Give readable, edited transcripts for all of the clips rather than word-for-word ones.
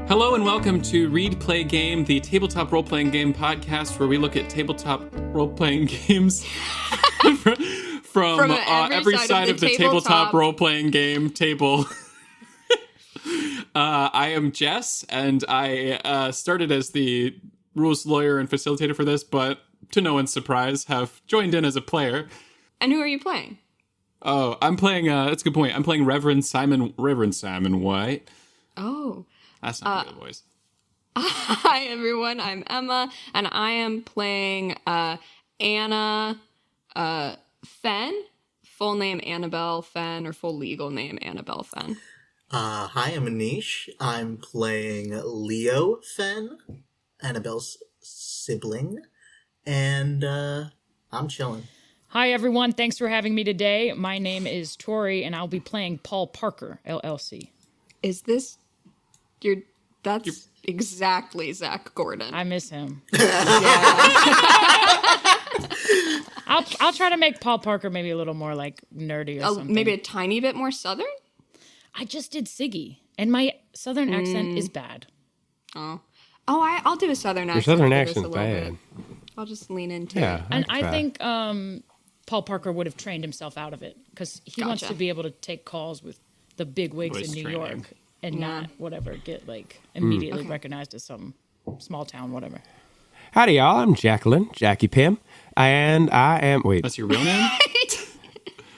Hello and welcome to Read Play Game, the tabletop role-playing game podcast where we look at tabletop role-playing games from every side of the tabletop role-playing game table. I am Jess, and I started as the rules lawyer and facilitator for this, but to no one's surprise, have joined in as a player. And who are you playing? Oh, I'm playing, that's a good point. I'm playing Reverend Simon White. Oh. That's not a good voice. Hi, everyone. I'm Emma, and I am playing Anna Fenn. Full name Annabelle Fenn, or full legal name Annabelle Fenn. Hi, I'm Anish. I'm playing Leo Fenn, Annabelle's sibling, and I'm chilling. Hi, everyone. Thanks for having me today. My name is Tori, and I'll be playing Paul Parker, LLC. Is this... That's exactly Zach Gordon. I miss him. I'll try to make Paul Parker maybe a little more like nerdy or something. Maybe a tiny bit more Southern? I just did Siggy, and my Southern accent is bad. I'll do a Southern accent. Your Southern accent's bad. I'll just lean into it. And I think Paul Parker would have trained himself out of it because he wants to be able to take calls with the big wigs in New York. And not get immediately recognized as some small town, whatever. Howdy, y'all. I'm Jackie Pym, and I am. Wait, that's your real name?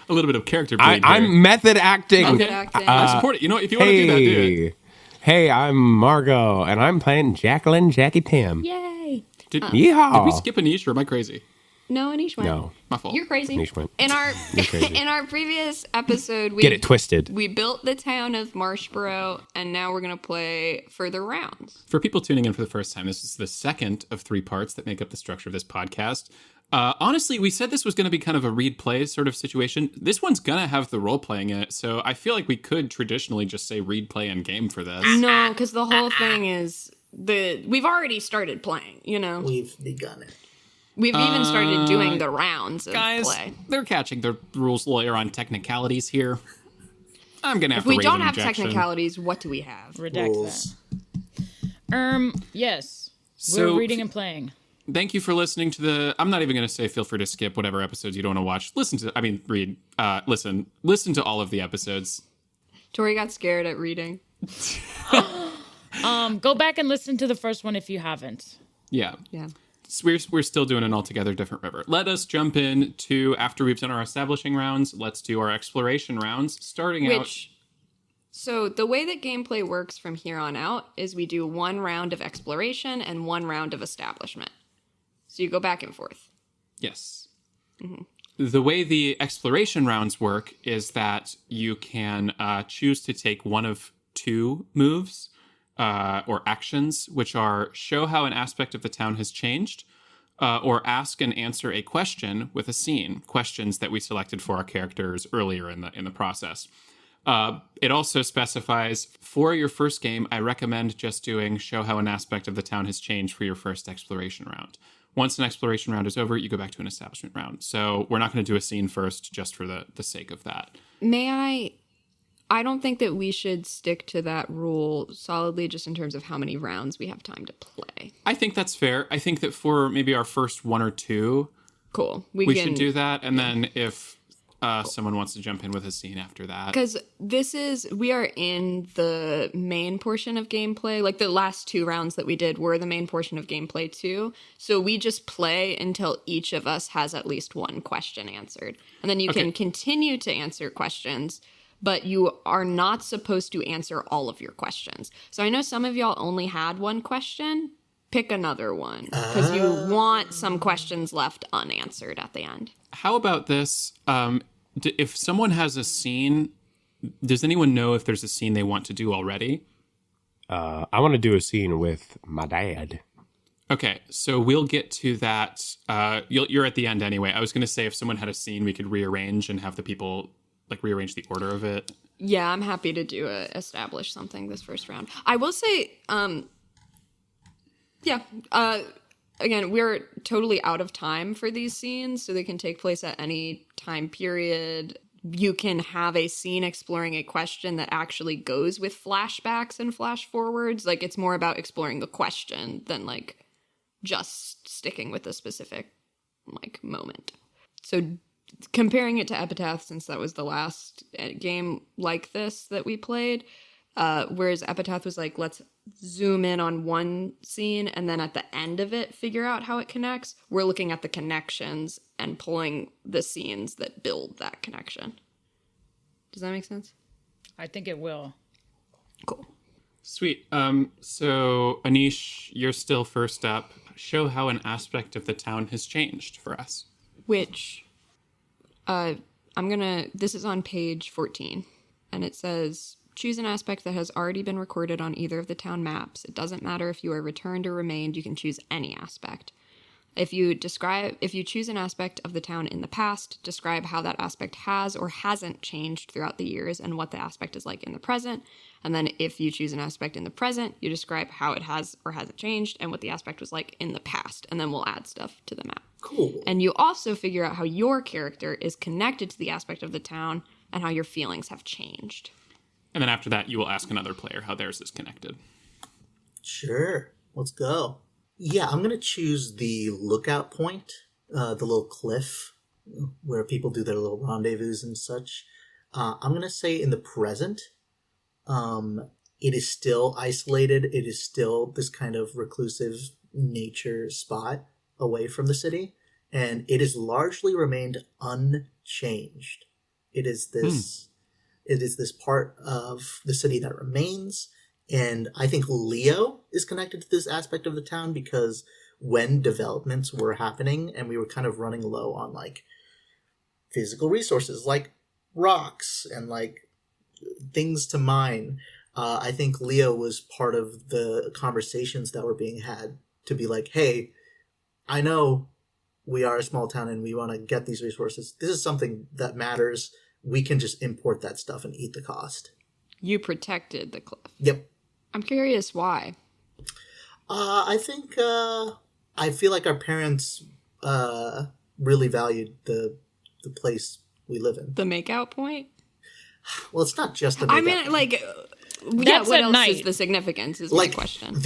A little bit of character bleed I'm method acting. Method acting. I support it. You know, if you want to do that, do it. Hey, I'm Margot, and I'm playing Jackie Pym. Yay! Did we skip Anish, or am I crazy? No, Anish went. No, my fault. You're crazy. Anish went. In our previous episode, we get it twisted. We built the town of Marshboro, and now we're gonna play further rounds. For people tuning in for the first time, this is the second of 3 parts that make up the structure of this podcast. Honestly, we said this was going to be kind of a read play sort of situation. This one's going to have the role playing in it, so I feel like we could traditionally just say read play and game for this. No, because the whole thing is we've already started playing. You know, We've begun it. We've even started doing the rounds of guys, play. They're catching the rules lawyer on technicalities here. I'm going to have to raise an If we don't have objection. technicalities, what do we have? Redact Rules. that. Yes. So, we're reading and playing. Thank you for listening to the... I'm not even going to say feel free to skip whatever episodes you don't want to watch. Listen to all of the episodes. Tori got scared at reading. Go back and listen to the first one if you haven't. Yeah. Yeah. We're still doing an altogether different river. Let us jump in to, after we've done our establishing rounds, let's do our exploration rounds, starting out... So the way that gameplay works from here on out is we do 1 round of exploration and 1 round of establishment. So you go back and forth. Yes. Mm-hmm. The way the exploration rounds work is that you can choose to take one of 2 moves, or actions, which are show how an aspect of the town has changed, or ask and answer a question with a scene, questions that we selected for our characters earlier in the process. It also specifies, for your first game, I recommend just doing show how an aspect of the town has changed for your first exploration round. Once an exploration round is over, you go back to an establishment round. So we're not going to do a scene first just for the sake of that. I don't think that we should stick to that rule solidly just in terms of how many rounds we have time to play. I think that's fair. I think that for maybe our first 1 or 2, cool. We should do that. And then if someone wants to jump in with a scene after that. Because we are in the main portion of gameplay. Like the last 2 rounds that we did were the main portion of gameplay too. So we just play until each of us has at least 1 question answered. And then you can continue to answer questions, but you are not supposed to answer all of your questions. So I know some of y'all only had 1 question. Pick another one, because you want some questions left unanswered at the end. How about this? If someone has a scene, does anyone know if there's a scene they want to do already? I want to do a scene with my dad. Okay, so we'll get to that. You're at the end anyway. I was going to say if someone had a scene, we could rearrange and have the people rearrange the order of it. Yeah, I'm happy to establish something this first round. I will say, again, we're totally out of time for these scenes, so they can take place at any time period. you can have a scene exploring a question that actually goes with flashbacks and flash forwards. Like, it's more about exploring the question than like just sticking with a specific like moment. So comparing it to Epitaph, since that was the last game like this that we played, whereas Epitaph was like, let's zoom in on one scene and then at the end of it figure out how it connects. We're looking at the connections and pulling the scenes that build that connection. Does that make sense? I think it will. Cool. Sweet. So Anish, you're still first up. Show how an aspect of the town has changed for us. Which, this is on page 14, and it says, choose an aspect that has already been recorded on either of the town maps. It doesn't matter if you are returned or remained, you can choose any aspect. If you choose an aspect of the town in the past, describe how that aspect has or hasn't changed throughout the years and what the aspect is like in the present. And then if you choose an aspect in the present, you describe how it has or hasn't changed and what the aspect was like in the past. And then we'll add stuff to the map. Cool. And you also figure out how your character is connected to the aspect of the town and how your feelings have changed. And then after that, you will ask another player how theirs is connected. Sure. Let's go. Yeah, I'm going to choose the lookout point, the little cliff where people do their little rendezvous and such. I'm going to say in the present, it is still isolated. It is still this kind of reclusive nature spot away from the city. And it has largely remained unchanged. It is this part of the city that remains. And I think Leo is connected to this aspect of the town because when developments were happening and we were kind of running low on like physical resources like rocks and like things to mine, I think Leo was part of the conversations that were being had to be like, hey, I know we are a small town and we want to get these resources. This is something that matters. We can just import that stuff and eat the cost. You protected the cliff. Yep. I'm curious why. I think I feel like our parents really valued the place we live in. The makeout point? Well, it's not just a makeout. I mean, like, That's what at else night. is the significance is like my question.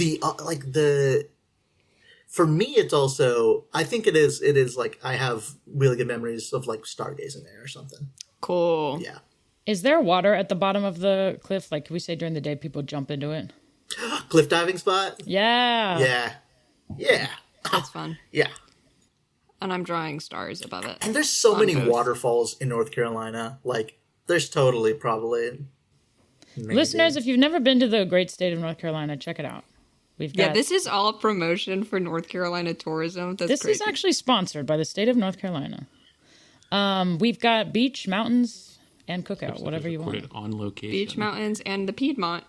For me, it's also, I think it is like I have really good memories of like stargazing there or something. Cool. Yeah. Is there water at the bottom of the cliff? Like, can we say during the day people jump into it? Cliff diving spot? Yeah. Yeah. Yeah. That's fun. Yeah. And I'm drawing stars above it. And there's so On many both. waterfalls in North Carolina. Like, there's totally probably... maybe. Listeners, if you've never been to the great state of North Carolina, check it out. We've got, Yeah, this is all promotion for North Carolina tourism. That's this crazy. is actually sponsored by the state of North Carolina. We've got beach, mountains, and cookout, whatever you want. Recorded on location. Beach mountains and the Piedmont.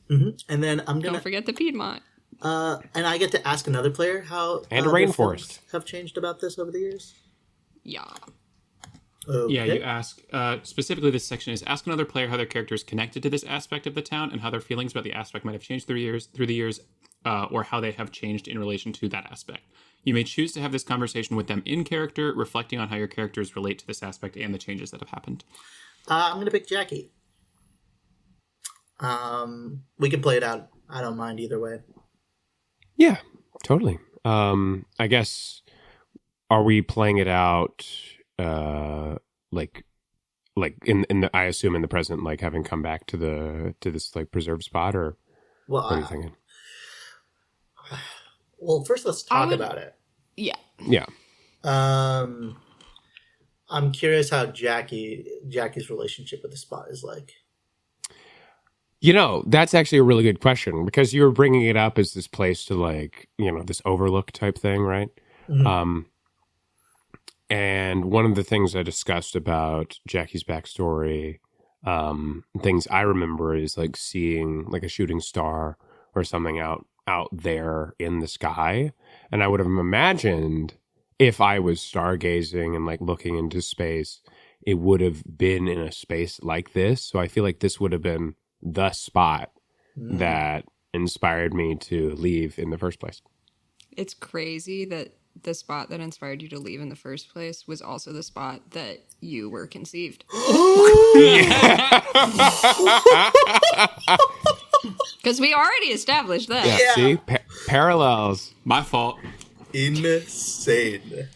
And then I'm Don't gonna... forget the Piedmont. and I get to ask another player how... And a their rainforest. feelings have changed about this over the years? Yeah. Okay. Yeah, you ask, specifically this section is ask another player how their character is connected to this aspect of the town and how their feelings about the aspect might have changed through the years, or how they have changed in relation to that aspect. You may choose to have this conversation with them in character, reflecting on how your characters relate to this aspect and the changes that have happened. I'm going to pick Jackie. We can play it out. I don't mind either way. Yeah, totally. I guess, are we playing it out like in the, I assume in the present, like having come back to this like preserved spot, or Well, what are you thinking? Well, first let's talk about it. Yeah. Yeah. I'm curious how Jackie's relationship with the spot is like. You know, that's actually a really good question, because you were bringing it up as this place to, like, you know, this overlook type thing, right? Mm-hmm. And one of the things I discussed about Jackie's backstory, things I remember is like seeing like a shooting star or something out there in the sky. And I would have imagined if I was stargazing and like looking into space, it would have been in a space like this. So I feel like this would have been the spot that inspired me to leave in the first place. It's crazy that the spot that inspired you to leave in the first place was also the spot that you were conceived. Because we already established that. Yeah. See? Parallels. My fault. Insane.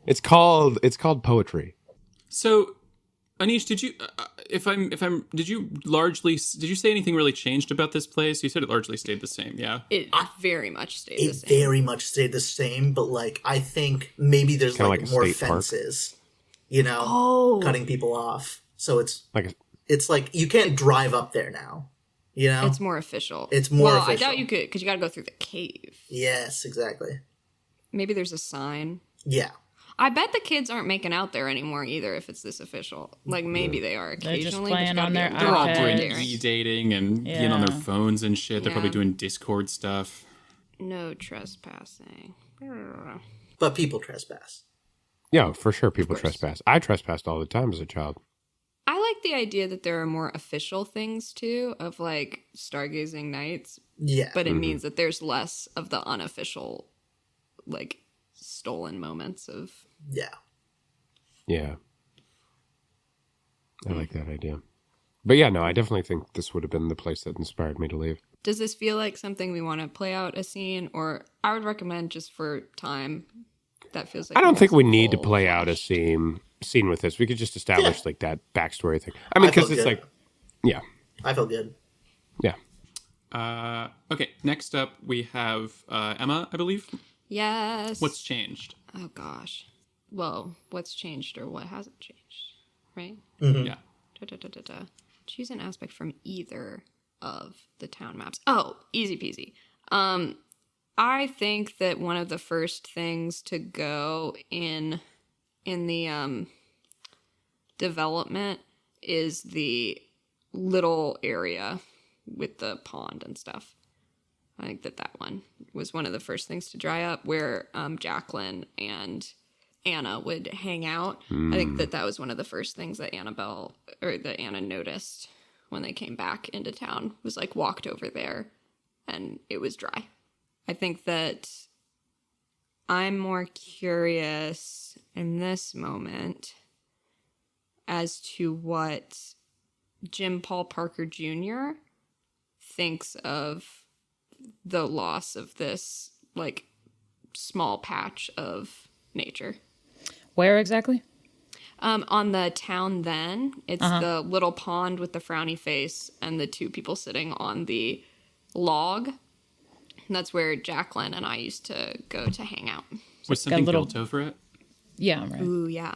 It's called poetry. So, Anish, did you, did you say anything really changed about this place? You said it largely stayed the same, yeah? It very much stayed the same. It very much stayed the same, but like I think maybe there's Kinda like like a more state park. fences, you know, cutting people off. So it's like you can't drive up there now. You know, it's more official. It's more official. I doubt you could, because you got to go through the cave. Yes, exactly. Maybe there's a sign. Yeah. I bet the kids aren't making out there anymore either if it's this official. Like, maybe they are They're just occasionally. playing on their They're all doing iPads. e-dating and being on their phones and shit. They're probably Yeah. doing Discord stuff. No trespassing. But people trespass. Yeah, for sure. People course. trespass. I trespassed all the time as a child. I like the idea that there are more official things too, of like stargazing nights, Yeah. but it means that there's less of the unofficial, like, stolen moments of. Yeah. Yeah. I like that idea. But yeah, no, I definitely think this would have been the place that inspired me to leave. Does this feel like something we want to play out a scene, or I would recommend just for time? That feels like I don't think we more need to full play out a fledged. scene with this. We could just establish like that backstory thing. I mean, because felt it's good. like, yeah, I felt good. yeah. Okay, next up we have Emma, I believe. Yes. What's changed? Oh gosh. Well, what's changed or what hasn't changed, right? Yeah. Da-da-da-da-da. Choose an aspect from either of the town maps. Oh, easy peasy. I think that one of the first things to go in the development is the little area with the pond and stuff. I think that one was one of the first things to dry up, where Jacqueline and Anna would hang out. I think that was one of the first things that Anna noticed when they came back into town, was like walked over there and it was dry. I think that I'm more curious in this moment as to what Jim Paul Parker Jr. thinks of the loss of this, like, small patch of nature. Where exactly? On the town then, it's the little pond with the frowny face and the two people sitting on the log. And that's where Jacqueline and I used to go to hang out. Was something little- built over it? Yeah, right. Ooh, yeah.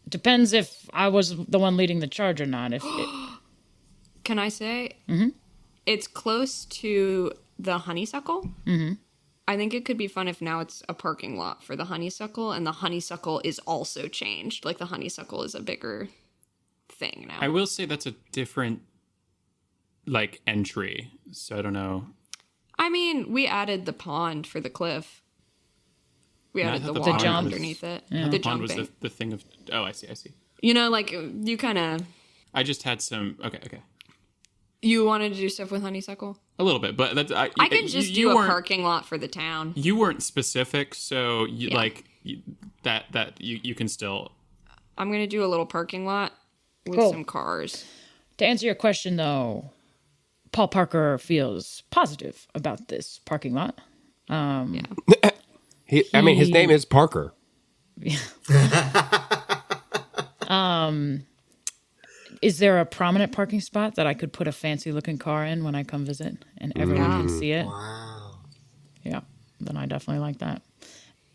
Depends if I was the one leading the charge or not. Can I say? It's close to the honeysuckle. I think it could be fun if now it's a parking lot for the honeysuckle, and the honeysuckle is also changed. Like, the honeysuckle is a bigger thing now. I will say that's a different, like, entry. So I don't know. I mean, we added the pond for the cliff. We No, I added thought the the water jump. underneath it. The The pond was jumping. the thing of... Oh, I see. You know, like, you kind of... I just had some... Okay. You wanted to do stuff with honeysuckle? A little bit, but that's... I could just do a parking lot for the town. You weren't specific, so you Yeah. you can still... I'm going to do a little parking lot with Cool. some cars. To answer your question, though, Paul Parker feels positive about this parking lot. Yeah. I mean, his name is Parker. Is there a prominent parking spot that I could put a fancy looking car in when I come visit and everyone can see it? Wow. Yeah, then I definitely like that.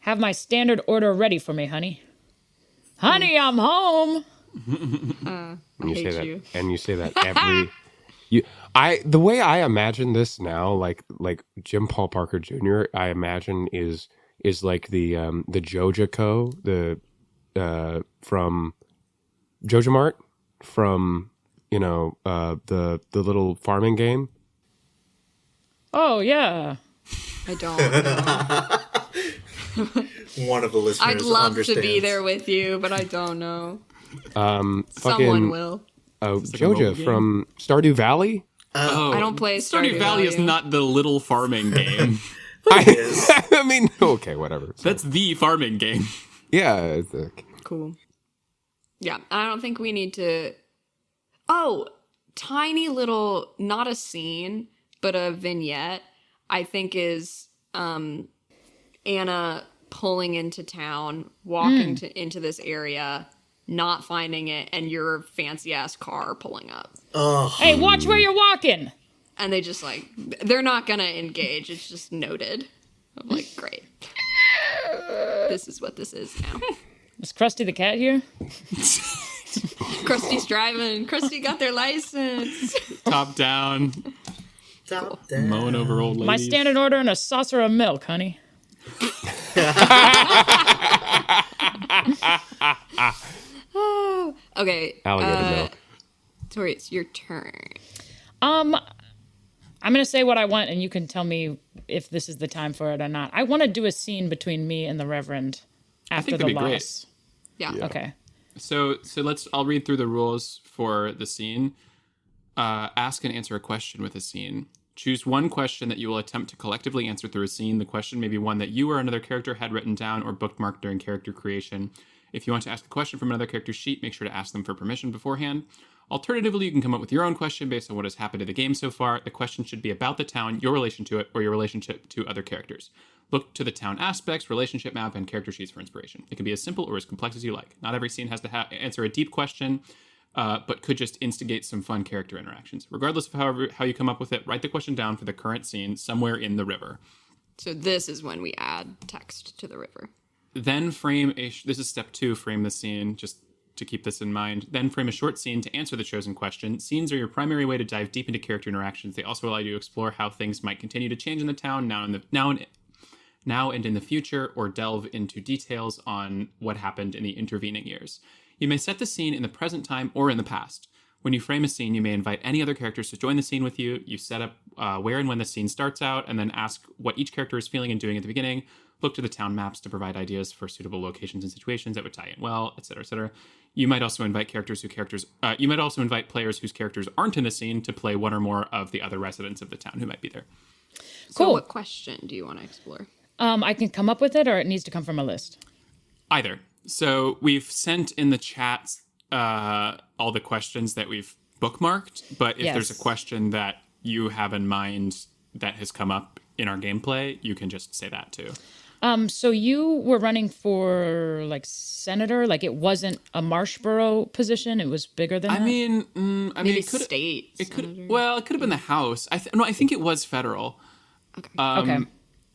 Have my standard order ready for me, honey. Honey, I'm home. I And you hate say that, you. and you say that every. The way I imagine this now, like Jim Paul Parker Jr., I imagine is like the Jojaco, from Joja Mart, from the little farming game. Oh, yeah. I don't know. One of the listeners I'd love understands. to be there with you, but I don't know. Fucking Someone will. Oh, It's like a mobile Joja game. from Stardew Valley. I don't play Stardew Valley is not the little farming game. I mean, okay, whatever. So, That's the farming game. yeah. Cool. Yeah, I don't think we need to... Oh, tiny little, not a scene, but a vignette, I think is Anna pulling into town, walking into this area, not finding it, and your fancy-ass car pulling up. Oh. Hey, watch where you're walking! And they just, like, they're not gonna engage. It's just noted. I'm like, great. This is what this is now. Is Krusty the cat here? Krusty's driving. Krusty got their license. Top down. Top down. Mowing over old ladies. My standard order and a saucer of milk, honey. Okay. Alligator milk. Tori, it's your turn. I'm gonna say what I want, and you can tell me if this is the time for it or not. I want to do a scene between me and the Reverend after the that'd be loss. Yeah. Okay. So I'll read through the rules for the scene. Ask and answer a question with a scene. Choose one question that you will attempt to collectively answer through a scene. The question may be one that you or another character had written down or bookmarked during character creation. If you want to ask a question from another character's sheet, make sure to ask them for permission beforehand. Alternatively, you can come up with your own question based on what has happened in the game so far. The question should be about the town, your relation to it, or your relationship to other characters. Look to the town aspects, relationship map, and character sheets for inspiration. It can be as simple or as complex as you like. Not every scene has to answer a deep question, but could just instigate some fun character interactions. Regardless of how you come up with it, write the question down for the current scene somewhere in the river. So this is when we add text to the river. Then this is step 2, frame the scene, just to keep this in mind. Then frame a short scene to answer the chosen question. Scenes are your primary way to dive deep into character interactions. They also allow you to explore how things might continue to change in the town now and in the future, or delve into details on what happened in the intervening years. You may set the scene in the present time or in the past. When you frame a scene, you may invite any other characters to join the scene with you. You set up where and when the scene starts out, and then ask what each character is feeling and doing at the beginning. Look to the town maps to provide ideas for suitable locations and situations that would tie in well, etc., etc. You might also invite you might also invite players whose characters aren't in the scene to play one or more of the other residents of the town who might be there. So Cool. what question do you want to explore? I can come up with it, or it needs to come from a list. Either. So we've sent in the chat all the questions that we've bookmarked, but if there's a question that you have in mind that has come up in our gameplay, you can just say that too. So you were running for like senator, like it wasn't a Marshboro position; it was bigger than that. Maybe state. It could have been the House. I think it was federal. Okay. Okay.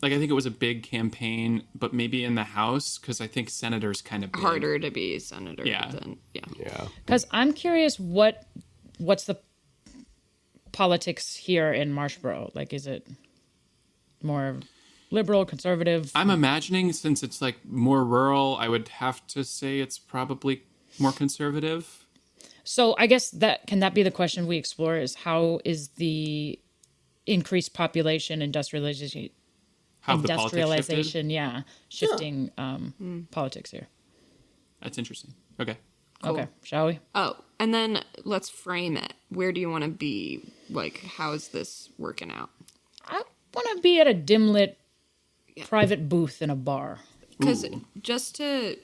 Like I think it was a big campaign, but maybe in the House because I think senator's kind of big. Harder to be senator. Yeah. Yeah. Because I'm curious, what's the politics here in Marshboro? Like, is it more liberal, conservative? I'm imagining since it's like more rural, I would have to say it's probably more conservative. So I guess can that be the question we explore? Is how is the increased population industrialization? How the politics shifting politics here. That's interesting. Okay. Cool. Okay, shall we? Oh, and then let's frame it. Where do you want to be? Like, how is this working out? I want to be at a dim-lit private booth in a bar. Because just to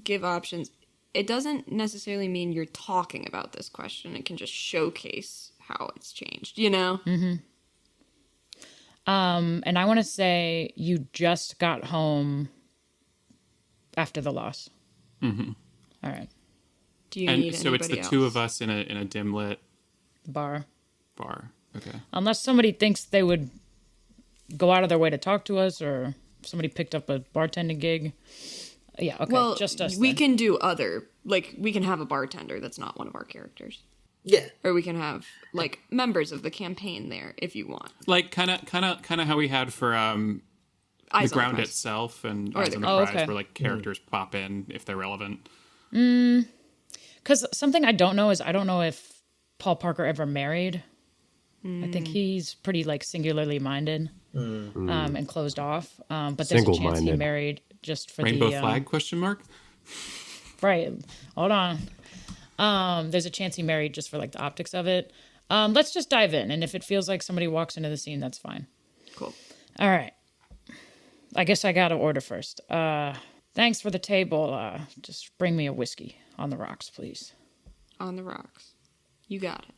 give options, it doesn't necessarily mean you're talking about this question. It can just showcase how it's changed, you know? Mm-hmm. And I want to say you just got home after the loss. Mm-hmm. All right. Do you need so it's anybody the two else? of us in a dim lit Bar. Okay. Unless somebody thinks they would go out of their way to talk to us, or somebody picked up a bartending gig. Yeah, okay. Well, just us. we then. can do we can have a bartender that's not one of our characters. Yeah. Or we can have, like, members of the campaign there if you want. Like, kind of how we had for the Eyes on the ground Prize. itself and Or Eyes the on the ground. Prize, Oh, okay. where, like, characters pop in if they're relevant. Because something I don't know is I don't know if Paul Parker ever married. I think he's pretty like singularly minded and closed off. But there's a chance he Single-minded. married just for Rainbow the flag, question mark? Right. Hold on. There's a chance he married just for like the optics of it. Let's just dive in, and if it feels like somebody walks into the scene, that's fine. Cool. All right. I guess I gotta order first. Thanks for the table. Just bring me a whiskey on the rocks, please. On the rocks. You got it.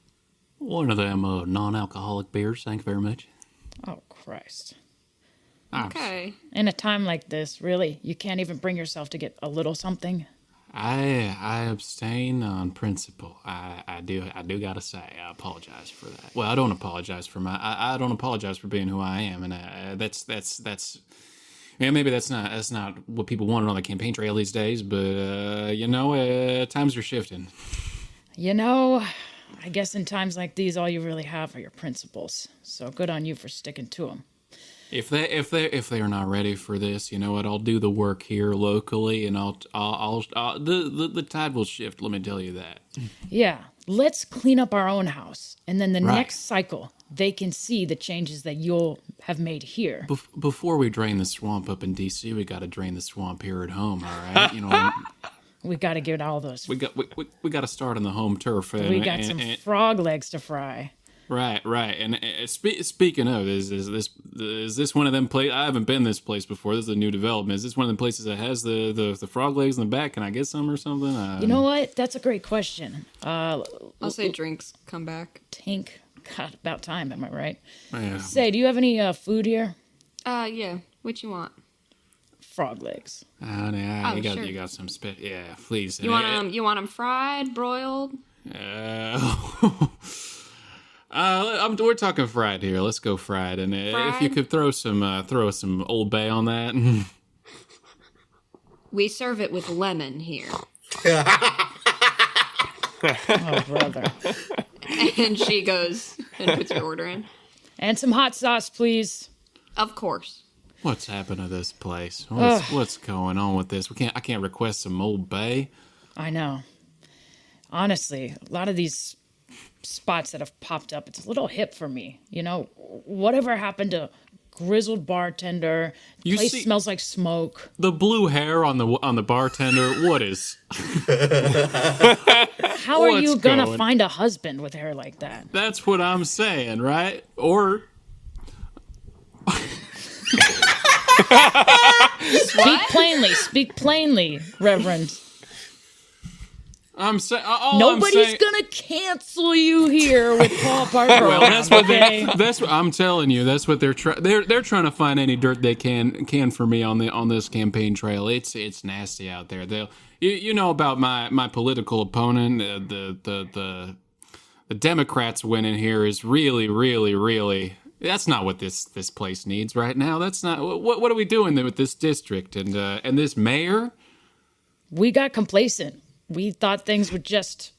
One of them non-alcoholic beers. Thank you very much. Oh, Christ. Okay. In a time like this, really, you can't even bring yourself to get a little something? I abstain on principle. I do gotta say, I apologize for that. Well, I don't apologize for I don't apologize for being who I am, and that's yeah, maybe that's not what people wanted on the campaign trail these days, but times are shifting. I guess in times like these, all you really have are your principles. So good on you for sticking to them. If they are not ready for this, you know what? I'll do the work here locally, and the tide will shift. Let me tell you that. Yeah, let's clean up our own house, and then the Right. next cycle, they can see the changes that you'll have made here. Before we drain the swamp up in D.C., we got to drain the swamp here at home. All right, you know. We got to get all those. We got to start on the home turf. We got some frog legs to fry. Right. And speaking of, is this one of them places? I haven't been this place before. This is a new development. Is this one of them places that has the frog legs in the back? Can I get some or something? You know what? That's a great question. I'll say drinks come back. Tink. God, about time, am I right? Yeah. Say, do you have any food here? Yeah. What you want? Frog legs. Sure. You got some yeah, please. You want them fried, broiled? We're talking fried here. Let's go fried, and if you could throw some Old Bay on that. We serve it with lemon here. Oh, brother. And she goes and puts your order in. And some hot sauce, please. Of course. What's happened to this place? What's going on with this? I can't request some Old Bay. I know. Honestly, a lot of these spots that have popped up, it's a little hip for me. You know, whatever happened to grizzled bartender? Place smells like smoke. The blue hair on the bartender. What is? How are you gonna find a husband with hair like that? That's what I'm saying, right? Or Speak plainly, Reverend. I'm saying nobody's gonna cancel you here with Paul Parker. Well, that's what I'm telling you. That's what they're trying. They're trying to find any dirt they can for me on this campaign trail. It's nasty out there. You know about my political opponent. The Democrats winning here is really. That's not what this place needs right now. That's not what are we doing with this district and this mayor? We got complacent. We thought things would just,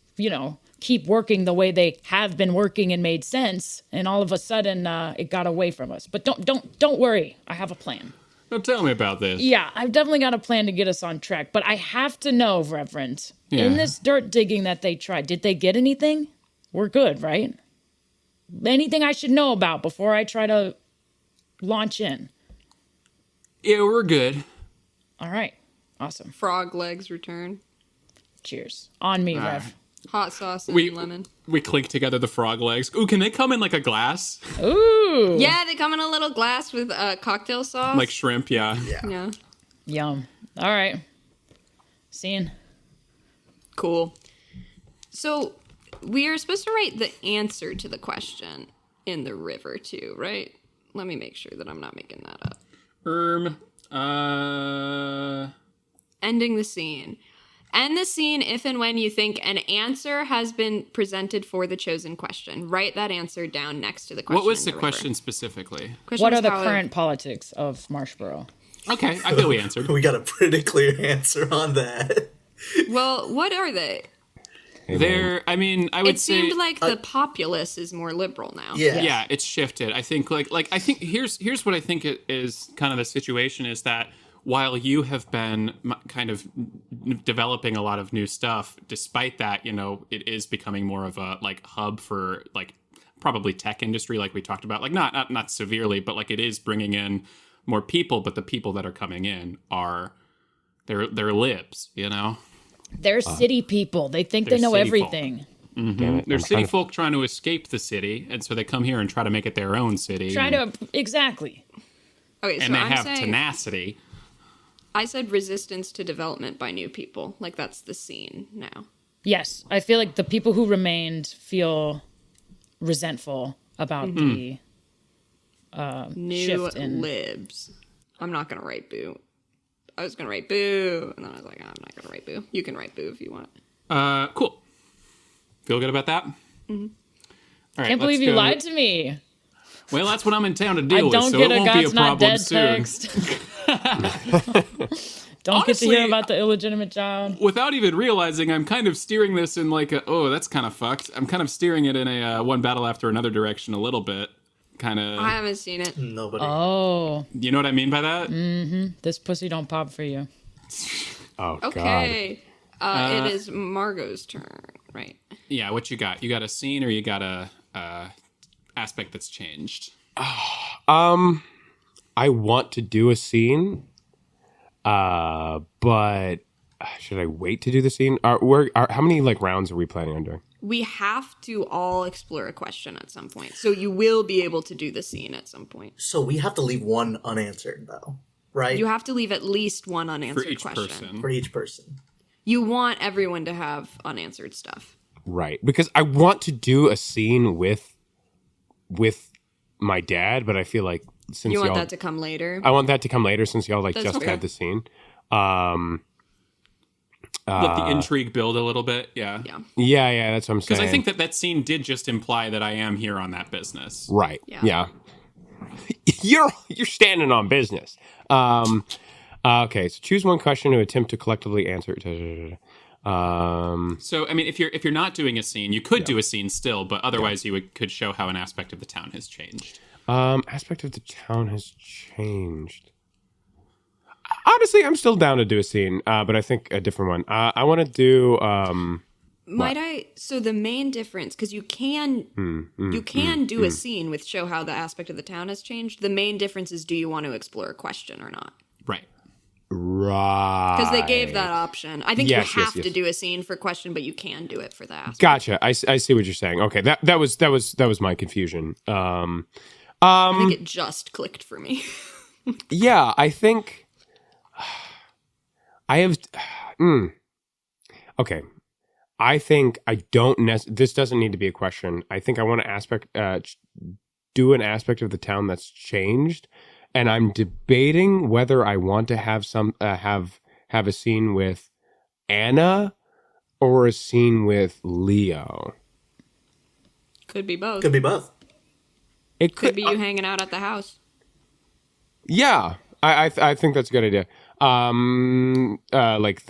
keep working the way they have been working and made sense, and all of a sudden it got away from us. But don't worry, I have a plan. Now tell me about this. Yeah, I've definitely got a plan to get us on track. But I have to know, Reverend, in this dirt digging that they tried, did they get anything? We're good, right? Anything I should know about before I try to launch in? Yeah, we're good. All right, awesome. Frog legs return. Cheers. On me, Rev. Hot sauce and lemon. We clink together the frog legs. Ooh, can they come in like a glass? Ooh. Yeah, they come in a little glass with cocktail sauce. Like shrimp, yeah. Yum. All right. Scene. Cool. So we are supposed to write the answer to the question in the river too, right? Let me make sure that I'm not making that up. Ending the scene. End the scene if and when you think an answer has been presented for the chosen question. Write that answer down next to the question. What was the question specifically? What are the current politics of Marshboro? Okay, I feel we answered. We got a pretty clear answer on that. Well, what are they? I would say... It seemed like the populace is more liberal now. Yeah, it's shifted. I think, I think here's what I think it is kind of the situation is that while you have been kind of developing a lot of new stuff, despite that, it is becoming more of a hub for probably tech industry, like we talked about, not severely, but it is bringing in more people. But the people that are coming in they're libs, They're city people. They think they know everything. Damn it. There's city folk trying to escape the city, and so they come here and try to make it their own city. Exactly. Okay, so and they I'm have saying, tenacity. I said resistance to development by new people. Like, that's the scene now. Yes, I feel like the people who remained feel resentful about the New shift in libs. I'm not going to write boo. I was going to write boo, and then I was like, I'm not going to write boo. You can write boo if you want. Cool. Feel good about that? Mm-hmm. All right, Can't believe you lied to me. Well, that's what I'm in town to deal with, so get it a won't be a God's not problem dead soon. text. Don't get to hear about the illegitimate child. Without even realizing, I'm kind of steering this in like that's kind of fucked. I'm kind of steering it in a one battle after another direction a little bit. Kind of. I haven't seen it. Nobody. Oh. You know what I mean by that? This pussy don't pop for you. Oh, Okay. It is Margot's turn, right? Yeah, what you got? You got a scene or you got a aspect that's changed? I want to do a scene, but should I wait to do the scene? How many rounds are we planning on doing? We have to all explore a question at some point. So you will be able to do the scene at some point. So we have to leave one unanswered, though, right? You have to leave at least one unanswered For each question. person. For each person. You want everyone to have unanswered stuff. Right, because I want to do a scene with my dad, but I feel like since You want y'all, that to come later? I want that to come later since y'all That's just fair. had the scene. Let the intrigue build a little bit, yeah. Yeah, that's what I'm saying. Because I think that scene did just imply that I am here on that business. Right. Yeah. You're standing on business. Okay, so choose one question to attempt to collectively answer. So, I mean, if you're not doing a scene, you could do a scene still, but otherwise you could show how an aspect of the town has changed. Aspect of the town has changed. Honestly, I'm still down to do a scene, but I think a different one. I want to do. So the main difference, because you can do a scene with show how the aspect of the town has changed. The main difference is, do you want to explore a question or not? Right. Right. Because they gave that option. I think Yes, you have yes. to do a scene for question, but you can do it for the aspect. Gotcha. I see what you're saying. Okay, that was my confusion. I think it just clicked for me. Yeah, I think I have. Okay, I think I don't. This doesn't need to be a question. I think I want to do an aspect of the town that's changed, and I'm debating whether I want to have have a scene with Anna or a scene with Leo. Could be both. Could be both. It Could be you hanging out at the house. Yeah, I think that's a good idea. Like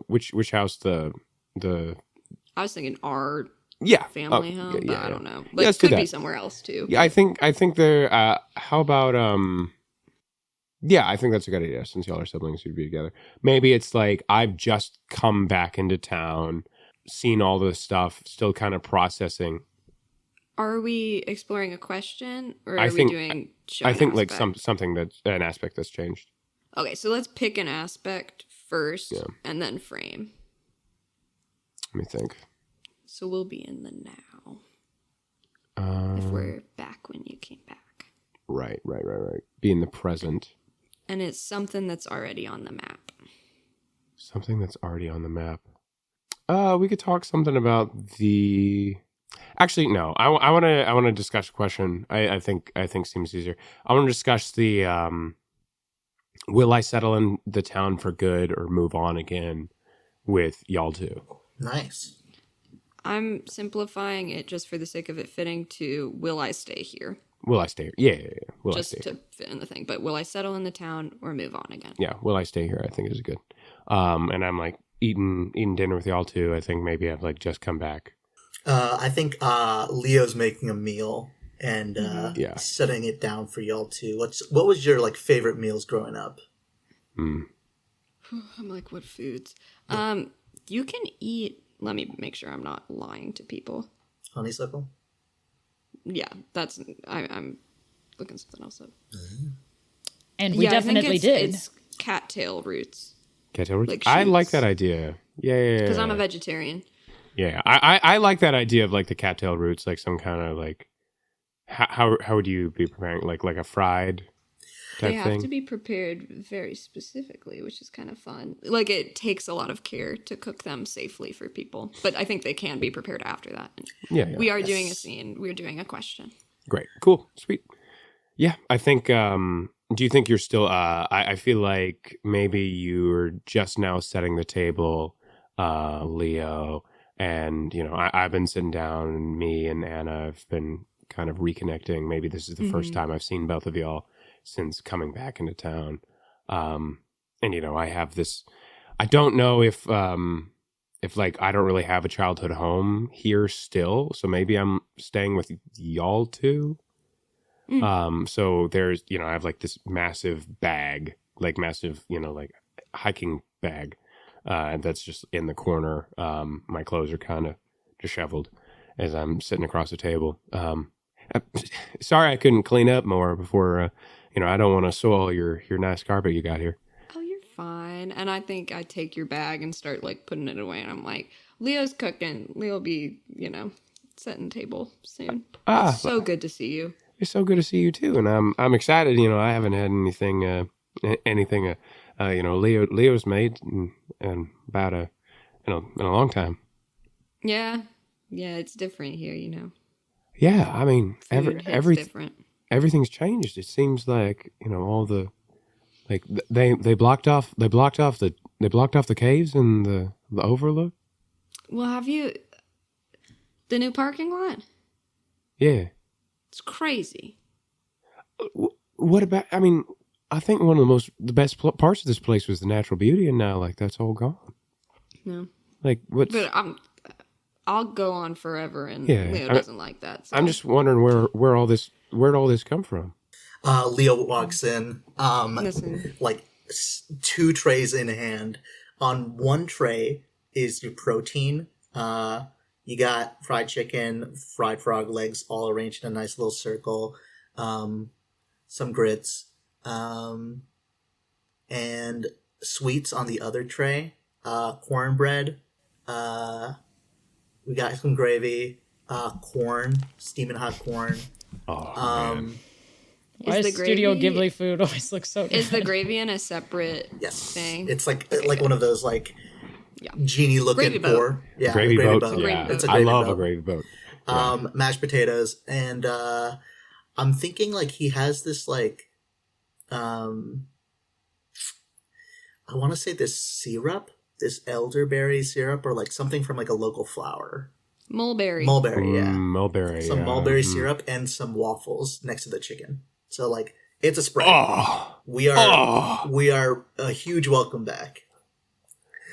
which house the I was thinking our yeah family home, but I don't know. Like, let's do could be that. somewhere else too. Yeah, I think there. How about yeah, I think that's a good idea since y'all are siblings, you'd be together. Maybe it's like I've just come back into town, seen all this stuff, still kind of processing. Are we exploring a question, or are I we think- doing? I think like aspect? something that's an aspect that's changed. Okay, so let's pick an aspect first, Yeah. and then frame. Let me think. So we'll be in the now. If we're back when you came back, Right. Be in the present. and it's something that's already on the map. Something that's already on the map. We could talk something about the. Actually, no. I want to discuss a question. I think seems easier. I want to discuss the. Will I settle in the town for good or move on again with y'all two? Nice. I'm simplifying it just for the sake of it fitting to will I stay here? Will I stay? Yeah. Will Just I stay? to fit in the thing. But will I settle in the town or move on again? Yeah. Will I stay here? I think is good. And I'm like eating dinner with y'all too. I think maybe I've like just come back. I think Leo's making a meal and Yeah. setting it down for y'all too. What was your like favorite meals growing up? I'm like, what foods? You can eat. Let me make sure I'm not lying to people. Honeysuckle? Yeah, that's. I'm looking something else up. And we Yeah, I think definitely did. It's cattail roots Cattail roots? Like I like shoots. that idea. Yeah. because I'm a vegetarian. Yeah, I like that idea of like the cattail roots, like some kind of like how would you be preparing like a fried type They have thing? to be prepared very specifically, which is kind of fun. Like it takes a lot of care to cook them safely for people, but I think they can be prepared after that. Yeah. We are doing a scene. We're doing a question. Great, cool, sweet. Yeah, I think. Do you think you're still? I feel like maybe you're just now setting the table, Leo, and I've been sitting down, and me and Anna have been kind of reconnecting. Maybe this is the first time I've seen both of y'all since coming back into town. And I have this. I don't know if like I don't really have a childhood home here still, so maybe I'm staying with y'all too. So there's, I have like this massive bag, like massive, like hiking bag, that's just in the corner. My clothes are kind of disheveled as I'm sitting across the table. Sorry I couldn't clean up more before, I don't want to soil your nice carpet you got here. Oh, you're fine. And I think I take your bag and start like putting it away. And I'm like, Leo's cooking. Leo'll be, setting table soon. It's so good to see you. It's so good to see you too, and I'm excited. I haven't had anything Leo's made in about in a long time. Yeah, it's different here. Yeah, I mean, different. Everything's changed. It seems like all the like they blocked off the caves and the overlook. Well, have you the new parking lot? Yeah. It's crazy. What about? I mean, I think one of the best parts of this place was the natural beauty, and now like that's all gone. No. Like what? But I'll go on forever, and Leo doesn't like that. So. I'm just wondering where'd all this come from? Leo walks in, like 2 trays in hand. On one tray is your protein. You got fried chicken, fried frog legs, all arranged in a nice little circle, some grits, and sweets on the other tray, cornbread, we got some gravy, corn, steaming hot corn. Oh, man. Why does Studio Ghibli food always look so good? Is the gravy in a separate Yes. thing? It's like one of those like genie looking pour. Yeah, gravy boat. Yeah. It's a I gravy love boat. a gravy boat. Yeah. Mashed potatoes, and I'm thinking like he has this like I want to say this syrup, this elderberry syrup, or like something from like a local flour. Mulberry. Yeah. Mulberry. Some mulberry syrup and some waffles next to the chicken. So like it's a spread. Oh, we are a huge welcome back.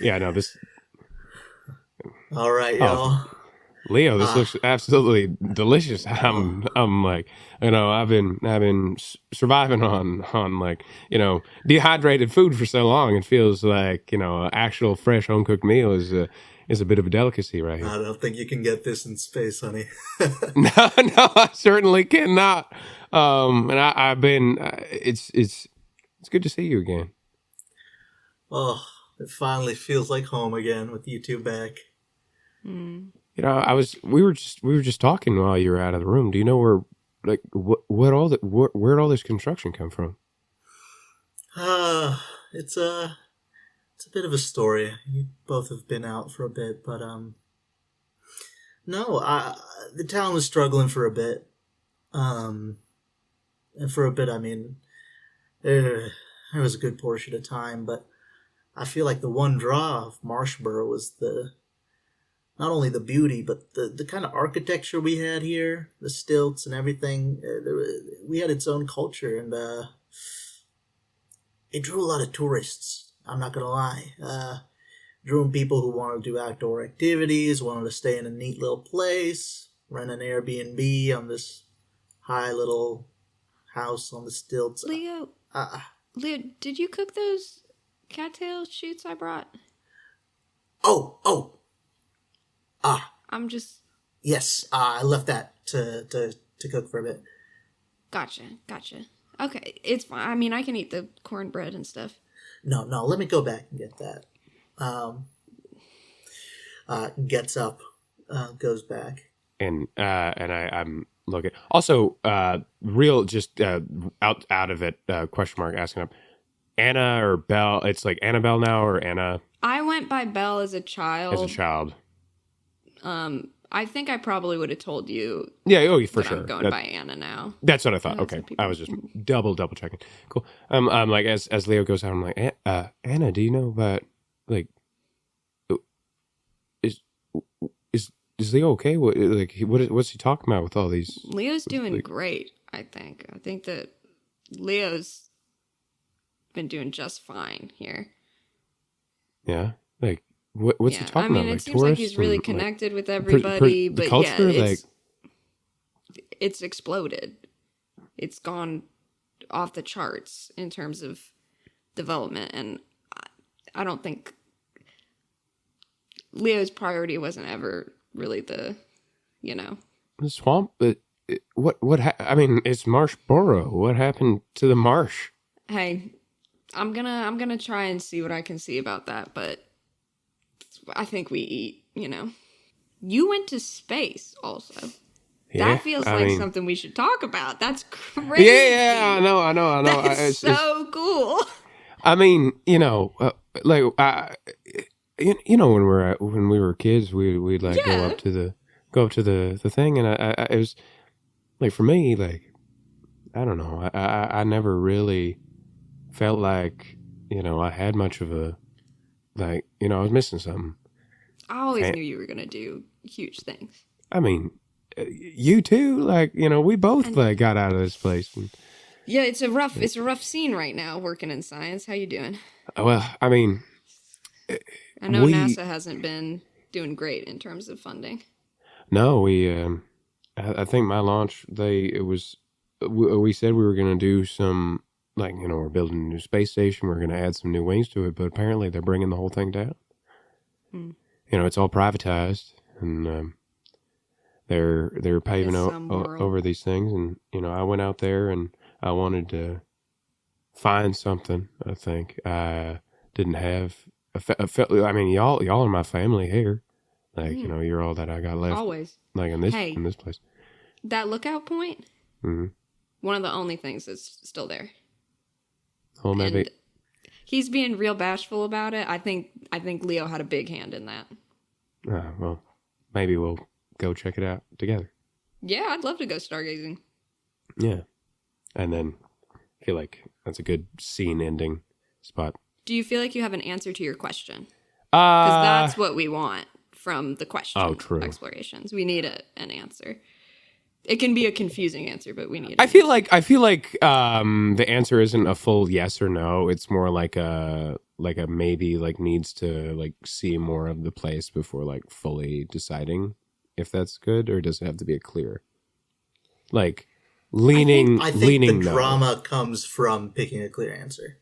Yeah, no, this. All right, y'all. Leo, this looks absolutely delicious. I'm like, I've been surviving on like, dehydrated food for so long. It feels like, an actual fresh home cooked meal is a bit of a delicacy right here. I don't think you can get this in space, honey. No, I certainly cannot. And I've been. It's good to see you again. Oh, it finally feels like home again with you two back. We were just talking while you were out of the room. Do you know where'd all this construction come from? It's a bit of a story. You both have been out for a bit, but no, the town was struggling for a bit. And for a bit, I mean, there was a good portion of time, but I feel like the one draw of Marshboro was not only the beauty, but the kind of architecture we had here, the stilts and everything. We had its own culture, and it drew a lot of tourists. I'm not gonna lie. Drew in people who wanted to do outdoor activities, wanted to stay in a neat little place, rent an Airbnb on this high little house on the stilts. Leo, did you cook those cattail shoots I brought? I'm just... Yes, I left that to cook for a bit. Gotcha. Okay, it's fine. I mean, I can eat the cornbread and stuff. No, let me go back and get that. Gets up, goes back. And I'm looking. Also, real just out of it, question mark asking up. Anna or Belle? It's like Annabelle now or Anna? I went by Belle as a child. As a child. I think I probably would have told you. Yeah, oh, for sure. I'm going by Anna now. That's what I thought. Okay, I was just double checking. Cool. I'm like as Leo goes out, I'm like, Anna, do you know about like, is Leo okay? What's he talking about with all these? Leo's doing great. I think that Leo's been doing just fine here. Yeah, like. What's he talking about? I mean, it seems like he's really connected with everybody, but culture, it's exploded. It's gone off the charts in terms of development, and I don't think Leo's priority wasn't ever really the swamp. But I mean, it's Marshboro. What happened to the marsh? Hey, I'm gonna try and see what I can see about that, but. I think we eat, You went to space also. Yeah, that feels something we should talk about. That's crazy. Yeah, I know. That's so cool. I mean, when we were kids, we'd like go up to the thing, and it was like for me, like I don't know, I never really felt like I had much of a. Like, I was missing something. I always knew you were going to do huge things. I mean, you too. Like, we both got out of this place. And, yeah, it's a rough scene right now working in science. How you doing? Well, I mean... I know NASA hasn't been doing great in terms of funding. No, I think my launch, we said we were going to do some... Like, we're building a new space station. We're going to add some new wings to it, but apparently they're bringing the whole thing down. It's all privatized, and they're paving over these things. And I went out there and I wanted to find something. I think I didn't have. I mean, y'all are my family here. Like you're all that I got left. Always. Like in this place. That lookout point. Mm-hmm. One of the only things that's still there. Oh, maybe. And he's being real bashful about it. I think Leo had a big hand in that. Well, maybe we'll go check it out together. Yeah, I'd love to go stargazing. Yeah. And then I feel like that's a good scene ending spot. Do you feel like you have an answer to your question? Because that's what we want from the question. Oh, true. Explorations. We need an answer. It can be a confusing answer, but we need. I feel like the answer isn't a full yes or no. It's more like a maybe, like needs to like see more of the place before like fully deciding if that's good, or does it have to be a clear like leaning? I think leaning the drama comes from picking a clear answer.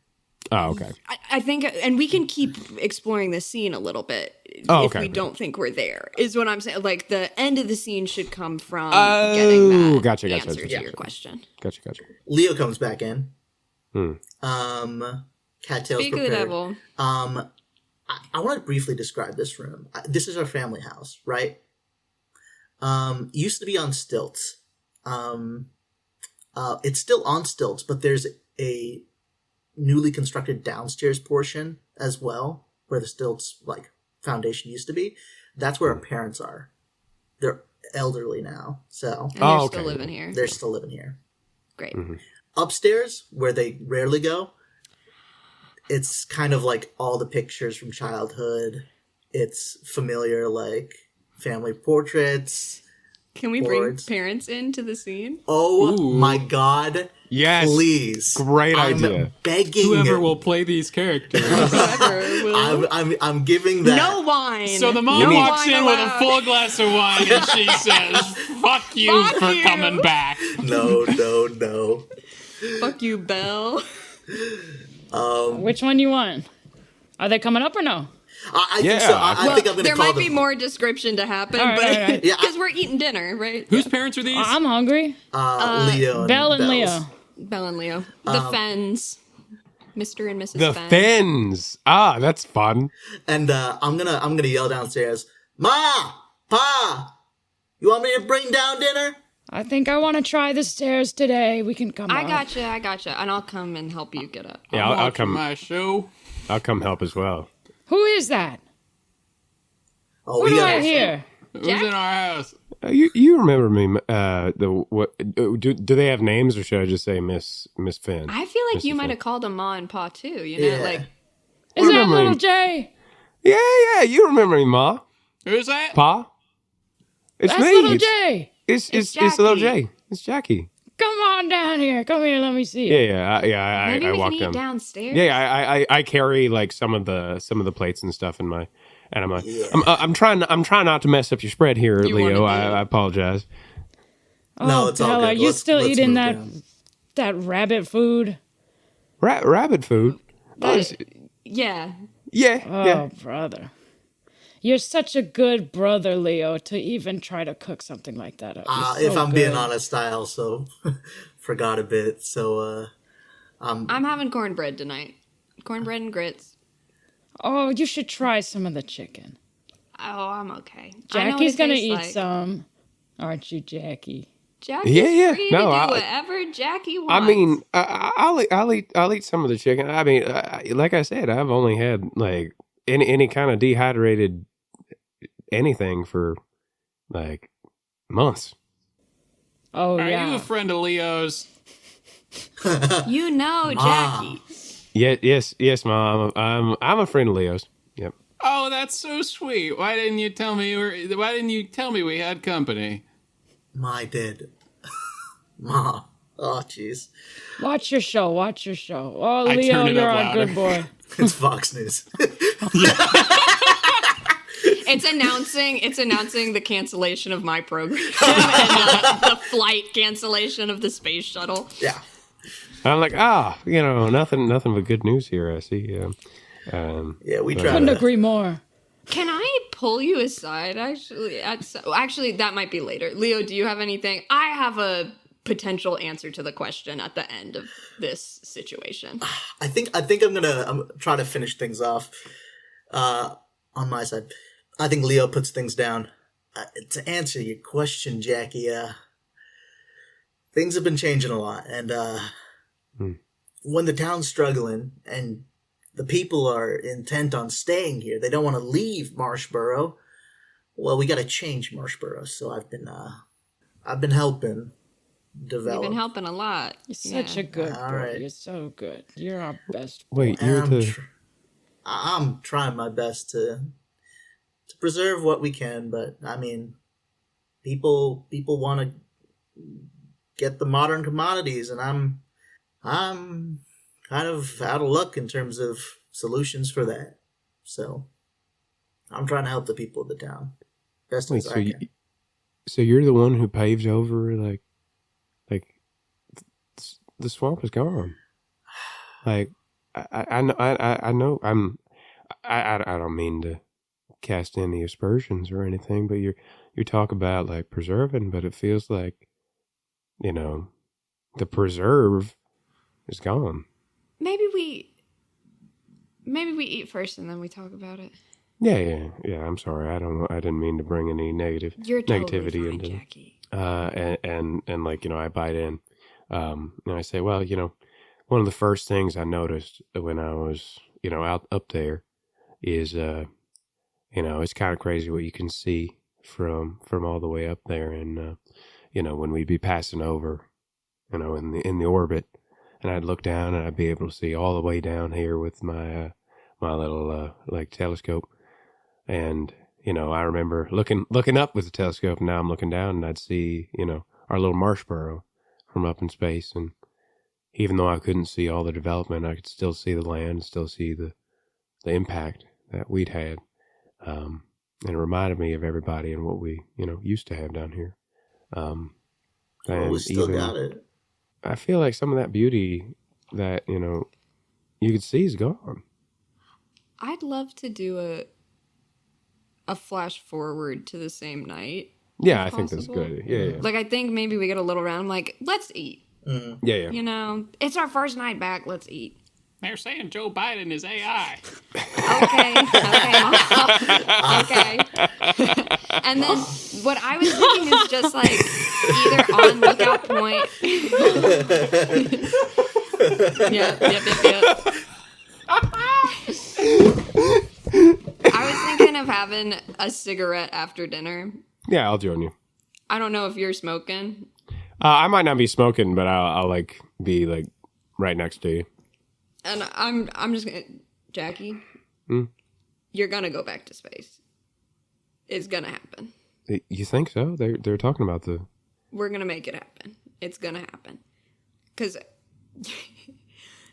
Oh, okay. I think, and we can keep exploring the scene a little bit if we don't think we're there, is what I'm saying. Like, the end of the scene should come from getting that gotcha, answer to your question. Gotcha. Leo comes back in. Cattail's Speak prepared. of the devil. I want to briefly describe this room. This is our family house, right? Used to be on stilts. It's still on stilts, but there's a newly constructed downstairs portion as well, where the stilts like foundation used to be. That's where our parents are. They're elderly now, so and they're still living here. They're still living here. Great. Mm-hmm. Upstairs, where they rarely go, it's kind of like all the pictures from childhood. It's familiar, like family portraits. Can we bring parents into the scene? Oh my God. Yes. Please. Great idea. I'm begging. Whoever will play these characters. I'm giving that. No wine. So the mom walks in with a full glass of wine and she says, fuck you for coming back. No. Fuck you, Belle. Which one do you want? Are they coming up or no? I think so. I think I'm going to there call might them. be more description to happen, All right. because we're eating dinner, right? Whose parents are these? I'm hungry. Leo and Belle and Belle's. Leo. Belle and Leo. The Fens. Mr. and Mrs. The Fenn. Fens. That's fun. And I'm gonna yell downstairs, Ma, Pa, you want me to bring down dinner? I think I want to try the stairs today. We can come I up. gotcha. And I'll come and help you get up. Yeah, I'll come. My show. I'll come help as well. Who is that? Oh, What do I hear? Who's in our house? You remember me? Do they have names, or should I just say Miss Finn? I feel like Mr. you might Finn. have called him Ma and Pa too. You know, Yeah. like Is that remember little him. Jay? Yeah. You remember me, Ma, Who's that? Pa. It's That's me. little It's, Jay. It's little Jackie. Jay. It's Jackie. Come on down here. Come here. Let me see you. Yeah. maybe I we walk can eat down. downstairs. Yeah, I carry like some of the plates and stuff in my, and I'm like, Yeah. I'm trying not to mess up your spread here, You Leo. wanna do it. I apologize. No, Oh, it's all Bella, good. are you Let's- still let's eating move that down. rabbit food? Rabbit food. Yeah. Yeah. Oh, brother. You're such a good brother, Leo, to even try to cook something like that up. You're If so I'm being good. honest, I also forgot a bit. So, I'm having cornbread tonight. Cornbread and grits. Oh, you should try some of the chicken. Oh, I'm okay. I know what Jackie's it gonna tastes eat like. some. Aren't you, Jackie? Jackie's Yeah. free No, to do I- whatever Jackie wants. I mean, I'll eat some of the chicken. I mean, like I said, I've only had like any kind of dehydrated anything for like months. Oh, Are yeah. you a friend of Leo's? you know Ma. Jackie. Yes, Mom. I'm a friend of Leo's. Yep. Oh, that's so sweet. Why didn't you tell me? Why didn't you tell me we had company? my did. Ma. Oh, jeez. Watch your show. Oh, I Leo, turn it you're up a louder. good boy. It's Fox News. It's announcing the cancellation of my program and the flight cancellation of the space shuttle. Yeah. I'm like, nothing but good news here. I see. Yeah, we But- try Couldn't to. agree more. Can I pull you aside? Actually, that might be later. Leo, do you have anything? I have a potential answer to the question at the end of this situation. I think I'm trying to finish things off on my side. I think Leo puts things down. To answer your question, Jackie, things have been changing a lot, and when the town's struggling and the people are intent on staying here, they don't want to leave Marshboro. Well, we got to change Marshboro. So I've been helping develop. You've been helping a lot. You're such a good All boy. right. You're so good. You're our best. Wait, And you're the. I'm trying my best to preserve what we can, but I mean, people want to get the modern commodities, and I'm kind of out of luck in terms of solutions for that. So I'm trying to help the people of the town best Wait, as I can. so you're the one who paves over like the swamp is gone. Like I know I don't mean to cast any aspersions or anything, but you talk about like preserving, but it feels like the preserve is gone. Maybe we eat first and then we talk about it. Yeah. I'm sorry. I didn't mean to bring any You're totally negativity fine, into Jackie. and like I bite in, and I say, well, one of the first things I noticed when I was out up there is it's kind of crazy what you can see from all the way up there, and when we'd be passing over, in the orbit, and I'd look down and I'd be able to see all the way down here with my my little like telescope. And, I remember looking up with the telescope, and now I'm looking down and I'd see, our little Marshboro from up in space. And even though I couldn't see all the development, I could still see the land, still see the impact that we'd had. And it reminded me of everybody and what we, used to have down here. Well, And we still even, got it. I feel like some of that beauty that, you could see is gone. I'd love to do a flash forward to the same night. Yeah, if I think that's possible. good. Yeah. Like, I think maybe we get a little round. I'm like, let's eat. Yeah. It's our first night back. Let's eat. They're saying Joe Biden is AI. Okay. And then what I was thinking is just like either on lookout point. Yep. I was thinking of having a cigarette after dinner. Yeah, I'll join you. I don't know if you're smoking. I might not be smoking, but I'll like be like right next to you. And I'm just gonna, Jackie, you're gonna go back to space. It's gonna happen. You think so? They're talking about the. We're gonna make it happen. It's gonna happen. Because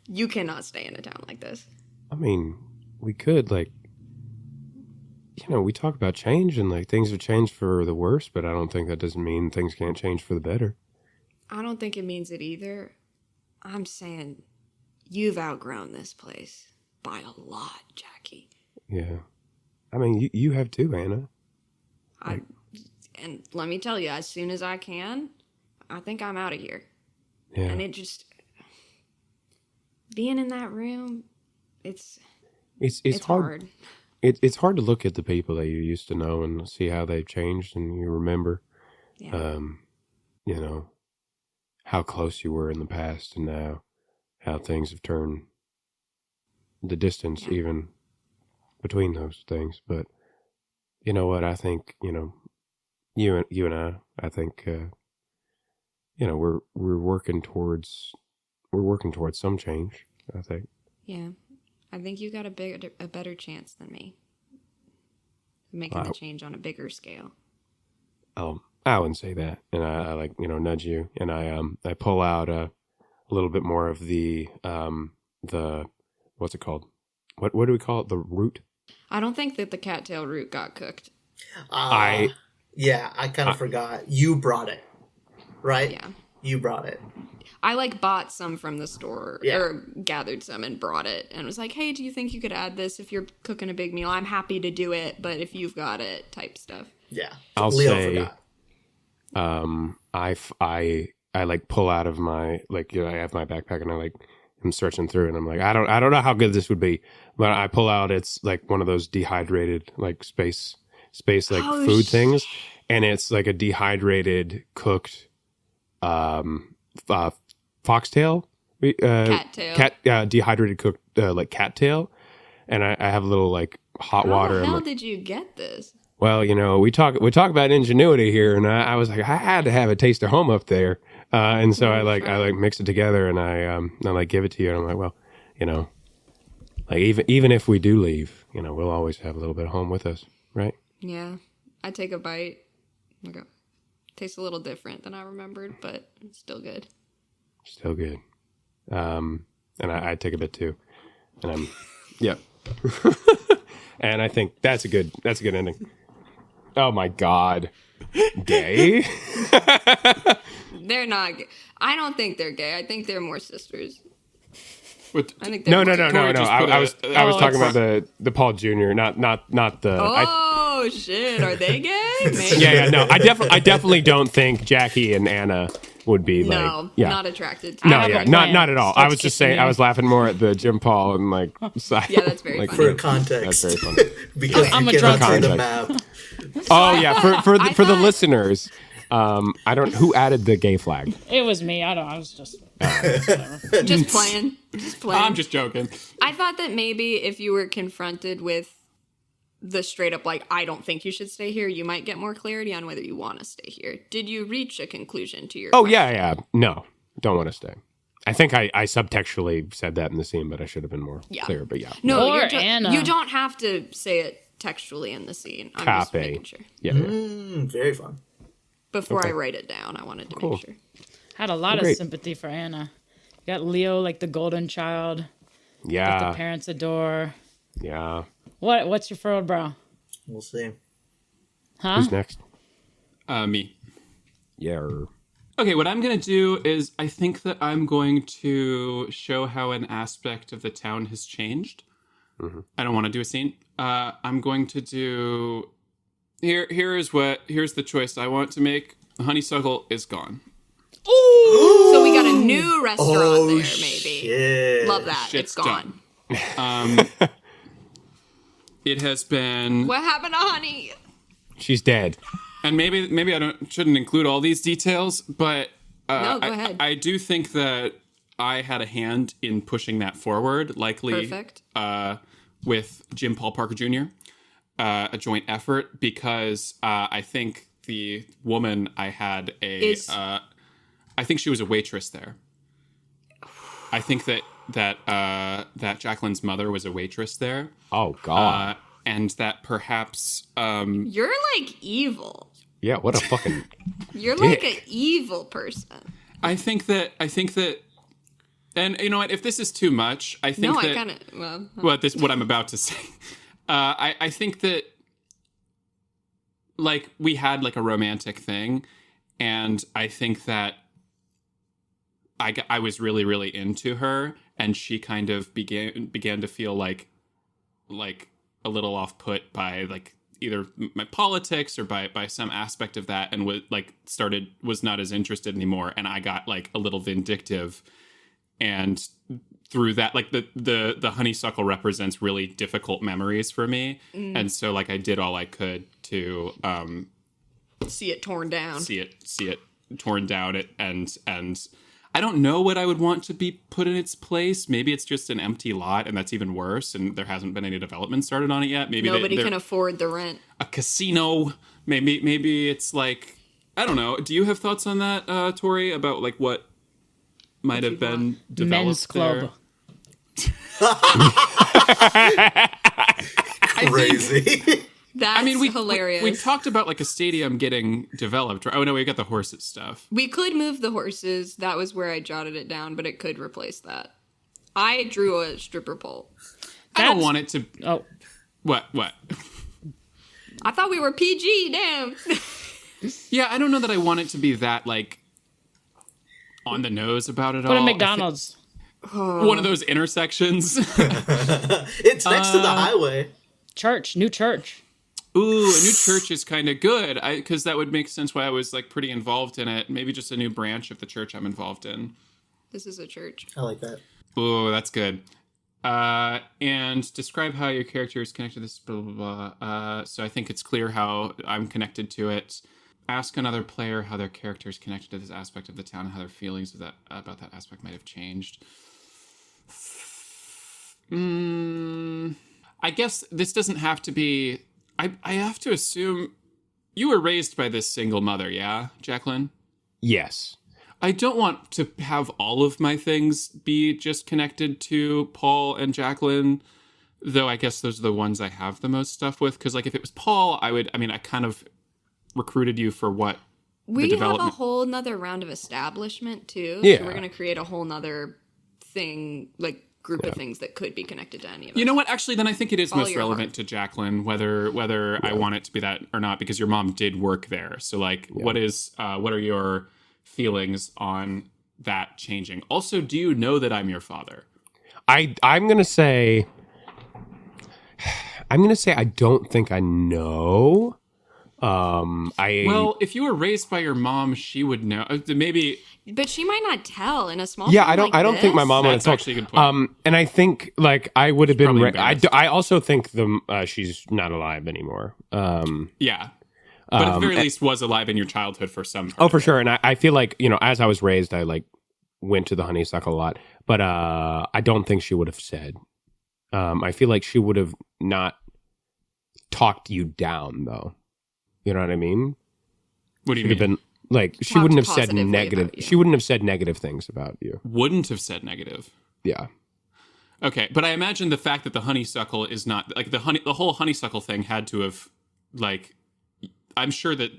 you cannot stay in a town like this. I mean, we could like. We talk about change and like things have changed for the worse, but I don't think that doesn't mean things can't change for the better. I don't think it means it either. I'm saying you've outgrown this place by a lot, Jackie. Yeah. I mean, you have too, Anna. And let me tell you, as soon as I can, I think I'm out of here. Yeah. And it just... Being in that room, it's hard. It's hard to look at the people that you used to know and see how they've changed, and you remember, how close you were in the past, and now how things have turned. The distance even between those things, but you know what? I think you and I think we're working towards some change. I think. Yeah. I think you got a better chance than me of making the change on a bigger scale. I wouldn't say that, and I like nudge you, and I pull out a little bit more of the what's it called? What do we call it? The root? I don't think that the cattail root got cooked. I kind of forgot. You brought it, right? Yeah, you brought it. I bought some from the store or gathered some and brought it and was like, hey, do you think you could add this if you're cooking a big meal? I'm happy to do it, but if you've got it type stuff. Yeah. Leo forgot. I like pull out of my I have my backpack and I'm searching through and I'm like, I don't know how good this would be, but I pull out, it's like one of those dehydrated space food things, and it's like a dehydrated cooked foxtail, dehydrated cooked cattail, and I have a little hot water. How the hell did you get this? Well, we talk about ingenuity here, and I was like, I had to have a taste of home up there, and so I mix it together, and I give it to you, and I'm like, well, even if we do leave, we'll always have a little bit of home with us, right? Yeah, I take a bite. Okay. Tastes a little different than I remembered, but it's still good. Still good. And I take a bit too, and I'm, yep. And I think that's a good ending. Oh my God. Gay? They're not gay. I don't think they're gay. I think they're more sisters. I think no. I was talking about the Paul Jr., not the. Oh shit! Are they gay? Maybe. Yeah. No, I definitely don't think Jackie and Anna would be not attracted to. No, not at all. I was just saying. I was laughing more at the Jim Paul and Yeah, that's very funny. For context. That's very funny. Because I'm you a cannot drunk see the context. map. Oh yeah, for the listeners. I don't. Who added the gay flag? It was me. I was just. Just playing. I'm just joking. I thought that maybe if you were confronted with the straight up I don't think you should stay here, you might get more clarity on whether you want to stay here. Did you reach a conclusion to your question? Yeah. No, don't want to stay. I think I subtextually said that in the scene, but I should have been more clear. But yeah. No, Or Anna. You don't have to say it textually in the scene. I'm just making sure. Yeah. Very fun. Before I write it down, I wanted to make sure. Had a lot of sympathy for Anna. You got Leo, the golden child. Yeah. That the parents adore. Yeah. What's your furrowed brow? We'll see. Huh? Who's next? Me. Yeah. Okay, what I'm going to do is I think that I'm going to show how an aspect of the town has changed. Mm-hmm. I don't want to do a scene. I'm going to do... Here's the choice I want to make. The honeysuckle is gone. Ooh! So we got a new restaurant there, maybe. Shit. Love that. Shit's It's gone. It has been, What happened to Honey? She's dead. and maybe I shouldn't include all these details, but No, go ahead. I do think that I had a hand in pushing that forward, likely Perfect. with Jim Paul Parker Jr., a joint effort, because I think the woman I had I think she was a waitress there. I think that Jacqueline's mother was a waitress there. Oh God. And that perhaps You're like evil. Yeah. What a fucking. You're Dick. like an evil person. I think that, and you know what? If this is too much, I think No, that I kind of. Well, what I'm about to say. I think that like we had like a romantic thing, and I think that I was really really into her, and she kind of began to feel like a little off put by like either my politics or by some aspect of that, and was not as interested anymore, and I got like a little vindictive, and through that, like the honeysuckle represents really difficult memories for me, and so like I did all I could to see it torn down. see it torn down, and I don't know what I would want to be put in its place. Maybe it's just an empty lot, and that's even worse, and there hasn't been any development started on it yet. Maybe Nobody can afford the rent. a casino. Maybe it's like, I don't know. Do you have thoughts on that, Tori, about like what might have been developed Men's club. Crazy. That's hilarious. We talked about like a stadium getting developed. Right? Oh no, we got the horses stuff. We could move the horses. That was where I jotted it down, but it could replace that. I drew a stripper pole. I don't want it to. Oh, What? I thought we were PG. Damn. Yeah, I don't know that I want it to be that like on the nose about it all. put a McDonald's. One of those intersections. It's next to the highway. New church. Ooh, a new church is kind of good, because that would make sense why I was like pretty involved in it. Maybe just a new branch of the church I'm involved in. This is a church. I like that. Ooh, that's good. And describe how your character is connected to this, blah, blah, blah. So I think it's clear how I'm connected to it. Ask another player how their character is connected to this aspect of the town and how their feelings about that aspect might have changed. I guess this doesn't have to be... I have to assume you were raised by this single mother, yeah, Jacqueline? Yes. I don't want to have all of my things be just connected to Paul and Jacqueline, though I guess those are the ones I have the most stuff with. Because like if it was Paul, I kind of recruited you for what We have a whole nother round of establishment too. Yeah. So we're going to create a whole nother thing, like group of things that could be connected to any of us. You know what? Actually, then I think it is Follow most your relevant heart. to Jacqueline, whether I want it to be that or not, because your mom did work there. So like, what are your feelings on that changing? Also, do you know that I'm your father? I'm gonna say I don't think I know. Well, if you were raised by your mom, she would know. Maybe. But she might not tell in a small Yeah, town I don't think my mom would have That's told. actually a good point. And I think like I would have been. probably embarrassed. I also think she's not alive anymore. Yeah. But at the very least was alive in your childhood for some part Oh, of for it. sure. And I feel like, as I was raised, I like went to the honeysuckle a lot, but I don't think she would have said. I feel like she would have not talked you down, though. You know what I mean? What do you She'd mean? have been like she Talked wouldn't have said positively negative. about you. She wouldn't have said negative things about you. Wouldn't have said negative. Yeah. Okay, but I imagine the fact that the honeysuckle is not like the whole honeysuckle thing had to have like. I'm sure that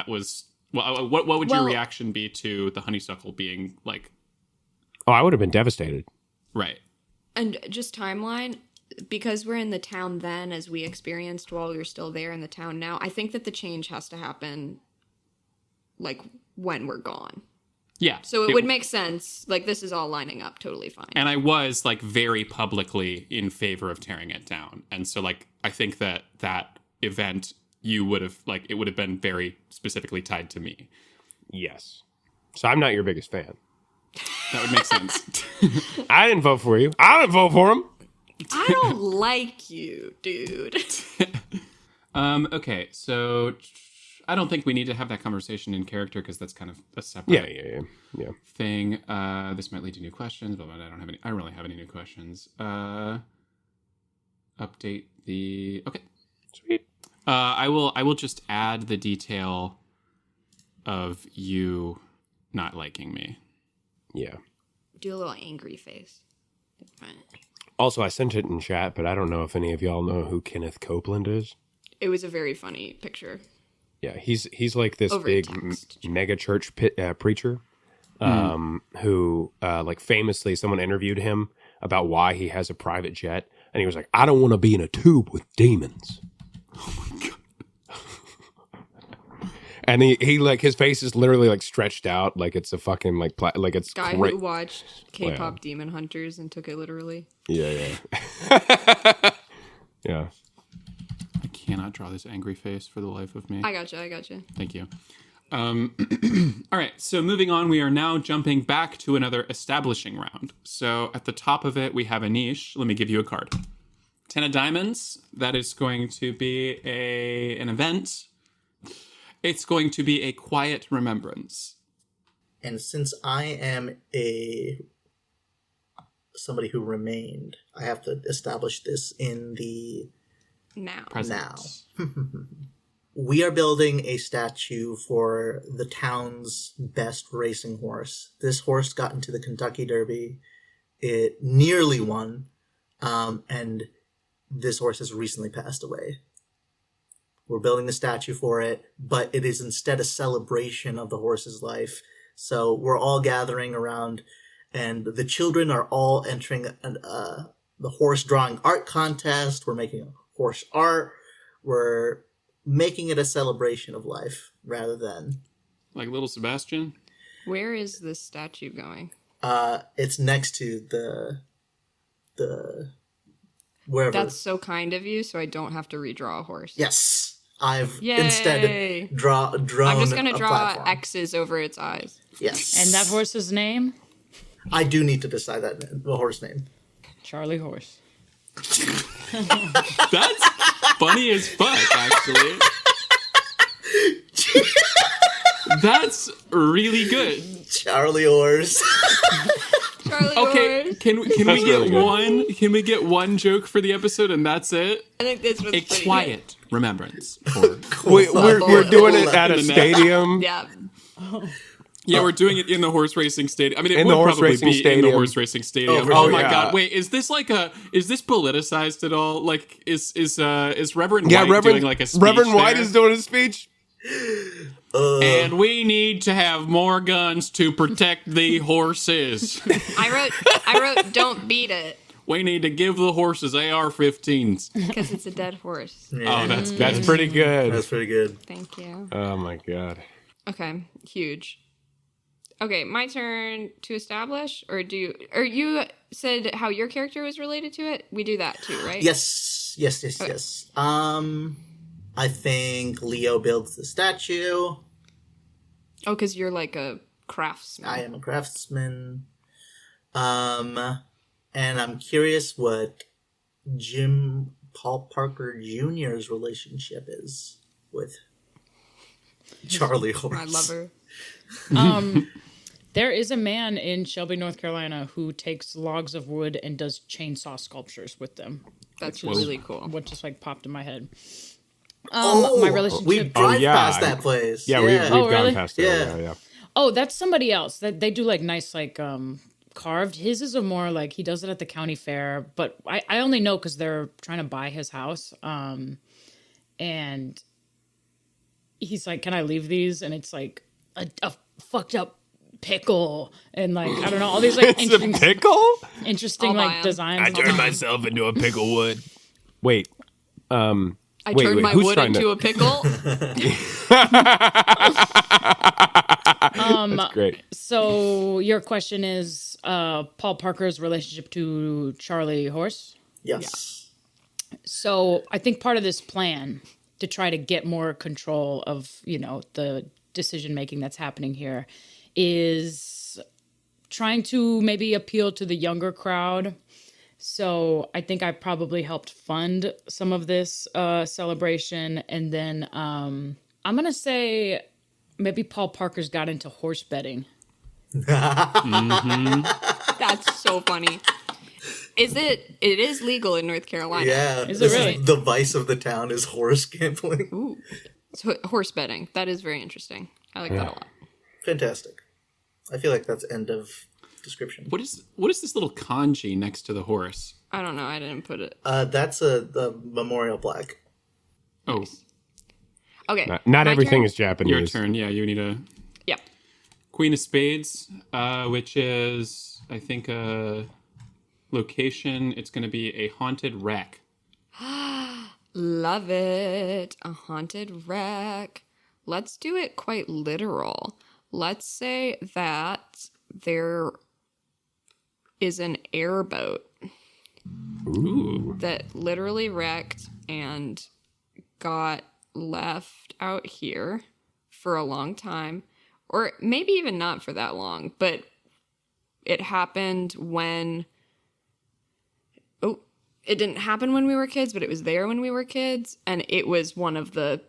was well. What would your Well- reaction be to the honeysuckle being like Oh, I would have been devastated. right? And just timeline, because we're in the town then, as we experienced while we were still there in the town now, I think that the change has to happen, like, when we're gone. Yeah. So it would make sense. Like, this is all lining up totally fine. And I was like very publicly in favor of tearing it down, and so like I think that event you would have like it would have been very specifically tied to me. Yes. So I'm not your biggest fan. That would make sense. I didn't vote for you. I didn't vote for him. I don't like you, dude. Okay, so I don't think we need to have that conversation in character because that's kind of a separate Yeah. thing. This might lead to new questions, but I don't really have any new questions. Update the Sweet. I will just add the detail of you not liking me. Yeah. Do a little angry face. Fine. Also, I sent it in chat, but I don't know if any of y'all know who Kenneth Copeland is. It was a very funny picture. Yeah, he's like this Over big text. mega church preacher who, like, famously, someone interviewed him about why he has a private jet, and he was like, "I don't want to be in a tube with demons." Oh my god! And he like his face is literally like stretched out, like it's a fucking like like it's Guy great. who watched K-pop Demon Hunters and took it literally. Yeah. Yeah. I cannot draw this angry face for the life of me. I gotcha. Thank you. All right, so moving on, we are now jumping back to another establishing round. So at the top of it, we have a niche. Let me give you a card. 10 of diamonds. That is going to be an event. It's going to be a quiet remembrance. And since I am somebody who remained, I have to establish this in the Present. now. We are building a statue for the town's best racing horse. This horse got into the Kentucky Derby. It nearly won, and this horse has recently passed away. We're building a statue for it, but it is instead a celebration of the horse's life. So we're all gathering around, and the children are all entering the horse drawing art contest. We're making horse art. We're making it a celebration of life rather than... Like little Sebastian? Where is this statue going? It's next to the wherever. That's so kind of you, so I don't have to redraw a horse. Yes. I've Yay. instead drawn I'm just going to a draw platform. X's over its eyes. Yes. And that horse's name? I do need to decide the horse name. Charlie Horse. That's funny as fuck, actually. That's really good. Charlie Horse. Charlie Okay, Horse. can we That's get really good. one? Can we get one joke for the episode and that's it? I think this was A pretty quiet remembrance. For, We're doing it at a In the net. stadium. good. Yeah. yeah, we're doing it in the horse racing stadium. I mean, it In would the horse probably racing be in stadium. the horse racing stadium. for Oh, sure. my Yeah. god! Wait, is this politicized at all? Like, is Reverend Yeah, White doing like a speech Reverend White there? is doing a speech. And we need to have more guns to protect the horses. I wrote don't beat it We need to give the horses AR-15s. because it's a dead horse. Oh, that's good. That's pretty good. That's pretty good. Thank you. Oh my god. Okay, huge. Okay, my turn to establish, or you said how your character was related to it? We do that too, right? Yes. Okay. I think Leo builds the statue. Oh, because you're like a craftsman. I am a craftsman. And I'm curious what Paul Parker Jr.'s relationship is with Charlie Horse. My lover. There is a man in Shelby, North Carolina, who takes logs of wood and does chainsaw sculptures with them. That's really cool. What just like popped in my head. Oh, my relationship. We drive yeah. past that place. Yeah, we've Oh, gone really? past that. Yeah. Yeah. Oh, that's somebody else. That they do like nice like carved. His is a more like he does it at the county fair, but I only know because they're trying to buy his house. And he's like, "Can I leave these?" And it's like a fucked up pickle and like I don't know all these like It's a pickle? interesting I'll buy like 'em. designs. myself into a pickle wood. Wait. I Wait, turned my who's wood trying to- into a pickle. That's great. So your question is Paul Parker's relationship to Charlie Horse? Yes. So I think part of this plan to try to get more control of, the decision making that's happening here is trying to maybe appeal to the younger crowd. So I think I probably helped fund some of this celebration. And then I'm going to say maybe Paul Parker's got into horse betting. That's so funny. It is legal in North Carolina. Yeah. Is it really? The vice of the town is horse gambling. Ooh. So, horse betting. That is very interesting. I like that a lot. Fantastic. I feel like that's end of description. What is this little kanji next to the horse? I don't know. I didn't put it. That's the memorial plaque. Oh, Okay. Not my everything turn? is Japanese. your turn. Yeah, you need a Yeah. Queen of Spades, which is, I think, a location. It's going to be a haunted wreck. Love it. A haunted wreck. Let's do it quite literal. Let's say that there is an airboat Ooh. that literally wrecked and got left out here for a long time, or maybe even not for that long, but it happened when it didn't happen when we were kids, but it was there when we were kids, and it was one of the,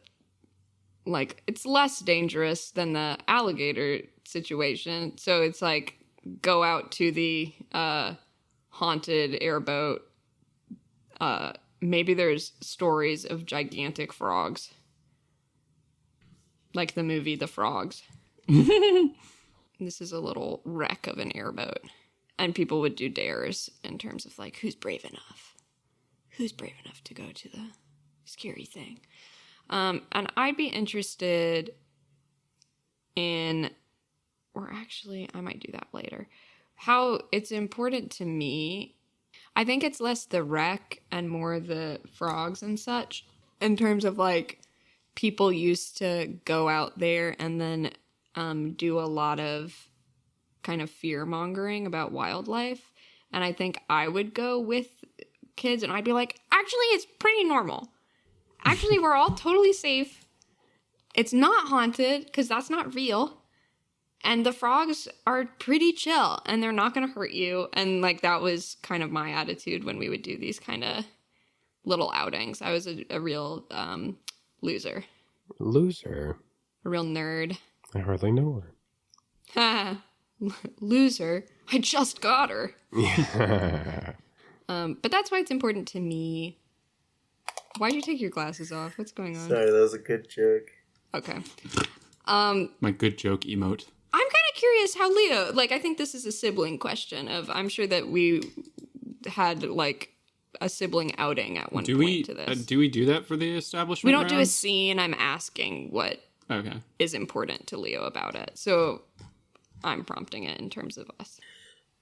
like, it's less dangerous than the alligator situation, so it's like go out to the haunted airboat. Maybe there's stories of gigantic frogs. Like the movie The Frogs. This is a little wreck of an airboat. And people would do dares in terms of like, who's brave enough? Who's brave enough to go to the scary thing? And I'd be interested in, or actually, I might do that later, how it's important to me. I think it's less the wreck and more the frogs and such, in terms of like people used to go out there and then do a lot of kind of fear mongering about wildlife. And I think I would go with kids and I'd be like, actually, it's pretty normal. Actually, we're all totally safe. It's not haunted because that's not real. And the frogs are pretty chill and they're not going to hurt you. And like that was kind of my attitude when we would do these kind of little outings. I was a real loser. Loser? A real nerd. I hardly know her. Loser. I just got her. Yeah. But that's why it's important to me. Why'd you take your glasses off? What's going on? Sorry, that was a good joke. Okay. My good joke emote. I'm kind of curious how Leo, like, I think this is a sibling question of, I'm sure that we had, like, a sibling outing at one point to this. Do we do that for the establishment We don't do a rounds? scene. I'm asking what Okay. is important to Leo about it. So I'm prompting it in terms of us.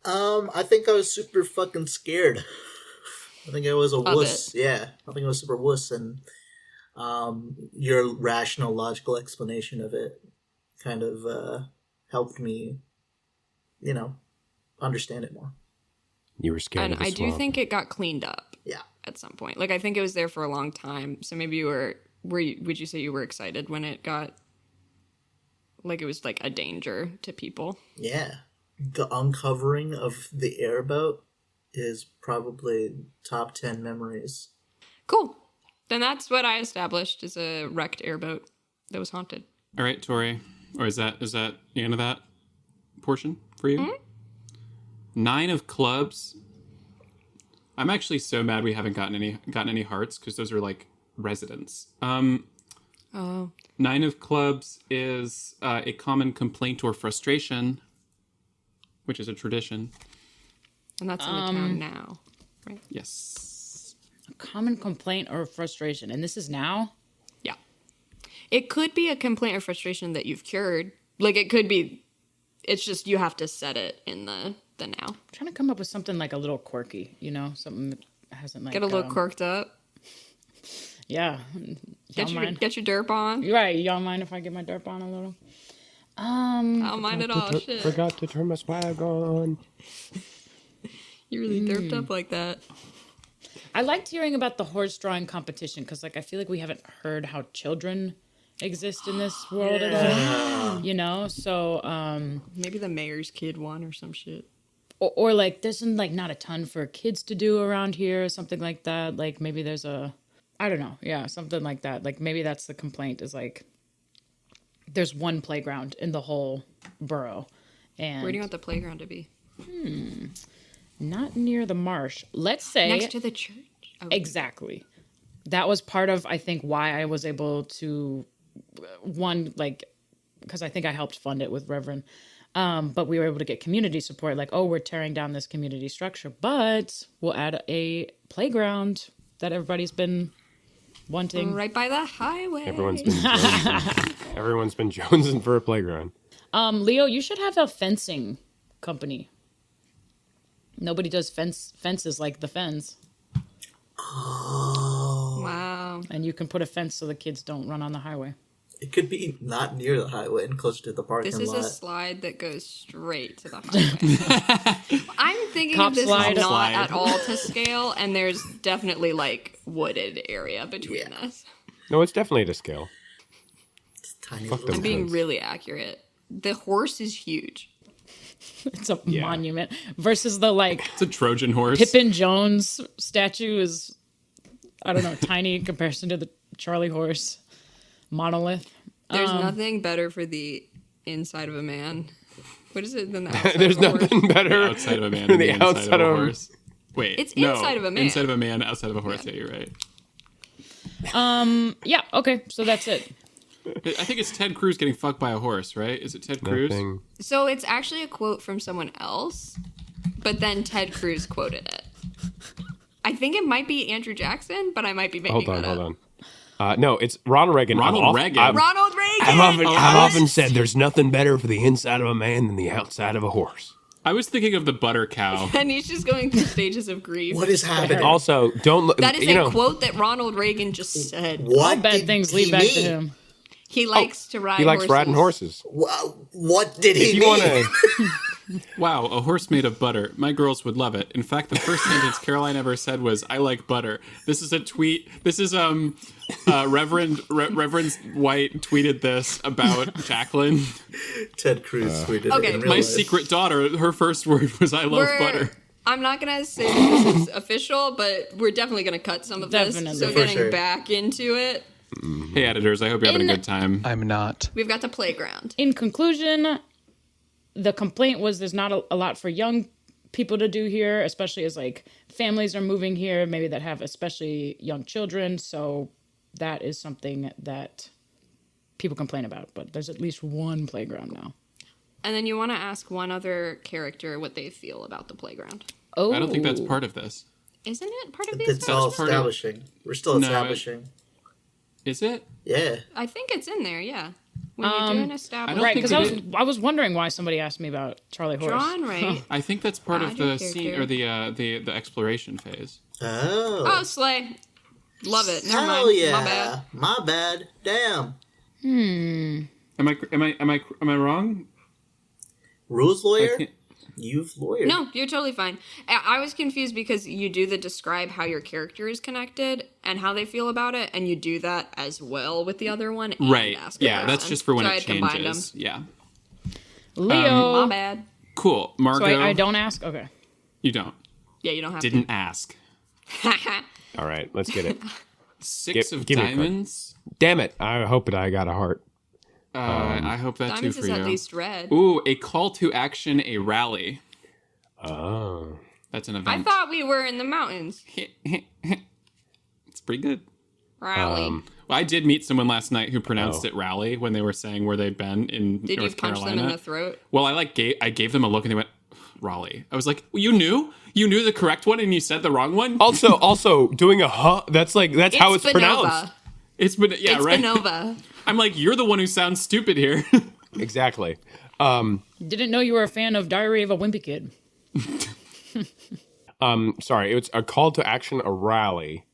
I think I was super fucking scared. I think I was a wuss. Yeah, I think I was super wuss, and your rational, logical explanation of it kind of helped me, understand it more. You were scared And of the I do swamp. think it got cleaned up Yeah. at some point. Like, I think it was there for a long time. So maybe would you say you were excited when it got, like, it was like a danger to people? Yeah. The uncovering of the airboat is probably top 10 memories. Cool. Then that's what I established as a wrecked airboat that was haunted. All right, Tori. Or is that the end of that portion for you? Mm-hmm. 9 of clubs. I'm actually so mad we haven't gotten any hearts because those are like residents. 9 of clubs is a common complaint or frustration, which is a tradition. And that's in the town now, right? Yes. A common complaint or frustration. And this is now? Yeah. It could be a complaint or frustration that you've cured. Like, it could be, it's just you have to set it in the now. I'm trying to come up with something like a little quirky, something that hasn't like... Get a little corked up. Yeah. Get your derp on. You're right. Y'all mind if I get my derp on a little? I don't mind at all. Shit. Forgot to turn my swag on. You really derped up like that. I liked hearing about the horse drawing competition because, like, I feel like we haven't heard how children exist in this world at all. You know, so maybe the mayor's kid one or some shit. Or like there's not a ton for kids to do around here or something like that. Like maybe there's I don't know. Yeah, something like that. Like maybe that's the complaint is like there's one playground in the whole borough. And where do you want the playground to be? Not near the marsh. Let's say next to the church. Oh. Exactly. That was part of, I think, why I was able to, because I think I helped fund it with Reverend. But we were able to get community support, like, we're tearing down this community structure, but we'll add a playground that everybody's been wanting. Right by the highway. Everyone's been jonesing for a playground. Leo, you should have a fencing company. Nobody does fences like the fence. Oh. Wow. And you can put a fence so the kids don't run on the highway. It could be not near the highway and closer to the parking lot. This is a slide that goes straight to the highway. I'm thinking Cop of this slide. not at all to scale, and there's definitely like wooded area between us. No, it's definitely to scale. It's tiny. I'm being really accurate. The horse is huge. It's a monument versus the It's a Trojan horse. Pippin Jones statue is, I don't know, tiny in comparison to the Charlie horse monolith. There's nothing better for the inside of a man. What is it than the outside There's of a horse? nothing better Outside of a man than and the outside of a horse. Wait, It's inside of a man. Inside of a man, outside of a horse. Yeah, you're right. Yeah, okay, so that's it. I think it's Ted Cruz getting fucked by a horse, right? Is it Ted Cruz? Nothing. So it's actually a quote from someone else, but then Ted Cruz quoted it. I think it might be Andrew Jackson, but I might be making that up. Hold on. No, it's Ronald Reagan. Ronald Reagan. Ronald Reagan! I've often said there's nothing better for the inside of a man than the outside of a horse. I was thinking of the butter cow. And he's just going through stages of grief. What is happening? Also, don't look. That is a quote that Ronald Reagan just said. What All bad did things he lead back to mean? him. He likes to ride He likes horses. riding horses. What did he If you mean? want to, Wow, a horse made of butter. My girls would love it. In fact, the first sentence Caroline ever said was, "I like butter." This is a tweet. This is Reverend White tweeted this about Jacqueline. Ted Cruz tweeted Okay. it in real My life. secret daughter. Her first word was, "I love butter." I'm not going to say that this is official, but we're definitely going to cut some of Definitely. this. So For getting sure. back into it, Hey, editors. I hope you're having a good time. I'm not. we've got the playground. In conclusion, the complaint was there's not a lot for young people to do here, especially as like families are moving here, maybe that have especially young children. So that is something that people complain about. But there's at least one playground now. And then you want to ask one other character what they feel about the playground. Oh, I don't think that's part of this. Isn't it part of the It's all part of- establishing. We're still No, establishing. Is it? Yeah. I think it's in there, yeah. When you're doing establishment. don't right. think Because it I was wondering why somebody asked me about Charlie Horse. Drawn right. I think that's part of Add the your scene character. or the exploration phase. Oh. Oh, Slay. Love it. Never Hell mind. yeah. My bad. My bad. Damn. Am I wrong? Rules I lawyer? can't- You've lawyered. No, you're totally fine. I was confused because you do the describe how your character is connected and how they feel about it, and you do that as well with the other one. And Right. ask a Yeah, that's person. just for when So I it had combined them. changes. Yeah. Leo. My bad. Cool. Margot. So I don't ask? Okay. You don't. Yeah, you don't have Didn't ask. all right, let's get it. Six Give- of give me a card. diamonds. Damn it! I hope I got a heart. I hope that Diamonds too for is you. at least red. Ooh, a call to action, a rally. Oh, That's an I event. thought we were in the mountains. It's pretty good. Rally. Well, I did meet someone last night who pronounced it rally when they were saying where they'd been in Did North you punch Carolina. them in the throat? Well, I gave them a look and they went Raleigh. I was like, well, you knew the correct one and you said the wrong one. also doing a that's how it's Spinova. pronounced. It's been It's right. Spinova. I'm like, you're the one who sounds stupid here. Exactly. Didn't know you were a fan of Diary of a Wimpy Kid. Sorry, it's a call to action, a rally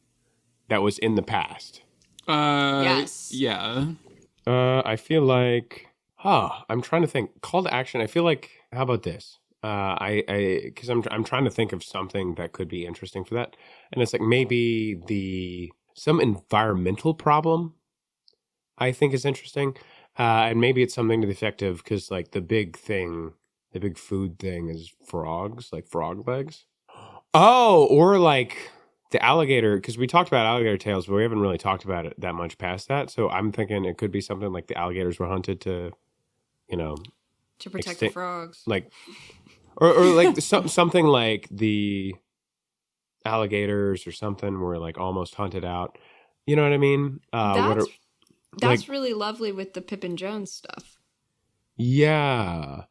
that was in the past. Yes. Yeah. I feel like, I'm trying to think. Call to action. I feel like, how about this? Because I'm trying to think of something that could be interesting for that, and it's like maybe some environmental problem. I think is interesting. And maybe it's something to the effect of, because like the big food thing is frogs, like frog legs. Oh, or like the alligator, because we talked about alligator tails, but we haven't really talked about it that much past that. So I'm thinking it could be something like the alligators were hunted to, to protect the frogs. Like, or like something like the alligators or something were like almost hunted out. You know what I mean? That's really lovely with the Pippin Jones stuff. Yeah.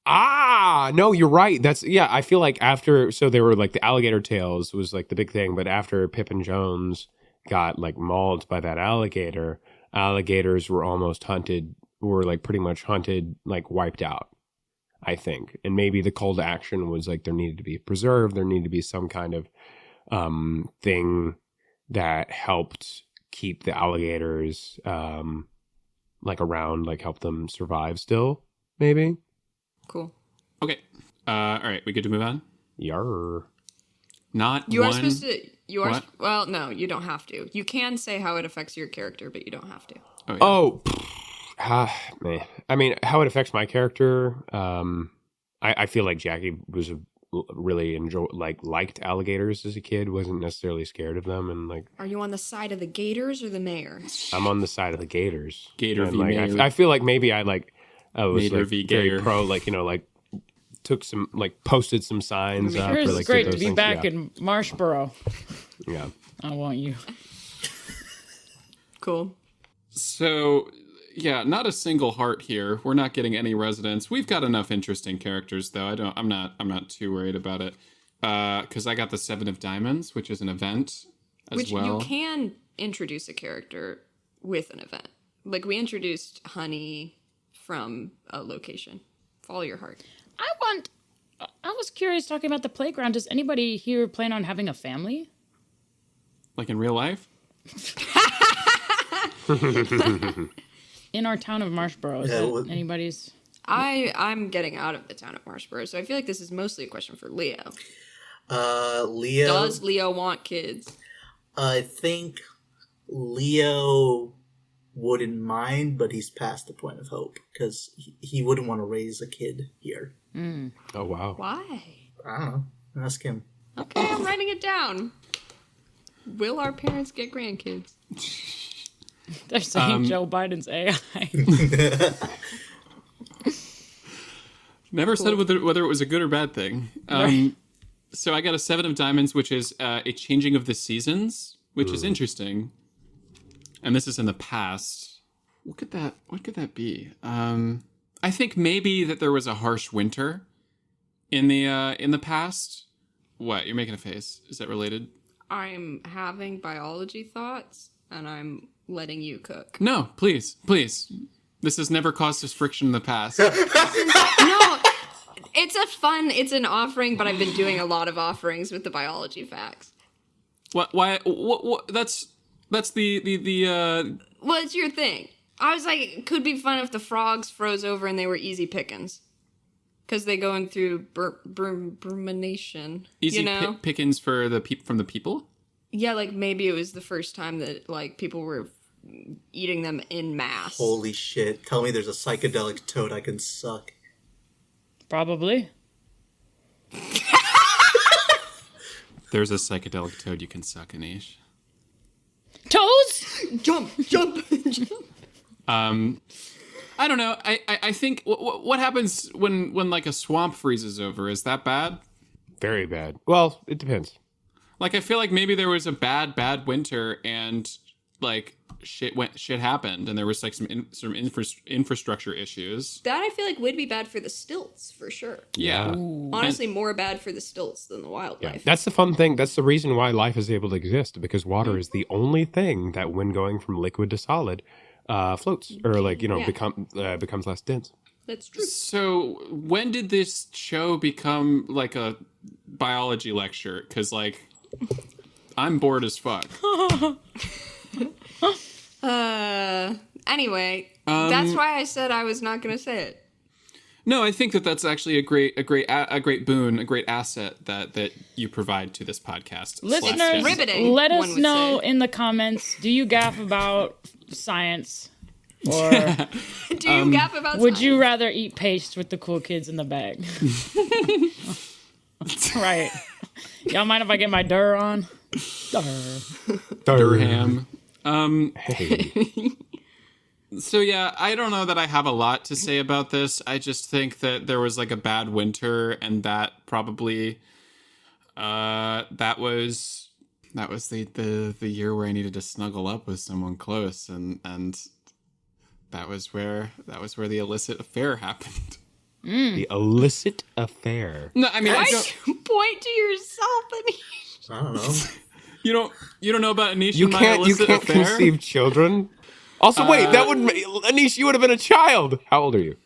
No, you're right. I feel like so they were like the alligator tails was like the big thing, but after Pippin Jones got like mauled by that alligator, alligators were like pretty much hunted, like wiped out, I think. And maybe the call to action was like there needed to be preserved, there needed to be some kind of thing that helped keep the alligators like around, like help them survive still, maybe. Cool. Okay. All right. We good to move on? Yarr. Not you one... are supposed to. You are. What? Well, no, you don't have to. You can say how it affects your character, but you don't have to. Oh, yeah. Man. I mean, how it affects my character. I feel like Jackie was really liked alligators as a kid. Wasn't necessarily scared of them, and like. Are you on the side of the gators or the mayor? I'm on the side of the gators. Gator v. Like, mayor. I feel like maybe I was Mater like v. very Gayer. pro, like took some posted some signs up. Sure, or, it's like, great did to those be things. back Yeah. in Marshboro. Yeah. I want you. Cool. So, yeah, not a single heart here. We're not getting any residents. We've got enough interesting characters, though. I'm not too worried about it. Because I got the 7 of Diamonds, which is an event as well. You can introduce a character with an event. Like, we introduced Honey from a location. Follow your heart. I was curious talking about the playground. Does anybody here plan on having a family? Like in real life? In our town of Marshboro, is that anybody's? I'm getting out of the town of Marshboro, so I feel like this is mostly a question for Leo. Leo. Does Leo want kids? I think Leo wouldn't mind, but he's past the point of hope because he wouldn't want to raise a kid here. Oh wow. Why? I don't know. Ask him. Okay, I'm writing it down. Will our parents get grandkids? They're saying Joe Biden's AI. Never said whether it was a good or bad thing. Right. So I got a 7 of Diamonds, which is a changing of the seasons, which is interesting. And this is in the past. What could that be? I think maybe that there was a harsh winter in the past. What? You're making a face. Is that related? I'm having biology thoughts, and I'm letting you cook. No, please. This has never caused us friction in the past. No, it's an offering, but I've been doing a lot of offerings with the biology facts. What? Why? What? That's the. Well, it's your thing. I was like, it could be fun if the frogs froze over and they were easy pickings. Because they going through rumination. Easy pickings for from the people? Yeah, like maybe it was the first time that like people were eating them in mass. Holy shit. Tell me there's a psychedelic toad I can suck. Probably. There's a psychedelic toad you can suck, Anish. Toes? Jump! I don't know. I think what happens when like a swamp freezes over? Is that bad? Very bad. Well, it depends. Like I feel like maybe there was a bad winter and like shit happened and there was like some infrastructure issues. That I feel like would be bad for the stilts for sure. Yeah. Honestly, more bad for the stilts than the wildlife. Yeah. That's the fun thing. That's the reason why life is able to exist, because water is the only thing that, when going from liquid to solid, floats or becomes less dense. That's true. So when did this show become like a biology lecture? Because like I'm bored as fuck. Anyway, that's why I said I was not going to say it. No, I think that's actually a great boon, a great asset that you provide to this podcast. Listeners, Riveting, let one us would know say. in the comments, do you gaff about science? Or Do you gap about would science? you rather eat paste with the cool kids in the bag? Right. Y'all mind if I get my dur on? Durham. Hey. So yeah, I don't know that I have a lot to say about this. I just think that there was like a bad winter, and that probably that was the year where I needed to snuggle up with someone close, and that was where the illicit affair happened. The illicit affair. No, I mean, Why you point to yourself, Anish? I don't know. You don't know about Anish You and my can't illicit affair? conceive children. Also, wait, that would Anish, you would have been a child. How old are you?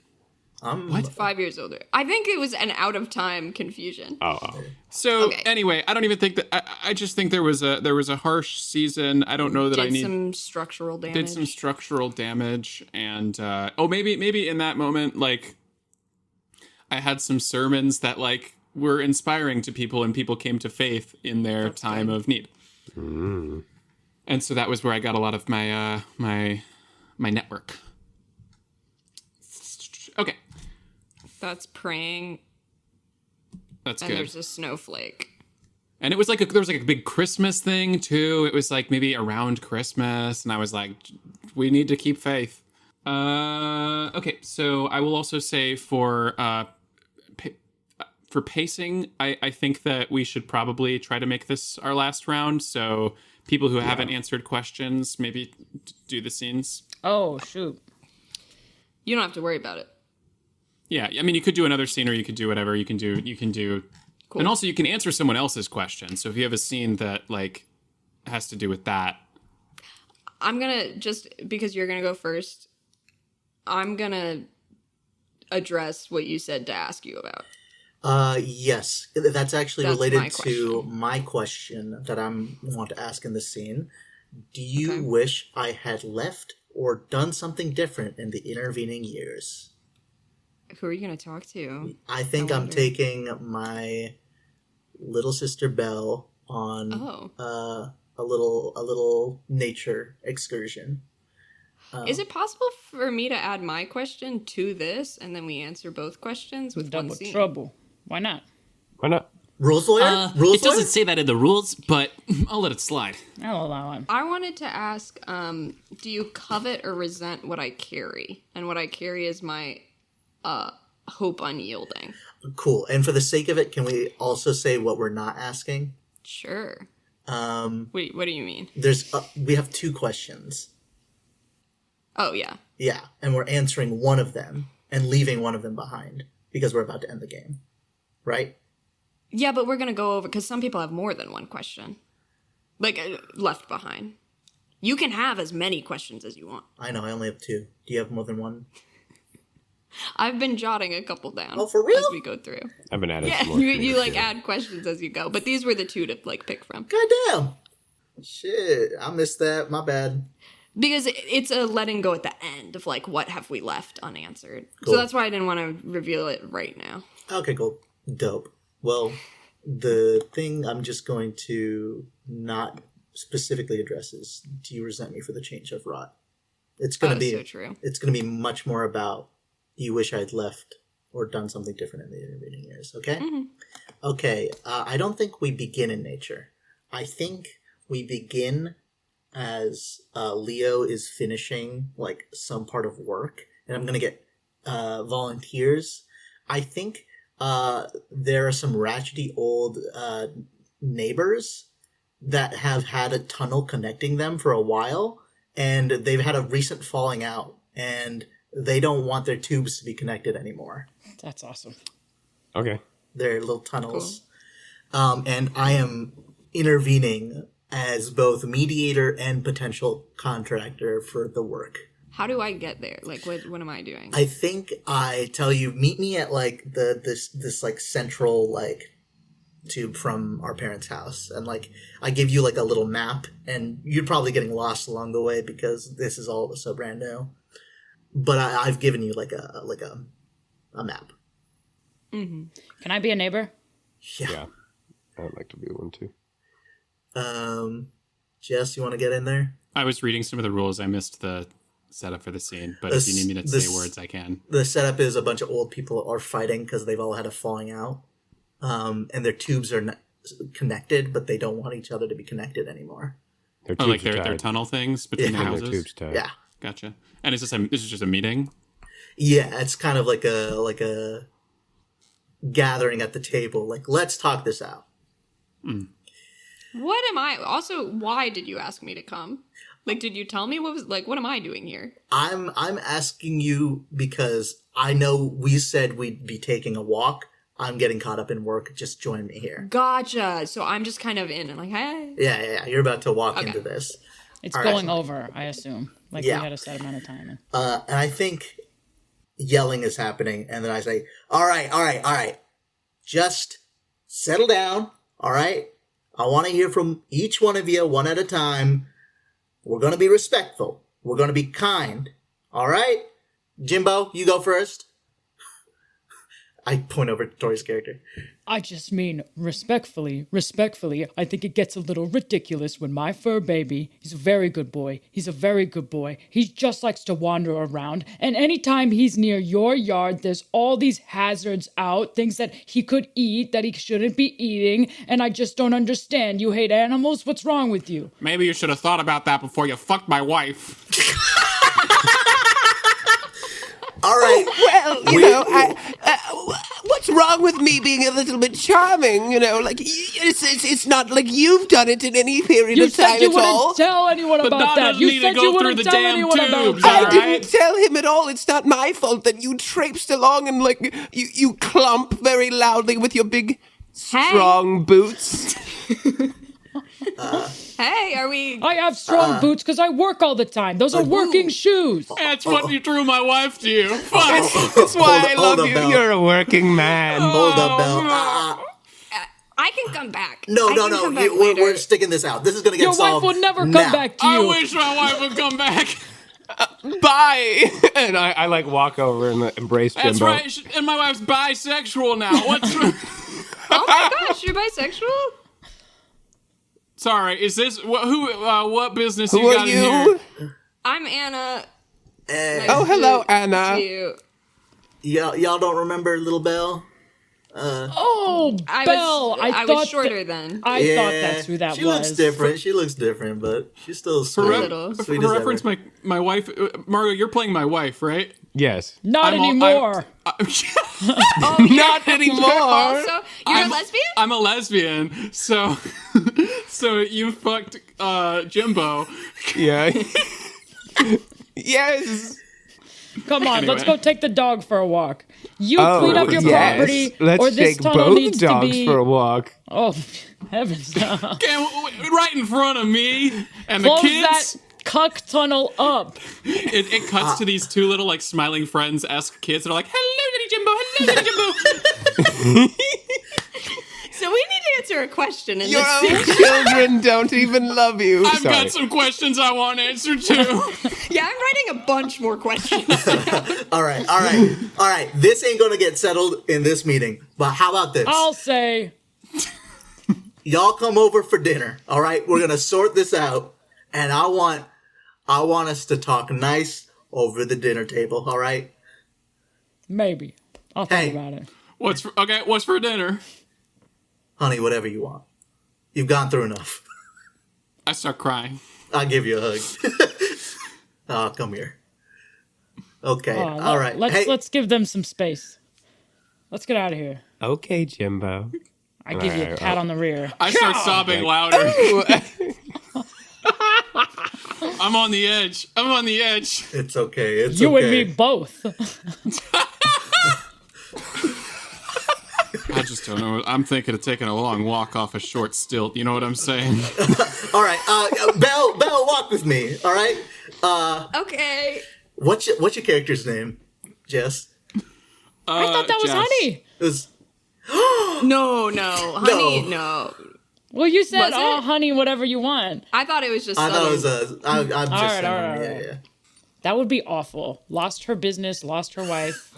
I'm 5 years older. I think it was an out of time confusion. Oh. So Okay. anyway, I don't even think that. I just think there was a harsh season. I don't know that I need some structural damage. did some structural damage, and maybe in that moment, like I had some sermons that like were inspiring to people, and people came to faith in their time of need. Mm. And so that was where I got a lot of my my network. Okay, That's praying, that's and good. there's a snowflake. And it was like there was like a big Christmas thing too. It was like maybe around Christmas, and I was like, we need to keep faith. Okay, so I will also say for pacing, I think that we should probably try to make this our last round. So people who haven't answered questions, maybe do the scenes. Oh, shoot. You don't have to worry about it. Yeah, I mean, you could do another scene, or you could do whatever. You can do, Cool. and also you can answer someone else's question. So if you have a scene that like has to do with that, I'm gonna just because you're gonna go first. I'm gonna address what you said to ask you about. Yes, that's actually That's related my to question. my question that I want to ask in the scene. Do you Okay. wish I had left or done something different in the intervening years? Who are you gonna talk to? I think I I'm wonder. taking my little sister Belle on Oh. a little nature excursion. Is it possible for me to add my question to this, and then we answer both questions with one Double scene? trouble. Why not? Why not? Rules lawyer? Rules it doesn't lawyer? say that in the rules, but I'll let it slide. I'll allow him. I wanted to ask, do you covet or resent what I carry? And what I carry is my hope unyielding. Cool. And for the sake of it, can we also say what we're not asking? Sure. Um, Wait, what do you mean? we have two questions. Oh, yeah. Yeah, and we're answering one of them and leaving one of them behind because we're about to end the game, right? Yeah, but we're going to go over, because some people have more than one question. Like, left behind. You can have as many questions as you want. I know, I only have two. Do you have more than one? I've been jotting a couple down. Oh, for real? As we go through. I've been adding Yeah, some more you things, like yeah. add questions as you go. But these were the two to like pick from. Goddamn. Shit, I missed that. My bad. Because it's a letting go at the end of like, what have we left unanswered? Cool. So that's why I didn't want to reveal it right now. Okay, cool. Dope. Well, the thing I'm just going to not specifically address is, do you resent me for the change I've wrought? It's going to be so true. It's going to be much more about, do you wish I'd left or done something different in the intervening years, okay? Mm-hmm. Okay, I don't think we begin in nature. I think we begin as Leo is finishing like some part of work, and I'm going to get volunteers. I think there are some ratchety old neighbors that have had a tunnel connecting them for a while, and they've had a recent falling out, and they don't want their tubes to be connected anymore. That's awesome. Okay. They're little tunnels. And I am intervening as both mediator and potential contractor for the work. How do I get there? Like, what am I doing? I think I tell you, meet me at like this like central like tube from our parents' house, and like I give you like a little map, and you're probably getting lost along the way because this is all so brand new. But I've given you like a map. Mm-hmm. Can I be a neighbor? Yeah. I'd like to be one too. Jess, you want to get in there? I was reading some of the rules. I missed the setup for the scene, but if you need me to say words, I can. The setup is a bunch of old people are fighting because they've all had a falling out, and their tubes are connected, but they don't want each other to be connected anymore. Their tunnel things between the houses. Tubes tied. Yeah, gotcha. And this is just a meeting. Yeah, it's kind of like a gathering at the table. Like, let's talk this out. What am I? Also, why did you ask me to come? Like, did you tell me what am I doing here? I'm asking you because I know we said we'd be taking a walk. I'm getting caught up in work. Just join me here. Gotcha. So I'm just kind of in and like, hey. Yeah. You're about to walk into this. It's all going over, I assume. Like we had a set amount of time. And I think yelling is happening. And then I say, all right. Just settle down. All right. I want to hear from each one of you one at a time. We're going to be respectful. We're going to be kind. All right? Jimbo, you go first. I point over to Tori's character. I just mean respectfully, I think it gets a little ridiculous when my fur baby, he's a very good boy. He just likes to wander around. And anytime he's near your yard, there's all these hazards out, things that he could eat that he shouldn't be eating. And I just don't understand. You hate animals? What's wrong with you? Maybe you should have thought about that before you fucked my wife. All right. What's wrong with me being a little bit charming? Like it's not like you've done it in any period of time at all. You said you wouldn't tell anyone about that. You said you wouldn't tell anyone about that. I didn't tell him at all. It's not my fault that you traipsed along and you clump very loudly with your big strong boots. Hey, are we... I have strong boots because I work all the time. Those are working shoes. That's what you drew my wife to you. That's why I love you. Bell. You're a working man. Hold up, Bell. I can come back. No. We're sticking this out. This is going to get solved. Your wife will never come back to you. I wish my wife would come back. Bye. And I walk over and embrace Jimbo. That's right. And my wife's bisexual now. What's Oh my gosh, you're bisexual? Sorry, is this what business Who you got are in you? here? I'm Anna. Hello, Anna. Y'all don't remember Little Bell? Belle. I was shorter then. I thought that's who that was. She looks different. She looks different, but she's still sweet. For reference, my wife, Mario, you're playing my wife, right? Yes. Not anymore. Not anymore. You're a lesbian? I'm a lesbian. So you fucked Jimbo. Yeah. Yes. Come on, Anyway. let's go take the dog for a walk. You clean up your property, Let's or this take tunnel both needs dogs to be... for a walk. Oh, heavens no. Okay, right in front of me and Close the kids. that cuck tunnel up. It cuts to these two little smiling friends-esque kids that are like, "Hello, Little Jimbo. Hello, Little Jimbo." So we need to answer a question in Your this own scene. children don't even love you. I've got some questions I want answered too. Yeah, I'm writing a bunch more questions. All right. This ain't gonna get settled in this meeting. But how about this? I'll say... Y'all come over for dinner. All right, we're gonna sort this out, and I want us to talk nice over the dinner table. All right. Maybe. I'll think about it. What's for dinner? Honey, whatever you want. You've gone through enough. I start crying. I'll give you a hug. Oh, come here. Okay. All right. Let's give them some space. Let's get out of here. Okay, Jimbo. I give you a pat on the rear. I start sobbing louder. I'm on the edge. It's okay. It's you okay. and me both. I just don't know. I'm thinking of taking a long walk off a short stilt. You know what I'm saying? All right. Belle, walk with me. All right. Okay. What's your character's name, Jess? I thought that was Jess. Honey. It was. No, honey, no. Well, you said, Was "Oh, it? honey, whatever you want." I thought it was just. I thought it was Southern. I'm just All right, saying. all right. Yeah. That would be awful. Lost her business, lost her wife.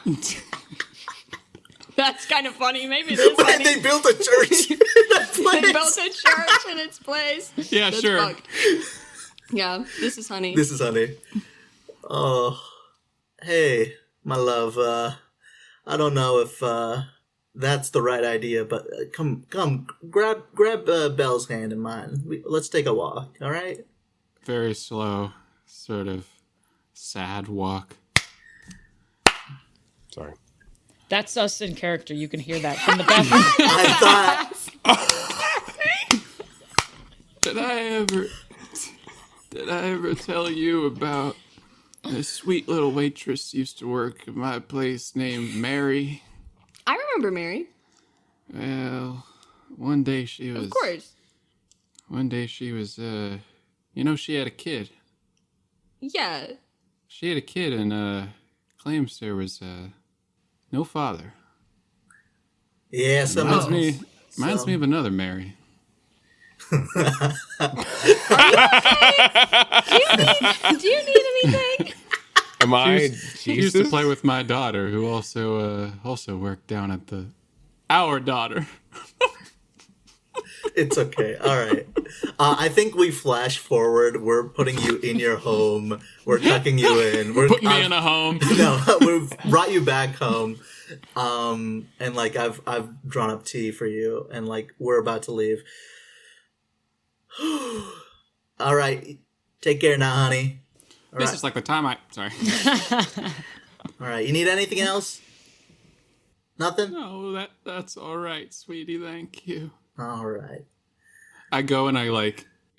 That's kind of funny. Maybe it is When funny. they built a church in that They place. built a church in its place. Yeah, That's sure. fucked. Yeah, this is honey. This is Honey. Oh, hey, my love. I don't know if that's the right idea, but come, grab Belle's hand in mine. Let's take a walk. All right. Very slow, sort of sad walk. Sorry. That's us in character. You can hear that from the bathroom. I thought. Did I ever tell you about a sweet little waitress used to work at my place named Mary? I remember Mary. Well, one day she was... Of course. One day she was, she had a kid. Yeah. She had a kid and, claims there was, no father. Yeah, Reminds me of another Mary. Do you need anything? Am I She used to play with my daughter, who also worked down at our daughter. It's okay. All right. I think we flash forward. We're putting you in your home. We're tucking you in. Put me in a home. No, we've brought you back home. And like I've drawn up tea for you, and like we're about to leave. All right. Take care now, honey. This is like the time sorry. All right. You need anything else? Nothing? No, that's all right, sweetie. Thank you. All right. I go and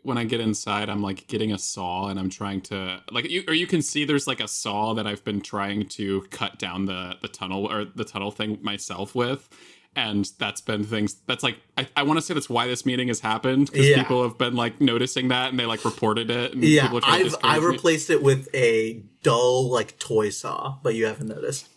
when I get inside, I'm like getting a saw and I'm trying to you can see there's like a saw that I've been trying to cut down the tunnel thing myself with. And that's been things that's like, I want to say that's why this meeting has happened. Because people have been like noticing that and they like reported it. And yeah, people are I replaced it with a dull like toy saw, but you haven't noticed.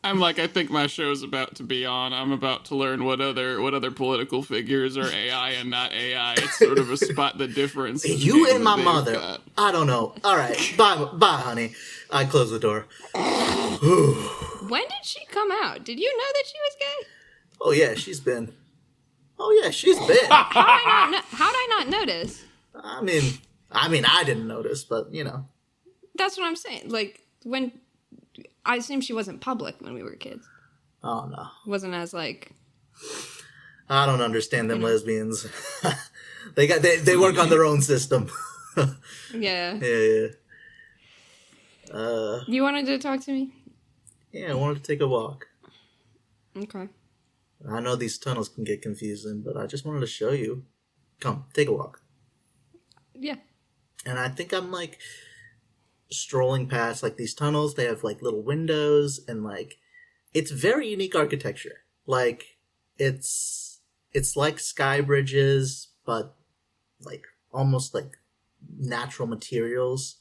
I'm like, I think my show's about to be on. I'm about to learn what other political figures are AI and not AI. It's sort of a spot the difference. You and my mother. I don't know. All right. Bye, honey. I close the door. When did she come out? Did you know that she was gay? Oh yeah, she's been. How'd I not notice? I mean, I didn't notice, but you know. That's what I'm saying. Like when I assume she wasn't public when we were kids. Oh no. Wasn't as like. I don't understand them lesbians. they work on their own system. Yeah. Yeah. You wanted to talk to me? Yeah, I wanted to take a walk. Okay. I know these tunnels can get confusing, but I just wanted to show you. Come, take a walk. Yeah. And I think I'm like strolling past like these tunnels. They have like little windows and like it's very unique architecture. Like it's like sky bridges, but like almost like natural materials.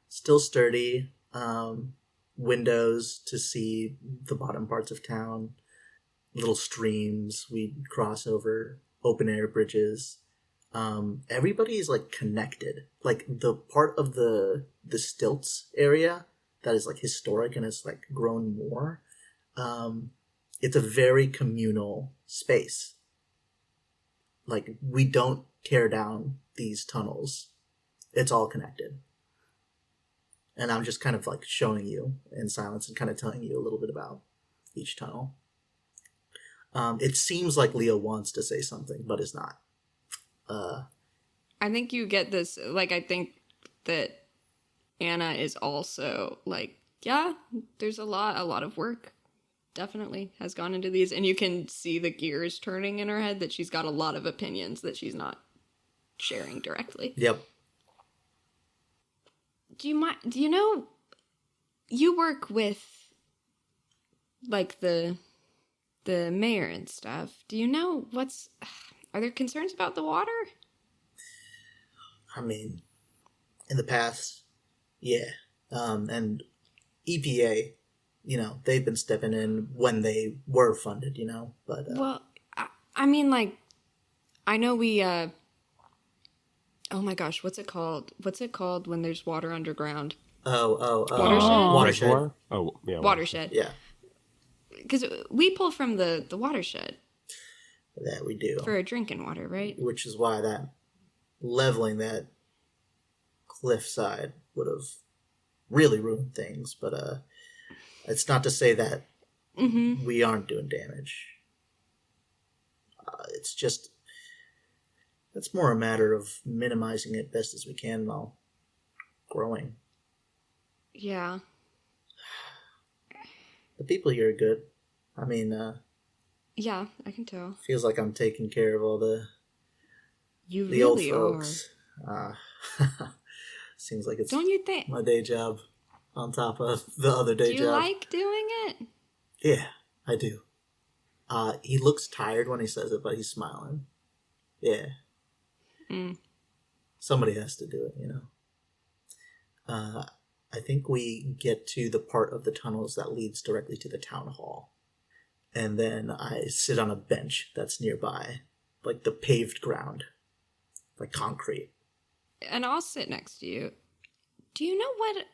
Still sturdy. Windows to see the bottom parts of town. Little streams we cross over. Open air bridges. Everybody's like connected. Like the part of the stilts area that is like historic and has like grown more. It's a very communal space. Like we don't tear down these tunnels. It's all connected. And I'm just kind of like showing you in silence and kind of telling you a little bit about each tunnel. It seems like Leo wants to say something, but is not. I think you get this. Like, I think that Anna is also like, yeah, there's a lot of work definitely has gone into these. And you can see the gears turning in her head that she's got a lot of opinions that she's not sharing directly. Yep. Do you know, you work with like the mayor and stuff. Do you know are there concerns about the water? I mean, in the past, yeah. And EPA, they've been stepping in when they were funded, but... Well, I mean, like, I know we, oh my gosh, what's it called? What's it called when there's water underground? Watershed. Oh, yeah. Watershed. Yeah. Because we pull from the watershed. That we do. For drinking water, right? Which is why leveling that cliffside would have really ruined things, but it's not to say that we aren't doing damage. It's just, it's more a matter of minimizing it best as we can while growing. Yeah. The people here are good. I mean, yeah, I can tell. Feels like I'm taking care of all the really old folks. Seems like it's Don't you think? My day job on top of the other day job. Do you like doing it? Yeah, I do. He looks tired when he says it, but he's smiling. Yeah. Somebody has to do it, you know. I think we get to the part of the tunnels that leads directly to the town hall. And then I sit on a bench that's nearby, like the paved ground, like concrete. And I'll sit next to you. Do you know what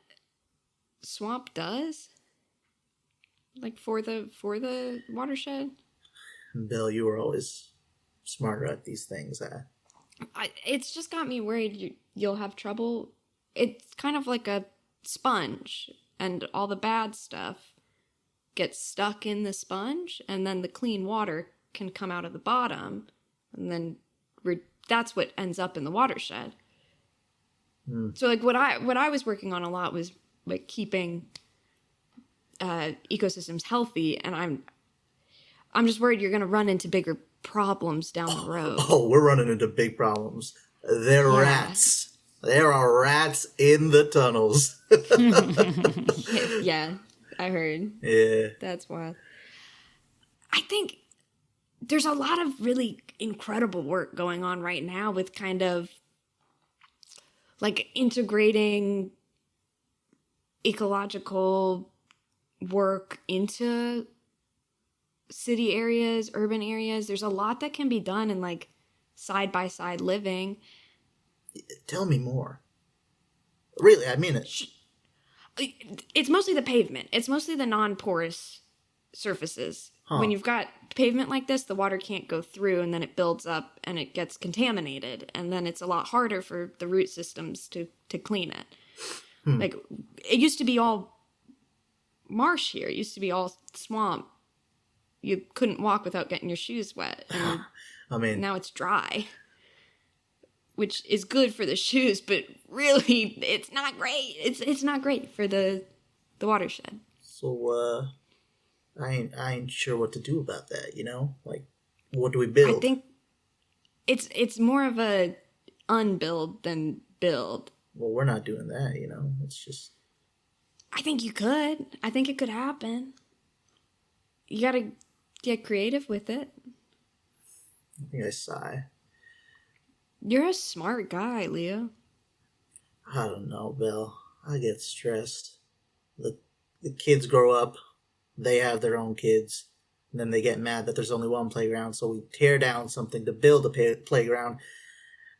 swamp does? Like for the watershed? Bill, you were always smarter at these things. It's just got me worried you'll have trouble. It's kind of like a sponge, and all the bad stuff gets stuck in the sponge, and then the clean water can come out of the bottom, and then that's what ends up in the watershed. So like what I was working on a lot was like keeping ecosystems healthy, and I'm just worried you're going to run into bigger problems down the road. Oh, we're running into big problems. They're rats. There are rats in the tunnels. Yeah, I heard. Yeah. That's wild. I think there's a lot of really incredible work going on right now with kind of like integrating ecological work into city areas, urban areas. There's a lot that can be done in like side-by-side living. Tell me more. Really, I mean it. It's mostly the pavement. It's mostly the non-porous surfaces. When you've got pavement like this, the water can't go through, and then it builds up and it gets contaminated, and then it's a lot harder for the root systems to clean it. Like, it used to be all marsh here. It used to be all swamp. You couldn't walk without getting your shoes wet. And I mean, now it's dry, which is good for the shoes, but really, it's not great. It's not great for the watershed. So, I ain't sure what to do about that, you know? Like, what do we build? I think it's more of a unbuild than build. Well, we're not doing that, you know? It's just... I think you could. I think it could happen. You gotta get creative with it. I think I sigh. You're a smart guy, Leo. I don't know, Bill. I get stressed. The kids grow up. They have their own kids. And then they get mad that there's only one playground, so we tear down something to build a playground.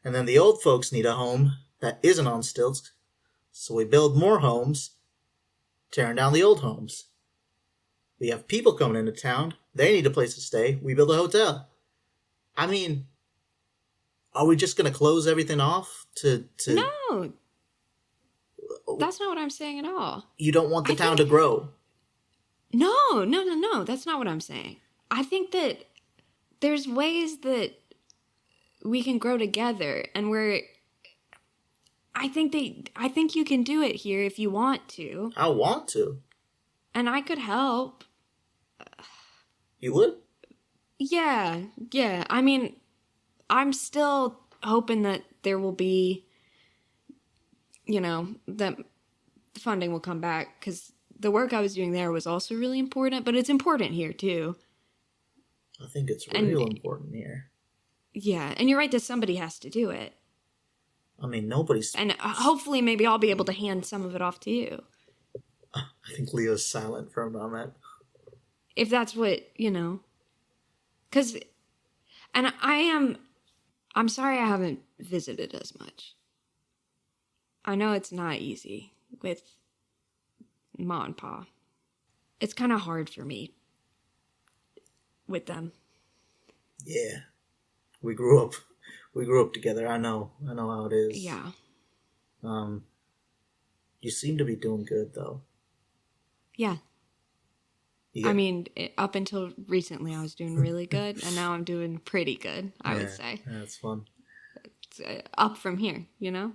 And then the old folks need a home that isn't on stilts, so we build more homes, tearing down the old homes. We have people coming into town. They need a place to stay. We build a hotel. I mean, are we just going to close everything off to... No. That's not what I'm saying at all. You don't want the town to grow. No. That's not what I'm saying. I think that there's ways that we can grow together, and I think you can do it here if you want to. I want to. And I could help. You would? Yeah. I mean, I'm still hoping that there will be, that the funding will come back, because the work I was doing there was also really important, but it's important here too. I think it's real important here. Yeah, and you're right that somebody has to do it. I mean, nobody's... And hopefully maybe I'll be able to hand some of it off to you. I think Leo's silent for a moment. If that's what, Because... And I'm sorry I haven't visited as much. I know it's not easy with Ma and Pa. It's kind of hard for me with them. Yeah. We grew up together. I know how it is. Yeah. You seem to be doing good, though. Yeah. Yeah. I mean, up until recently, I was doing really good, and now I'm doing pretty good, I would say. Yeah, that's fun. It's up from here, you know?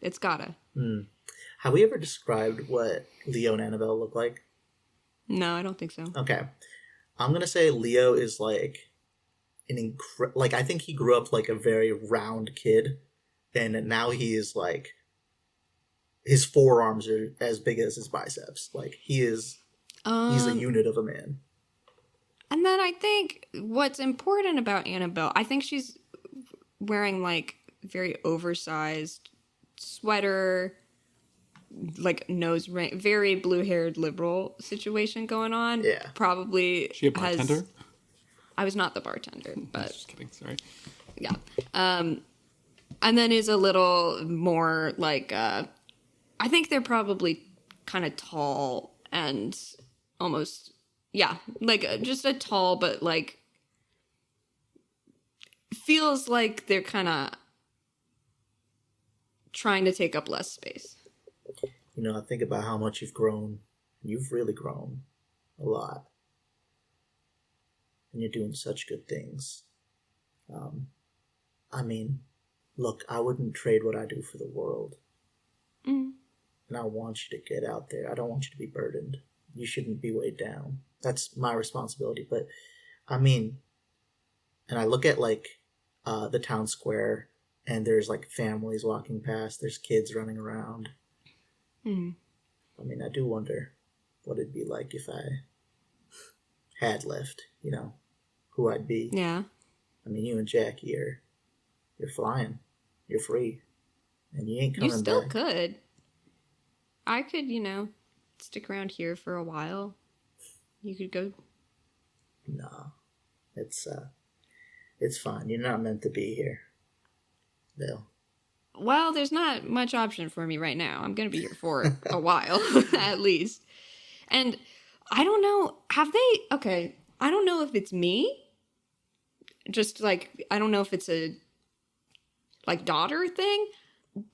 It's gotta. Have we ever described what Leo and Annabelle look like? No, I don't think so. Okay. I'm going to say Leo is like I think he grew up like a very round kid, and now he is like, his forearms are as big as his biceps. Like, he's a unit of a man. And then I think what's important about Annabelle, I think she's wearing like very oversized sweater, like nose ring, very blue-haired liberal situation going on. Yeah. Probably She a bartender? I was not the bartender, but Just kidding, sorry. yeah. And then is a little more like, I think they're probably kind of tall and almost, yeah, like just a tall, but like, feels like they're kind of trying to take up less space. You know, I think about how much you've grown. You've really grown a lot. And you're doing such good things. I mean, look, I wouldn't trade what I do for the world. Mm. And I want you to get out there. I don't want you to be burdened. You shouldn't be weighed down. That's my responsibility. But, I mean, and I look at, like, the town square, and there's, like, families walking past. There's kids running around. Mm. I mean, I do wonder what it'd be like if I had left, you know, who I'd be. Yeah. I mean, you and Jackie you're flying. You're free. And you ain't coming back. You still could. I could, stick around here for a while. You could go. No. It's fine. You're not meant to be here, Bill. Well, there's not much option for me right now. I'm going to be here for a while, at least. And I don't know, okay, I don't know if it's me. Just like, I don't know if it's a, like, daughter thing.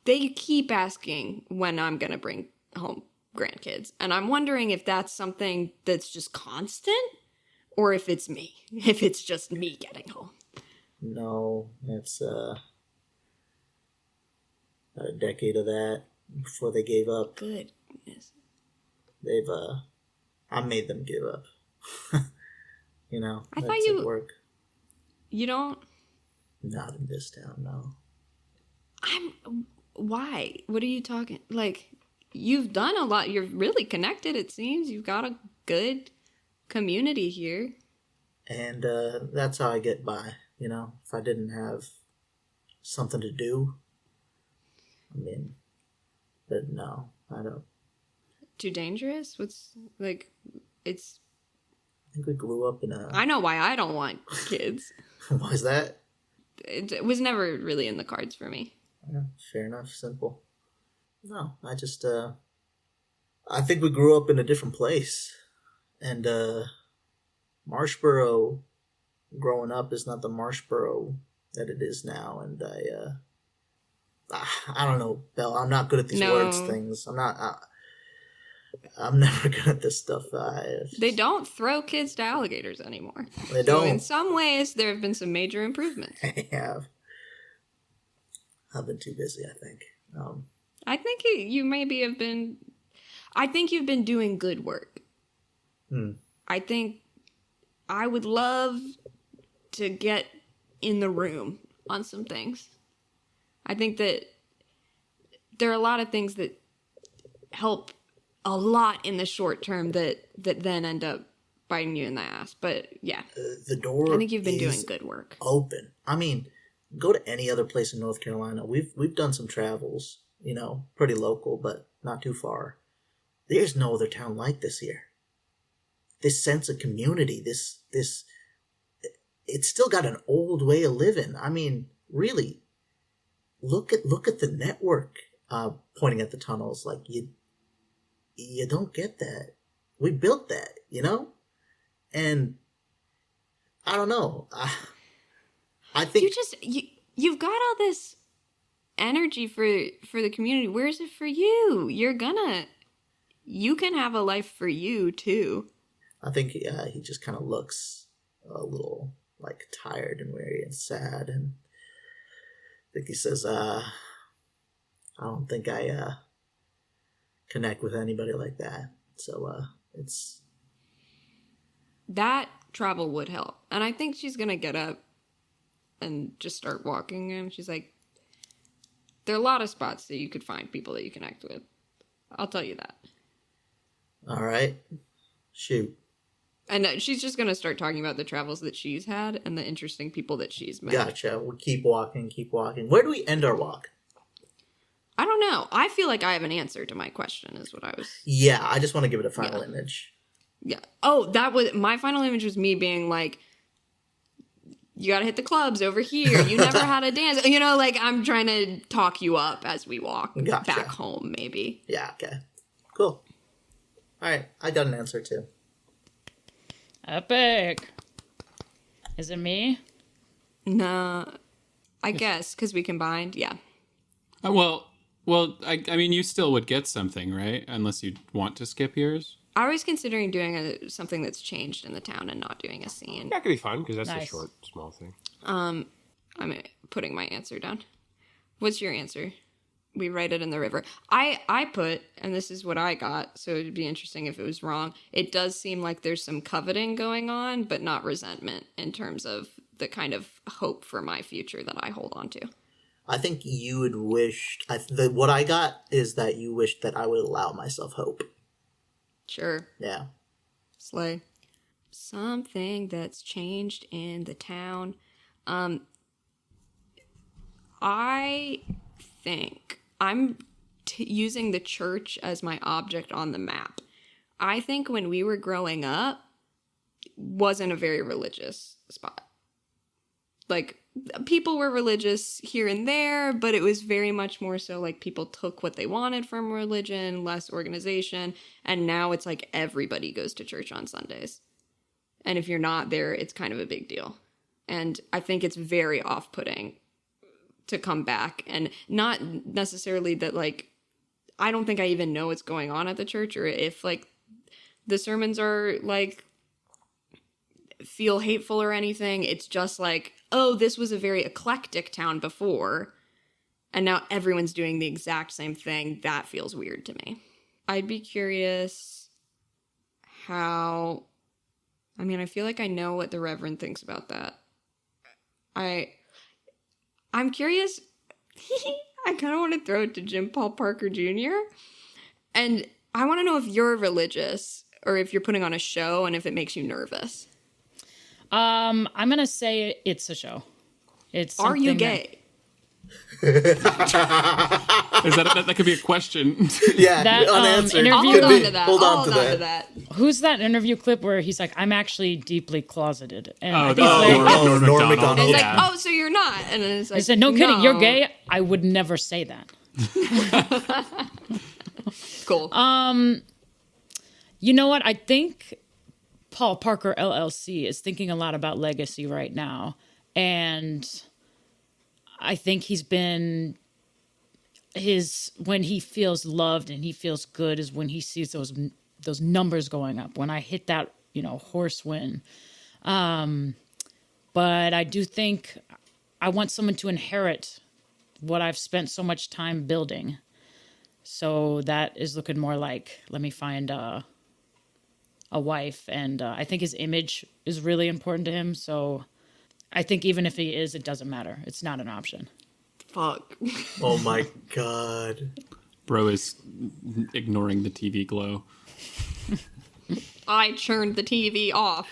They keep asking when I'm going to bring home grandkids. And I'm wondering if that's something that's just constant or if it's me. If it's just me getting home. No, it's about a decade of that before they gave up. Goodness. I made them give up. I thought you work. You don't. Not in this town, no. Why? What are you talking? Like, you've done a lot. You're really connected, it seems. You've got a good community here. And that's how I get by, If I didn't have something to do, but no, I don't. Too dangerous? I think we grew up in a... I know why I don't want kids. Why is that? It was never really in the cards for me. Yeah, fair enough, simple. No, I just, I think we grew up in a different place. And, Marshboro, growing up, is not the Marshboro that it is now. And I don't know, Belle, I'm not good at these words things. I'm never good at this stuff. They don't throw kids to alligators anymore. They don't. So in some ways, there have been some major improvements. They have. I've been too busy, I think. I think you maybe have been... I think you've been doing good work. I think I would love to get in the room on some things. I think that there are a lot of things that help a lot in the short term that then end up biting you in the ass. But yeah, the door. I think you've been doing good work. Open. I mean, go to any other place in North Carolina. We've done some travels, pretty local, but not too far. There's no other town like this here. This sense of community, this it's still got an old way of living. I mean, really, look at the network. Pointing at the tunnels, like you don't get that. We built that, and I don't know. I think you've got all this energy for the community. Where's it for you? You can have a life for you too. I think he just kind of looks a little like tired and weary and sad, and I think he says, I don't think I connect with anybody like that. So it's... That travel would help. And I think she's going to get up and just start walking. And she's like, there are a lot of spots that you could find people that you connect with. I'll tell you that. All right. Shoot. And she's just going to start talking about the travels that she's had and the interesting people that she's met. Gotcha. We'll keep walking. Where do we end our walk? I don't know. I feel like I have an answer to my question is what I was... Yeah, I just want to give it a final image. Yeah. Oh, that was... My final image was me being like, you gotta hit the clubs over here. You never had a dance. You know, like, I'm trying to talk you up as we walk back home, maybe. Yeah, okay. Cool. All right, I got an answer, too. Epic. Is it me? No. I guess, because we combined, yeah. Well, I mean, you still would get something, right? Unless you want to skip yours. I was considering doing something that's changed in the town and not doing a scene. That could be fun, because that's Nice. a short, small thing. I'm putting my answer down. What's your answer? We write it in the river. I put, and this is what I got, so it'd be interesting if it was wrong. It does seem like there's some coveting going on, but not resentment in terms of the kind of hope for my future that I hold on to. I think you would wish... what I got is that you wished that I would allow myself hope. Sure. Yeah. Slay. Something that's changed in the town. I think I'm using the church as my object on the map. I think when we were growing up, wasn't a very religious spot. Like, people were religious here and there, but it was very much more so like people took what they wanted from religion, less organization, and now it's like everybody goes to church on Sundays. And if you're not there, it's kind of a big deal. And I think it's very off-putting to come back, and not necessarily that, like, I don't think I even know what's going on at the church, or if, like, the sermons are, like, feel hateful or anything. It's just like, oh, this was a very eclectic town before, and now everyone's doing the exact same thing. That feels weird to me. I'd be curious how... I mean, I feel like I know what the Reverend thinks about that. I'm curious. I kind of want to throw it to Jim Paul Parker Jr. And I want to know if you're religious or if you're putting on a show and if it makes you nervous. I'm going to say it's a show. Are you gay? Is that could be a question? Yeah, That, unanswered. interview- Hold on to that. Who's that interview clip where he's like, I'm actually deeply closeted? And I think Norm Norm Macdonald. Macdonald. And it's Yeah. like, oh, so you're not. And then it's like, I said, no kidding, you're gay? I would never say that. Cool. You know what? I think Paul Parker LLC is thinking a lot about legacy right now. And I think he's been... when he feels loved and he feels good is when he sees those numbers going up. When I hit that, horse win. But I do think I want someone to inherit what I've spent so much time building. So that is looking more like, let me find a wife. And I think his image is really important to him. So I think even if he is, it doesn't matter. It's not an option. Fuck. Oh my god. Bro is ignoring the TV glow. I turned the TV off.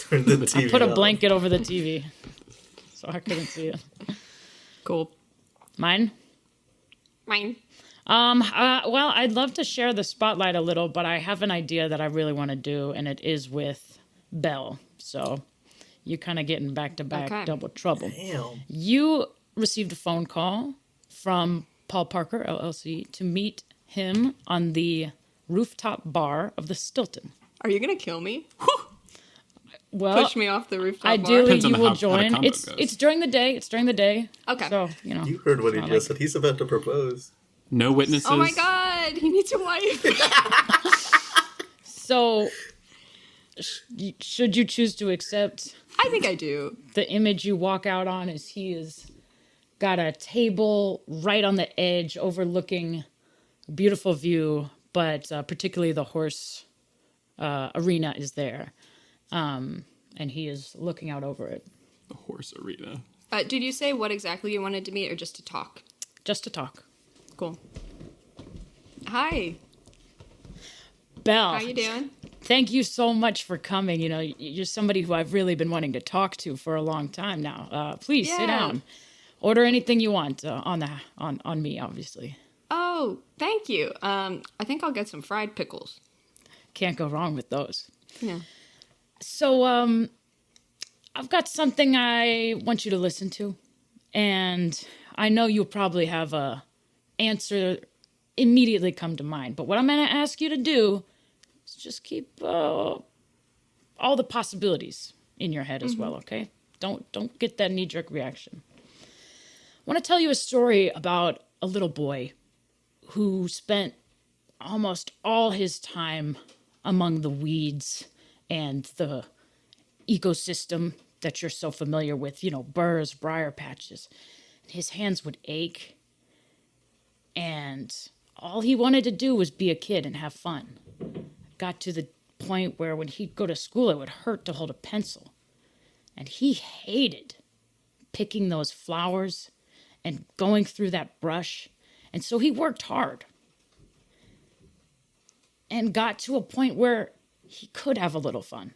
Turn the TV I put a off. blanket over the TV so I couldn't see it. Cool. Mine? Mine. Well, I'd love to share the spotlight a little, but I have an idea that I really want to do, and it is with Belle. So you kind of getting back-to-back double trouble. Damn. You received a phone call from Paul Parker, LLC, to meet him on the rooftop bar of the Stilton. Are you going to kill me? push me off the rooftop. Ideally, you will how the join. combo It's goes. during the day. It's during the day. Okay. So You heard what he not just said. He's about to propose. No witnesses. Oh my god, he needs a wife. So, should you choose to accept I think I do. the image you walk out on is he is got a table right on the edge overlooking a beautiful view, but particularly the horse arena is there. And he is looking out over it. The horse arena. Did you say what exactly you wanted to meet or just to talk? Just to talk. Cool. Hi. Belle. How you doing? Thank you so much for coming. You know, you're somebody who I've really been wanting to talk to for a long time now. Please sit down. Order anything you want on me, obviously. Oh, thank you. I think I'll get some fried pickles. Can't go wrong with those. Yeah. So, I've got something I want you to listen to, and I know you'll probably have a answer immediately come to mind. But what I'm going to ask you to do is just keep all the possibilities in your head as well. Okay? Don't get that knee-jerk reaction. I want to tell you a story about a little boy who spent almost all his time among the weeds and the ecosystem that you're so familiar with, you know, burrs, briar patches. His hands would ache, and all he wanted to do was be a kid and have fun. Got to the point where when he'd go to school, it would hurt to hold a pencil. And he hated picking those flowers and going through that brush. And so he worked hard and got to a point where he could have a little fun.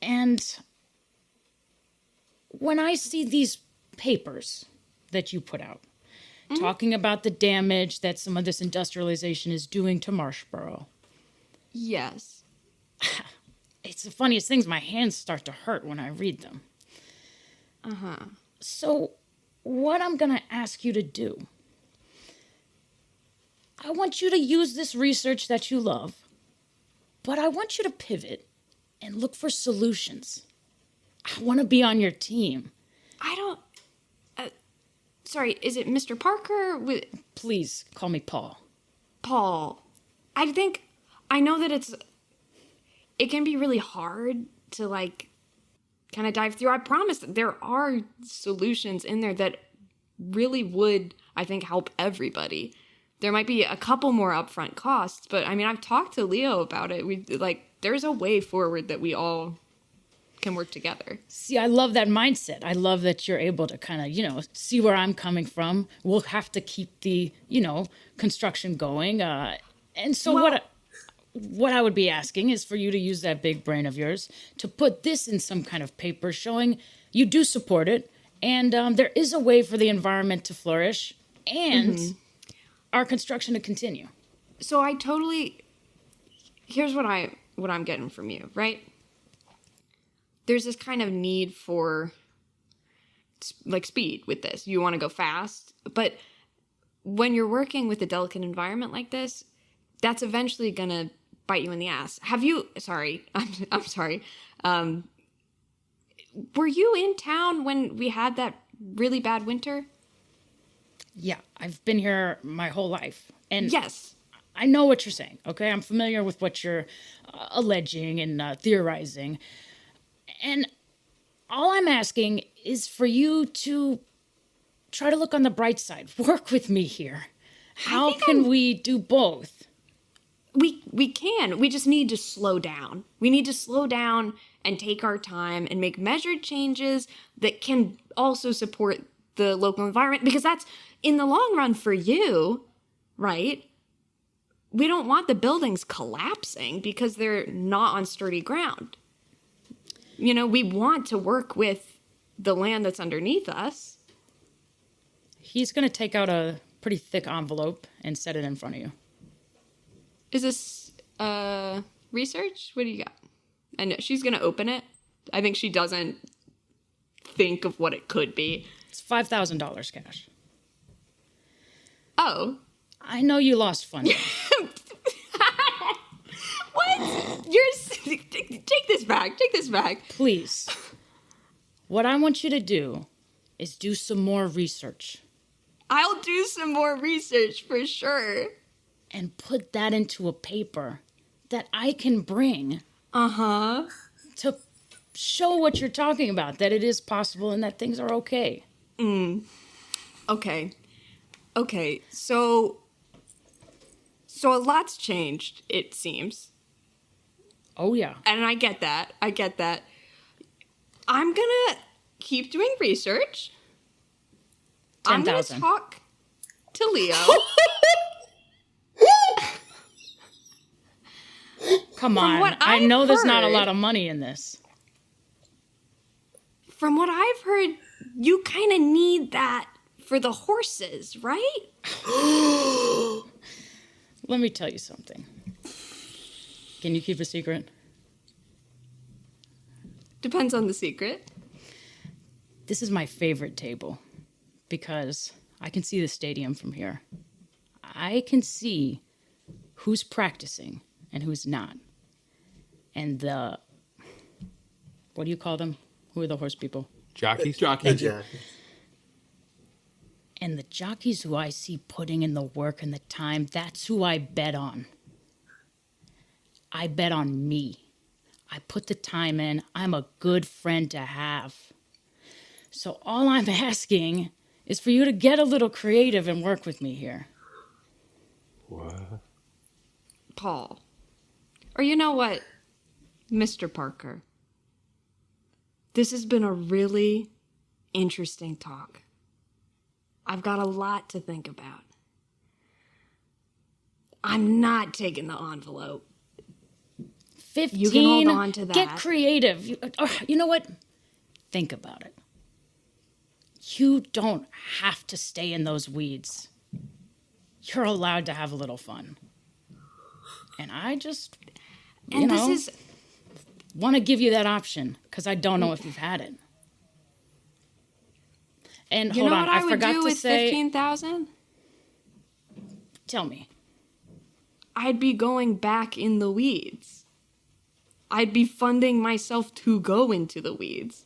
And when I see these papers that you put out, talking about the damage that some of this industrialization is doing to Marshboro, Yes. it's the funniest things. My hands start to hurt when I read them. So what I'm going to ask you to do, I want you to use this research that you love, but I want you to pivot and look for solutions. I want to be on your team. I don't... sorry, is it Mr. Parker? Please call me Paul. Paul. I know that it can be really hard to, like, kind of dive through. I promise that there are solutions in there that really would, I think, help everybody. There might be a couple more upfront costs, but I mean, I've talked to Leo about it. There's a way forward that we all can work together. See, I love that mindset. I love that you're able to kind of, see where I'm coming from. We'll have to keep the, construction going. And so what I would be asking is for you to use that big brain of yours to put this in some kind of paper showing you do support it, and there is a way for the environment to flourish and our construction to continue. So here's what I'm getting from you, right? There's this kind of need for speed with this. You want to go fast, but when you're working with a delicate environment like this, that's eventually going to bite you in the ass. I'm sorry. Were you in town when we had that really bad winter? Yeah, I've been here my whole life. And yes, I know what you're saying, okay? I'm familiar with what you're alleging and theorizing. And all I'm asking is for you to try to look on the bright side. Work with me here. How can we do both? We can. We just need to slow down. We need to slow down and take our time and make measured changes that can also support the local environment, because that's in the long run for you, right? We don't want the buildings collapsing because they're not on sturdy ground. We want to work with the land that's underneath us. He's going to take out a pretty thick envelope and set it in front of you. Is this research? What do you got? I know she's going to open it. I think she doesn't think of what it could be. It's $5,000 cash. Oh. I know you lost funding. What? Take this back. Take this back. Please. What I want you to do is do some more research. I'll do some more research for sure. And put that into a paper that I can bring. Uh-huh. To show what you're talking about, that it is possible and that things are okay. Okay. So a lot's changed, it seems. Oh, yeah. And I get that. I'm gonna keep doing research. 10,000. I'm gonna talk to Leo. Come on. I know there's not a lot of money in this. From what I've heard, you kind of need that for the horses, right? Let me tell you something. Can you keep a secret? Depends on the secret. This is my favorite table because I can see the stadium from here. I can see who's practicing and who's not. And what do you call them? Who are the horse people? Jockeys? Jockeys. And the jockeys who I see putting in the work and the time, that's who I bet on. I bet on me. I put the time in. I'm a good friend to have. So all I'm asking is for you to get a little creative and work with me here. What? Paul. Or you know what, Mr. Parker? This has been a really interesting talk. I've got a lot to think about. I'm not taking the envelope. 15. You can hold on to that. Get creative. You know what? Think about it. You don't have to stay in those weeds. You're allowed to have a little fun. And I just, want to give you that option because I don't know if you've had it. And hold on, I forgot to say. 15,000? Tell me. I'd be going back in the weeds. I'd be funding myself to go into the weeds.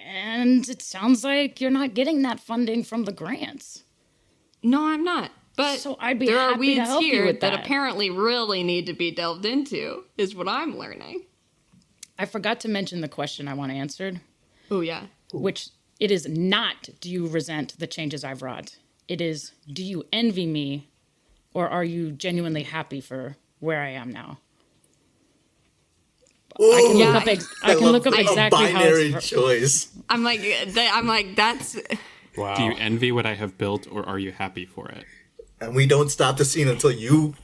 And it sounds like you're not getting that funding from the grants. No, I'm not. But so I'd be there happy are weeds to help here you with that that apparently really need to be delved into, is what I'm learning. I forgot to mention the question I want answered. Oh, yeah. Which it is not, do you resent the changes I've wrought? It is, do you envy me, or are you genuinely happy for where I am now? Ooh, I can look up exactly a binary how it's choice. I'm like, that's... Wow. Do you envy what I have built, or are you happy for it? And we don't stop the scene until you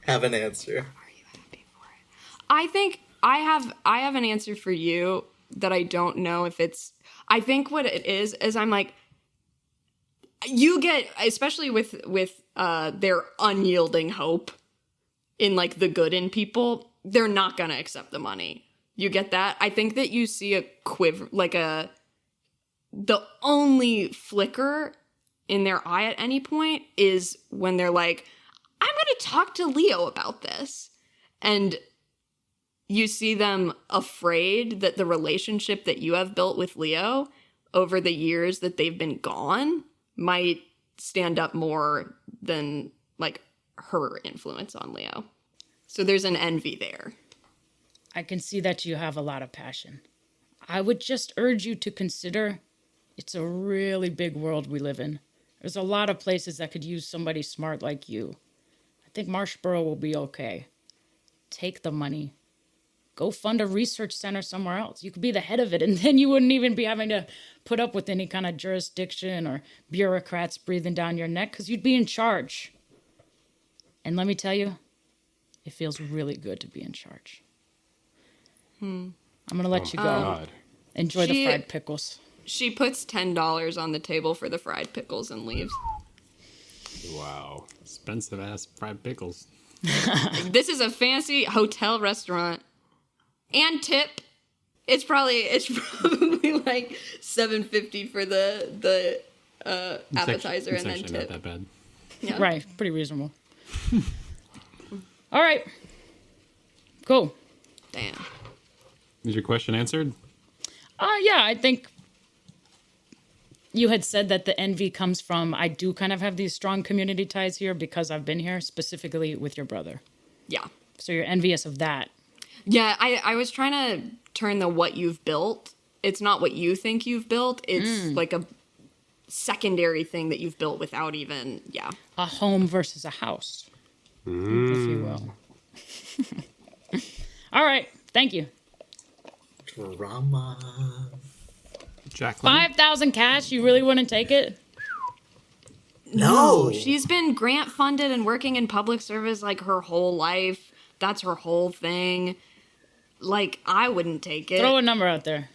have an answer. Are you happy for it? I think I have an answer for you that I don't know if it's... I think what it is I'm like, you get, especially with their unyielding hope in like the good in people, they're not gonna accept the money. You get that? I think that you see a quiver, the only flicker in their eye at any point is when they're like, I'm gonna talk to Leo about this. And you see them afraid that the relationship that you have built with Leo over the years that they've been gone might stand up more than like her influence on Leo. So there's an envy there. I can see that you have a lot of passion. I would just urge you to consider it's a really big world we live in. There's a lot of places that could use somebody smart like you. I think Marshboro will be okay. Take the money. Go fund a research center somewhere else. You could be the head of it, and then you wouldn't even be having to put up with any kind of jurisdiction or bureaucrats breathing down your neck because you'd be in charge. And let me tell you, it feels really good to be in charge. I'm going to let you go. God. Enjoy the fried pickles. She puts $10 on the table for the fried pickles and leaves. Wow. Expensive ass fried pickles. This is a fancy hotel restaurant. And tip. It's probably like $7.50 for the appetizer it's and then actually tip. not that bad. Yeah. Right. Pretty reasonable. All right. Cool. Damn. Is your question answered? Yeah, I think you had said that the envy comes from, I do kind of have these strong community ties here because I've been here, specifically with your brother. Yeah. So you're envious of that. Yeah, I was trying to turn the what you've built. It's not what you think you've built. It's like a secondary thing that you've built without even, A home versus a house, if you will. All right. Thank you. Drama. Jacqueline? 5,000 cash? You really wouldn't take it? No. She's been grant funded and working in public service like her whole life. That's her whole thing. Like, I wouldn't take it. Throw a number out there.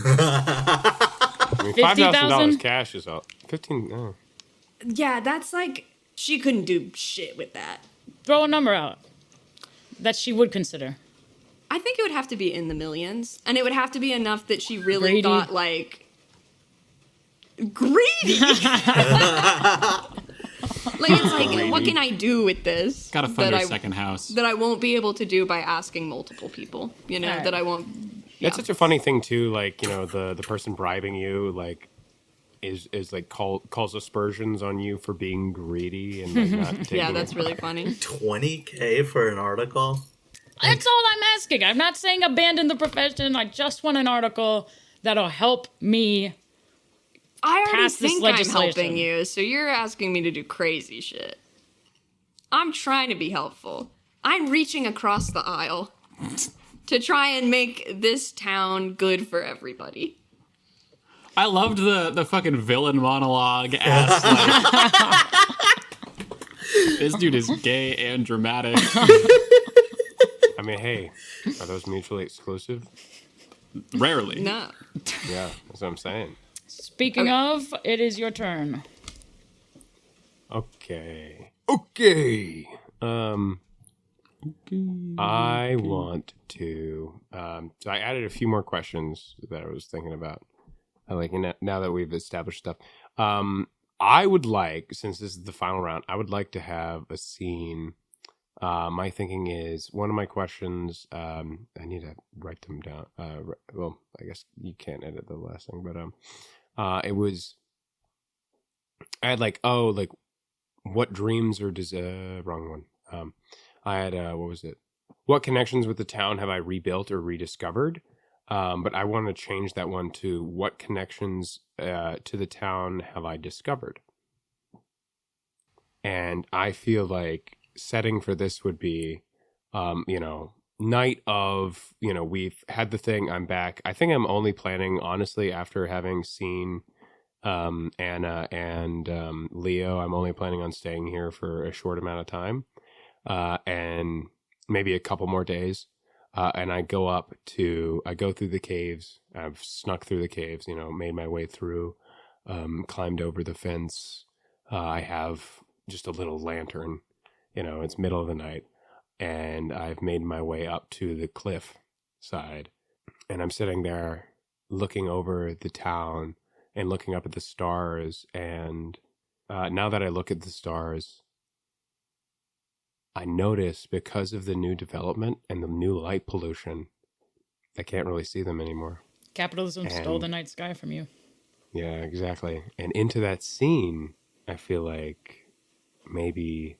I mean, $5,000 cash is all. 15. Oh. Yeah, that's like, she couldn't do shit with that. Throw a number out that she would consider. I think it would have to be in the millions. And it would have to be enough that she really Greedy. thought, like... Greedy! Like, it's like, what can I do with this? Gotta fund that her second house. That I won't be able to do by asking multiple people. You know, All right. that I won't... That's such a funny thing too. Like, you know, the person bribing you, like, is like calls aspersions on you for being greedy and like, not taking Yeah, that's it. really funny. $20K for an article? That's all I'm asking. I'm not saying abandon the profession. I just want an article that'll help me. I already Pass this think I'm legislation. helping you, so you're asking me to do crazy shit. I'm trying to be helpful. I'm reaching across the aisle to try and make this town good for everybody. I loved the fucking villain monologue as like this dude is gay and dramatic. I mean, hey, are those mutually exclusive? Rarely. No. Yeah, that's what I'm saying. Speaking of, it is your turn. Okay. I want to. So I added a few more questions that I was thinking about. Like now that we've established stuff, I would like, since this is the final round, I would like to have a scene. My thinking is one of my questions. I need to write them down. Well, I guess you can't edit the last thing, but it was. I had like what dreams or wrong one. I had what was it? What connections with the town have I rebuilt or rediscovered? But I want to change that one to what connections to the town have I discovered? And I feel like setting for this would be, night of, we've had the thing, I'm back. I think I'm only planning, honestly, after having seen Anna and Leo, I'm only planning on staying here for a short amount of time and maybe a couple more days. And I go through the caves. I've snuck through the caves, made my way through, climbed over the fence. I have just a little lantern, it's middle of the night. And I've made my way up to the cliff side. And I'm sitting there looking over the town and looking up at the stars. And now that I look at the stars, I notice because of the new development and the new light pollution, I can't really see them anymore. Capitalism stole the night sky from you. Yeah, exactly. And into that scene, I feel like maybe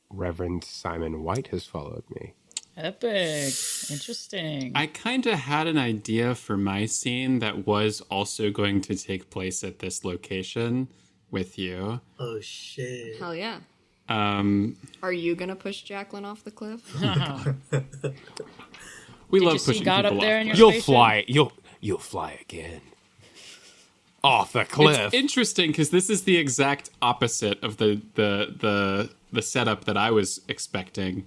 Reverend Simon White has followed me. Epic. Interesting. I kind of had an idea for my scene that was also going to take place at this location with you. Oh, shit. Hell yeah. Um, Are you gonna push Jacqueline off the cliff? we Did love you see pushing God people up there off in your cliffs. You'll spaceship? fly. You'll fly again. Off the cliff. It's interesting because this is the exact opposite of the setup that I was expecting.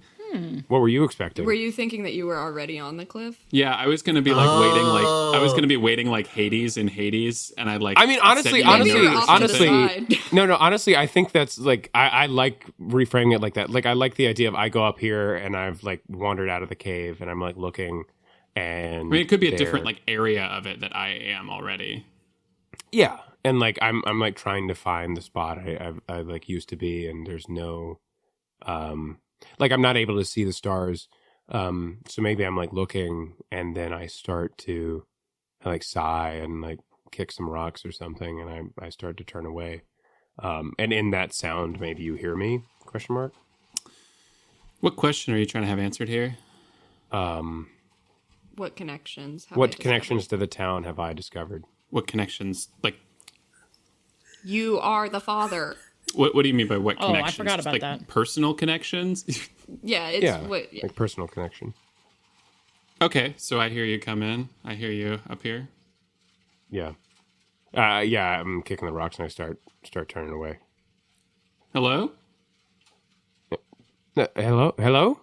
What were you expecting? Were you thinking that you were already on the cliff? Yeah, I was gonna be waiting like Hades in Hades, and I'd like. I mean, honestly, set you Maybe in we're off to the something. side. No, honestly, I think that's like, I like reframing it like that. Like, I like the idea of I go up here and I've like wandered out of the cave and I'm like looking and. I mean, it could be a there- different like area of it that I am already. Yeah. And like, I'm like trying to find the spot I like used to be and there's no, like I'm not able to see the stars So maybe I'm like looking, and then I start to like sigh and like kick some rocks or something, and I start to turn away. And in that sound, maybe you hear me? Question mark. What question are you trying to have answered here? What connections? What connections to the town have I discovered? What connections? Like, you are the father. what do you mean by what connections? I forgot about like that. Personal connections? Yeah, it's like personal connection. Okay, so I hear you come in. I hear you up here. Yeah. Yeah, I'm kicking the rocks and I start turning away. Hello? Hello?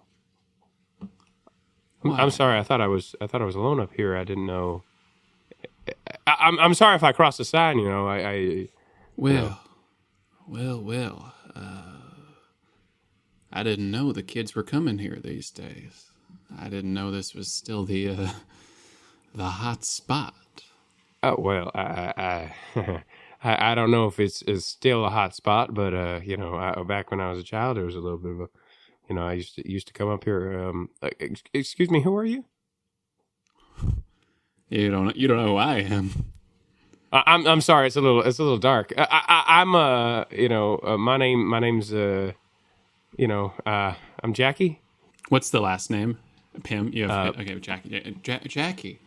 What? I'm sorry. I thought I was alone up here. I didn't know. I'm sorry if I crossed the sign. You know, Well. I didn't know the kids were coming here these days. I didn't know this was still the hot spot. Oh well, I don't know if it's still a hot spot, but you know, back when I was a child, there was a little bit of a, you know, I used to come up here. Excuse me, who are you? You don't know who I am. I'm sorry, it's a little dark. I'm you know, my name's you know, I'm Jackie. What's the last name? Pim. You have okay, Jackie. Jackie.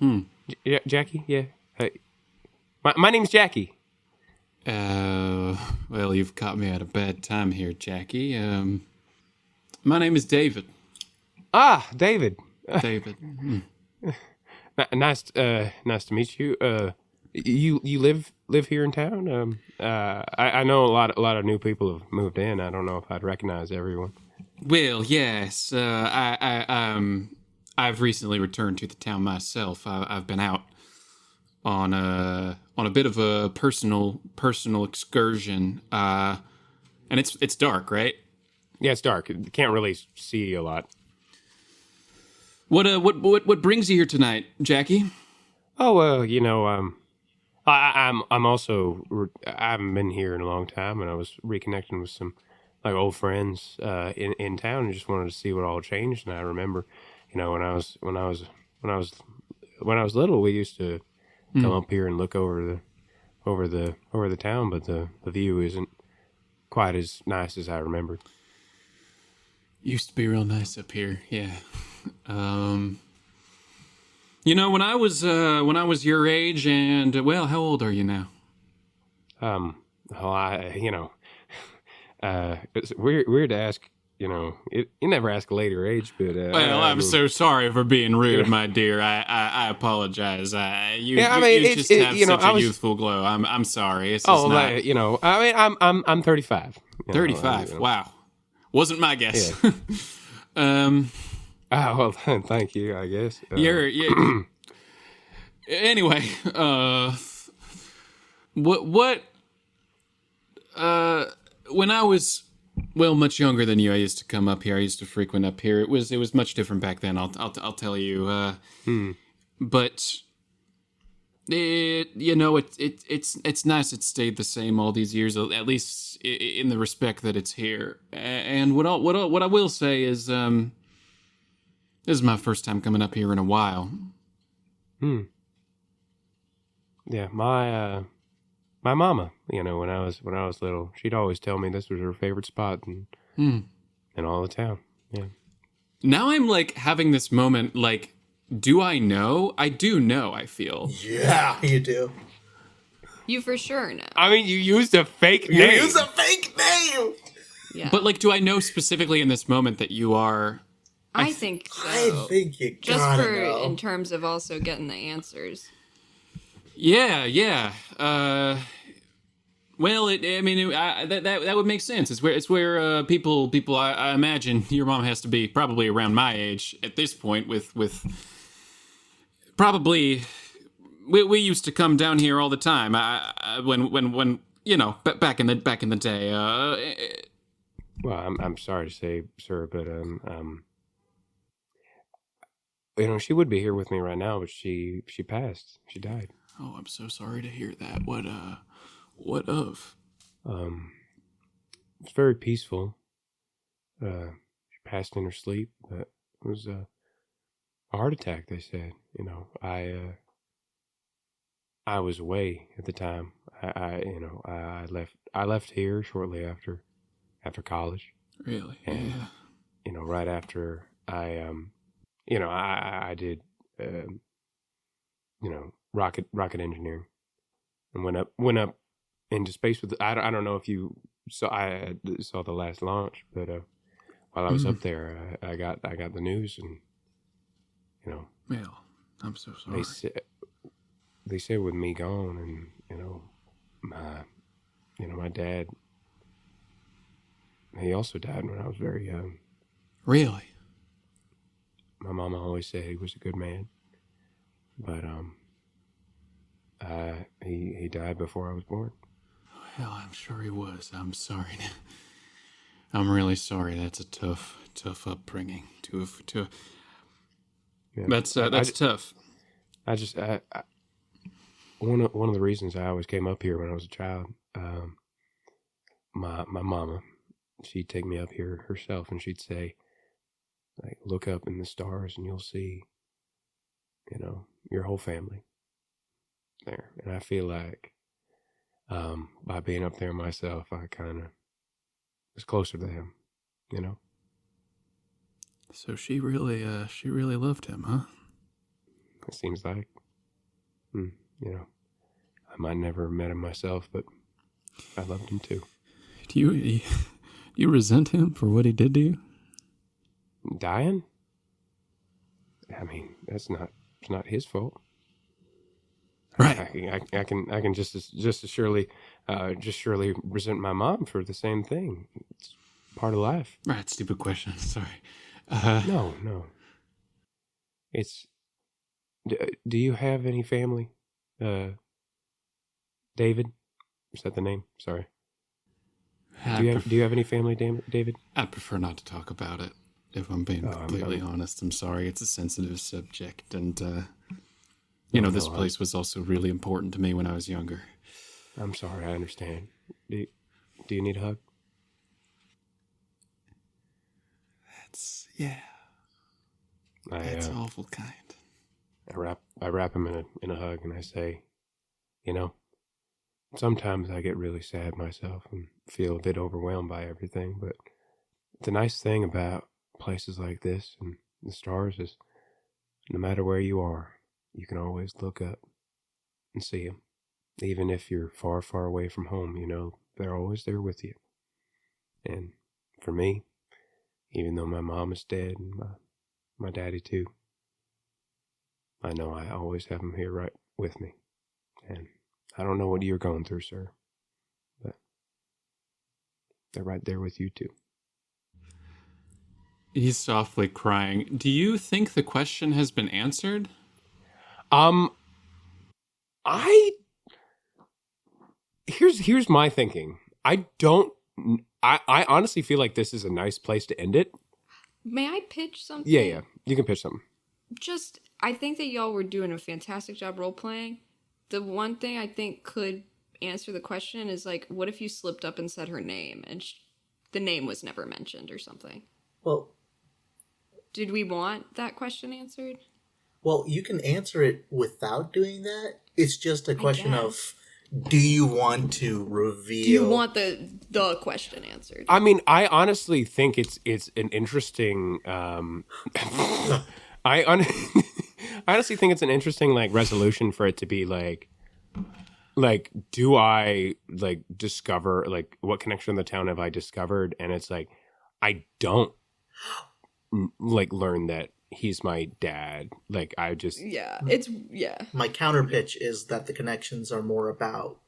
Jackie. Yeah. Hey. My name's Jackie. Well, you've caught me at a bad time here, Jackie. My name is David. Ah, David. David. Nice to meet you. You live here in town? I know a lot of new people have moved in. I don't know if I'd recognize everyone. Well, yes. I've recently returned to the town myself. I've been out on a bit of a personal excursion. And it's dark, right? Yeah, it's dark. You can't really see a lot. What brings you here tonight, Jackie? Oh, well, you know, I'm also I haven't been here in a long time, and I was reconnecting with some like old friends in town, and just wanted to see what all changed. And I remember, you know, when I was little, we used to come up here and look over the town, but the view isn't quite as nice as I remembered. Used to be real nice up here, yeah. You know, when I was your age, and well, how old are you now? Well, you know, it's weird to ask. You know, you never ask a later age, but well, I'm so sorry for being rude, my dear. I apologize. You just have such a youthful glow. I'm sorry. It's just not... you know, I mean, I'm 35. 35. You know. Wow, wasn't my guess. Yeah. Well, thank you. I guess you're. Anyway, what? When I was much younger than you, I used to come up here. I used to frequent up here. It was much different back then. I'll tell you. But it's nice. It stayed the same all these years, at least in the respect that it's here. And what I will say is, this is my first time coming up here in a while. Yeah, my mama, you know, when I was little, she'd always tell me this was her favorite spot in all the town. Yeah. Now I'm like having this moment, like, do I know? I do know, I feel. Yeah, you do. You for sure know. I mean, you used a fake name. You used a fake name! Yeah. But, like, do I know specifically in this moment that you are... I think so. I think you just gotta for know. in terms of also getting the answers. Yeah. Well, that would make sense. It's where people. I imagine your mom has to be probably around my age at this point. With probably we used to come down here all the time. When you know, back in the day. Well, I'm sorry to say, sir, but you know, she would be here with me right now, but she passed. She died. Oh, I'm so sorry to hear that. What of? It's very peaceful. She passed in her sleep, but it was a heart attack. They said, I was away at the time. I left here shortly after college. Really? And, yeah. Right after I did, rocket engineering, and went up into space with. I don't know if you saw. I saw the last launch, but while I was up there, I got the news, and Well, I'm so sorry. They said with me gone, and my dad. He also died when I was very young. Really? My mama always said he was a good man, but he died before I was born. Well, I'm sure he was. I'm sorry. I'm really sorry. That's a tough upbringing. That's tough. One of the reasons I always came up here when I was a child, my mama, she'd take me up here herself, and she'd say, like, look up in the stars and you'll see, your whole family there. And I feel like by being up there myself, I kind of was closer to him, So she really loved him, huh? It seems like. I might never have met him myself, but I loved him too. Do you resent him for what he did to you? Dying? I mean, it's not his fault. Right. I can just as surely resent my mom for the same thing. It's part of life. Right. Stupid question. Sorry. No. It's. Do you have any family? David? Is that the name? Sorry. Do you have any family, David? I'd prefer not to talk about it, if I'm being completely honest. I'm sorry. It's a sensitive subject, and this place was also really important to me when I was younger. I'm sorry. I understand. Do you need a hug? That's awful kind. I wrap him in a hug, and I say, sometimes I get really sad myself and feel a bit overwhelmed by everything. But the nice thing about places like this and the stars is, no matter where you are, you can always look up and see them. Even if you're far, far away from home, they're always there with you. And for me, even though my mom is dead and my daddy too, I know I always have them here right with me. And I don't know what you're going through, sir, but they're right there with you too. He's softly crying. Do you think the question has been answered? Here's my thinking. I honestly feel like this is a nice place to end it. May I pitch something? Yeah. You can pitch something. I think that y'all were doing a fantastic job role-playing. The one thing I think could answer the question is, like, what if you slipped up and said her name and the name was never mentioned or something? Well, did we want that question answered? Well, you can answer it without doing that. It's just a question of, do you want to reveal? Do you want the question answered? I mean, I honestly think it's an interesting. I honestly think it's an interesting resolution for it to be like, do I discover what connection in the town have I discovered? And it's like, I don't learn that he's my dad. I just My counter pitch is that the connections are more about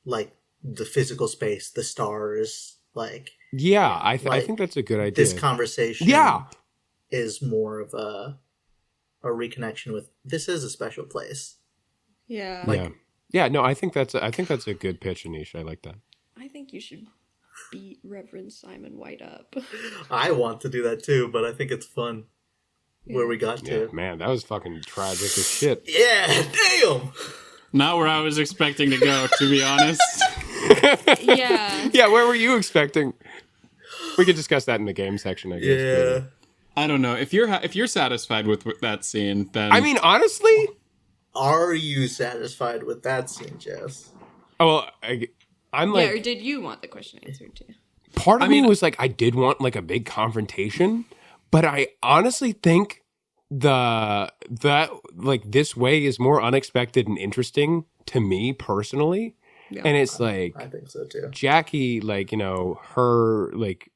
the physical space, the stars, I think that's a good idea. This conversation, is more of a reconnection with this is a special place. Yeah. No, I think that's a good pitch, Anisha. I like that. I think you should beat Reverend Simon White up. I want to do that too, but I think it's fun where we got to. Man, that was fucking tragic as shit. Yeah, damn. Not where I was expecting to go, to be honest. Yeah. Yeah, where were you expecting? We could discuss that in the game section, I guess. Yeah. I don't know. If you're satisfied with that scene, then I mean, honestly, Are you satisfied with that scene, Jess? oh, I'm like, or did you want the question answered too? part of me was like, I did want like a big confrontation, but I honestly think that like this way is more unexpected and interesting to me personally. Yeah. And it's like, I think so too. Jackie, like, her, like,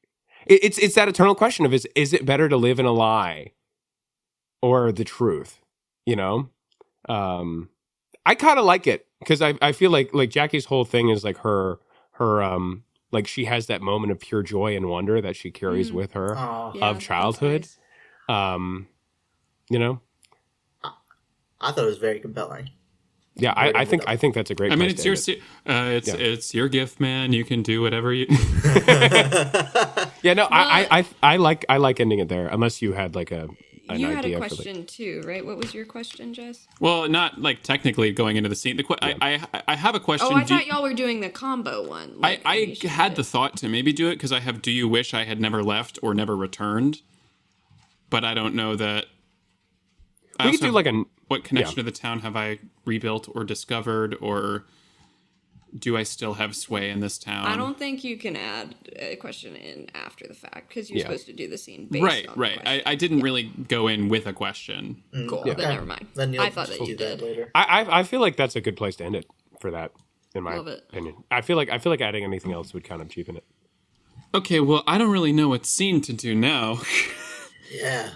it's that eternal question of is it better to live in a lie or the truth? I kind of like it because I feel like Jackie's whole thing is like her like she has that moment of pure joy and wonder that she carries with her of childhood. Nice. I thought it was very compelling. Yeah, I think that's a great. I mean, it's your gift, man. You can do whatever you. Yeah, no, I like ending it there. Unless you had like an you had idea a question too, right? What was your question, Jess? Well, not like technically going into the scene. I have a question. Oh, I thought y'all were doing the combo one. Like, I had the thought to maybe do it because I have "Do you wish I had never left or never returned?" But I don't know that. We could do like what connection to the town have I rebuilt or discovered, or do I still have sway in this town? I don't think you can add a question in after the fact because you're supposed to do the scene based right, on right. the question. I didn't really go in with a question. Cool. Then never mind. Then I thought that you did. later. I feel like that's a good place to end it for that. In my Love it. opinion, I feel like adding anything else would kind of cheapen it. Okay, well, I don't really know what scene to do now. Yeah.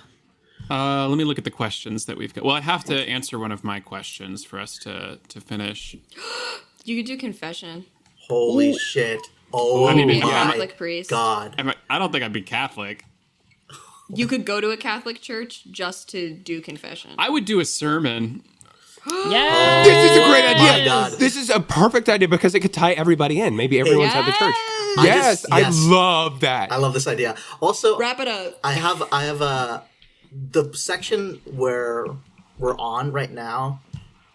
Let me look at the questions that we've got. Well, I have to answer one of my questions for us to finish. You could do confession. Holy shit. Oh, I mean, my yeah. Catholic priest. God. I don't think I'd be Catholic. You could go to a Catholic church just to do confession. I would do a sermon. Yes. This is a great idea. my God. This is a perfect idea because it could tie everybody in. Maybe everyone's at the church. Yes. I love that. I love this idea. Also, Wrap it up. I have the section where we're on right now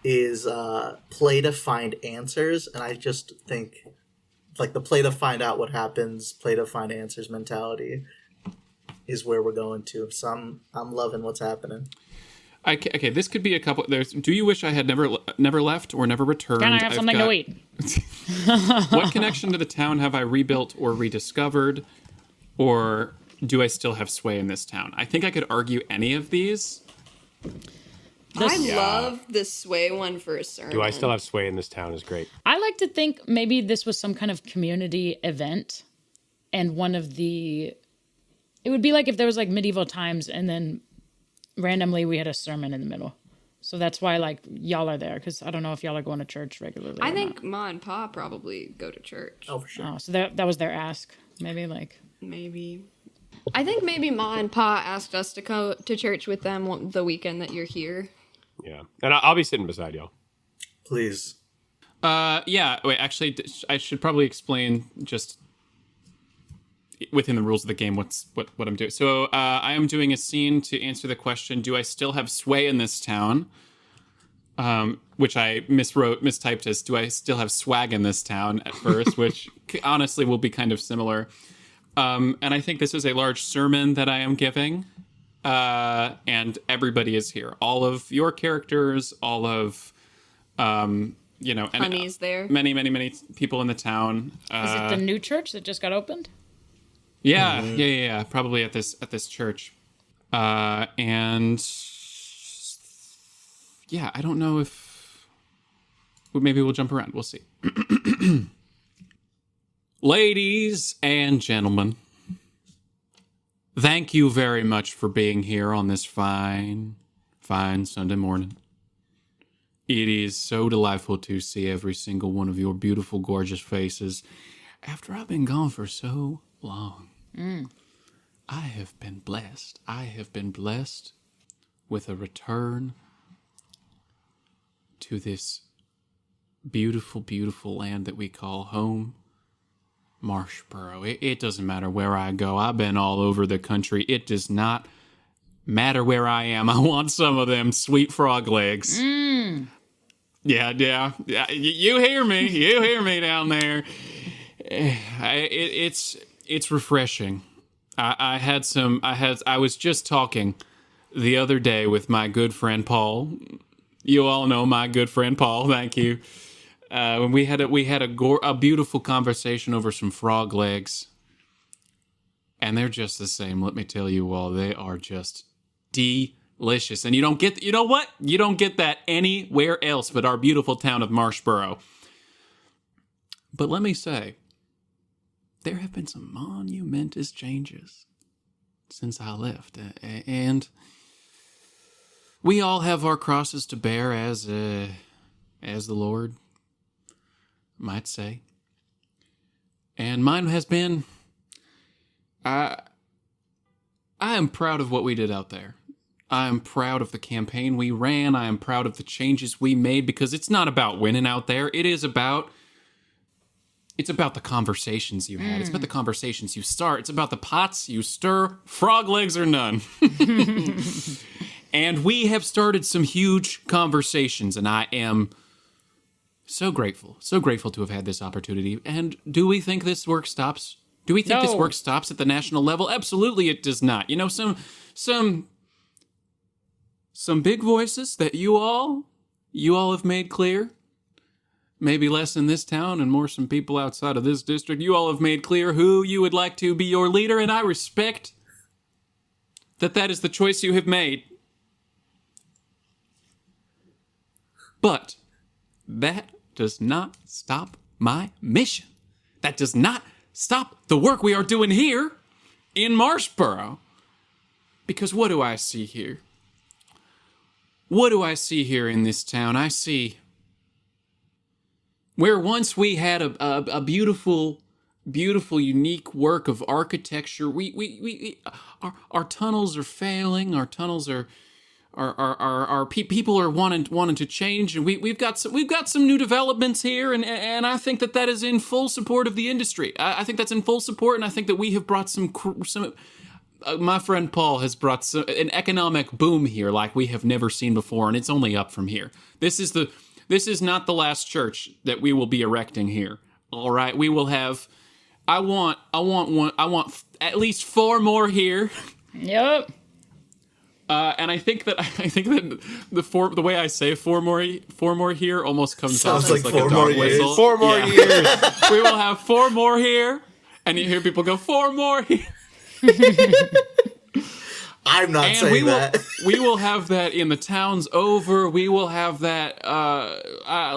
is play to find answers, and I just think like the play to find out what happens, play to find answers mentality is where we're going to. So I'm loving what's happening. Okay, this could be a couple. There's. Do you wish I had never left or never returned? Can I have something to eat? What connection to the town have I rebuilt or rediscovered, or do I still have sway in this town? I think I could argue any of these. I love the sway one for a sermon. Do I still have sway in this town is great. I like to think maybe this was some kind of community event, and it would be like if there was like medieval times, and then randomly we had a sermon in the middle. So that's why like y'all are there, because I don't know if y'all are going to church regularly. I think Ma and Pa probably go to church. Oh, for sure. Oh, so that was their ask. Maybe like Maybe. I think maybe Ma and Pa asked us to go to church with them the weekend that you're here. Yeah, and I'll be sitting beside y'all. Please. Yeah. Wait. Actually, I should probably explain just within the rules of the game what I'm doing. So I am doing a scene to answer the question: do I still have sway in this town? Which I mistyped as "do I still have swag in this town?" at first, which honestly will be kind of similar. And I think this is a large sermon that I am giving. And everybody is here. All of your characters, all of, Honey's there. Many people in the town. is it the new church that just got opened? Yeah, yeah. Probably at this church. And yeah, I don't know if maybe we'll jump around. We'll see. Ladies and gentlemen, thank you very much for being here on this fine Sunday morning. It is so delightful to see every single one of your beautiful, gorgeous faces after I've been gone for so long. I have been blessed. I have been blessed with a return to this beautiful, beautiful land that we call home. Marshboro. It doesn't matter where I go. I've been all over the country. It does not matter where I am. I want some of them sweet frog legs. Yeah. You hear me. You hear me down there. It's refreshing. I was just talking the other day with my good friend Paul. You all know my good friend Paul. Thank you. We had a beautiful conversation over some frog legs, and they're just the same. Let me tell you all, they are just delicious. And you don't get that anywhere else but our beautiful town of Marshboro. But let me say, there have been some monumentous changes since I left, and we all have our crosses to bear, as the Lord might say. And mine has been, I am proud of what we did out there. I am proud of the campaign we ran. I am proud of the changes we made, because it's not about winning out there. It's about the conversations you had. It's about the conversations you start. It's about the pots you stir, frog legs or none. And we have started some huge conversations, and I am so grateful to have had this opportunity. And do we think this work stops? Do we think this work stops at the national level? Absolutely it does not. You know, some big voices that you all have made clear, maybe less in this town and more some people outside of this district, you all have made clear who you would like to be your leader, and I respect that is the choice you have made. But that does not stop my mission. That does not stop the work we are doing here in Marshboro. Because what do I see here? What do I see here in this town? I see where once we had a beautiful, unique work of architecture. Our tunnels are failing. Our tunnels are people are wanting to change, and we've got some new developments here, and I think that is in full support of the industry. I think that's in full support, and I think that we have brought some. My friend Paul has brought an economic boom here like we have never seen before, and it's only up from here. This is not the last church that we will be erecting here. All right, we will have. I want at least 4 more here. Yep. And I think that the way I say four more here almost comes off as like a dog whistle. 4 more years. We will have 4 more here, and you hear people go 4 more here. I'm not saying that. We will have that in the towns over. We will have that.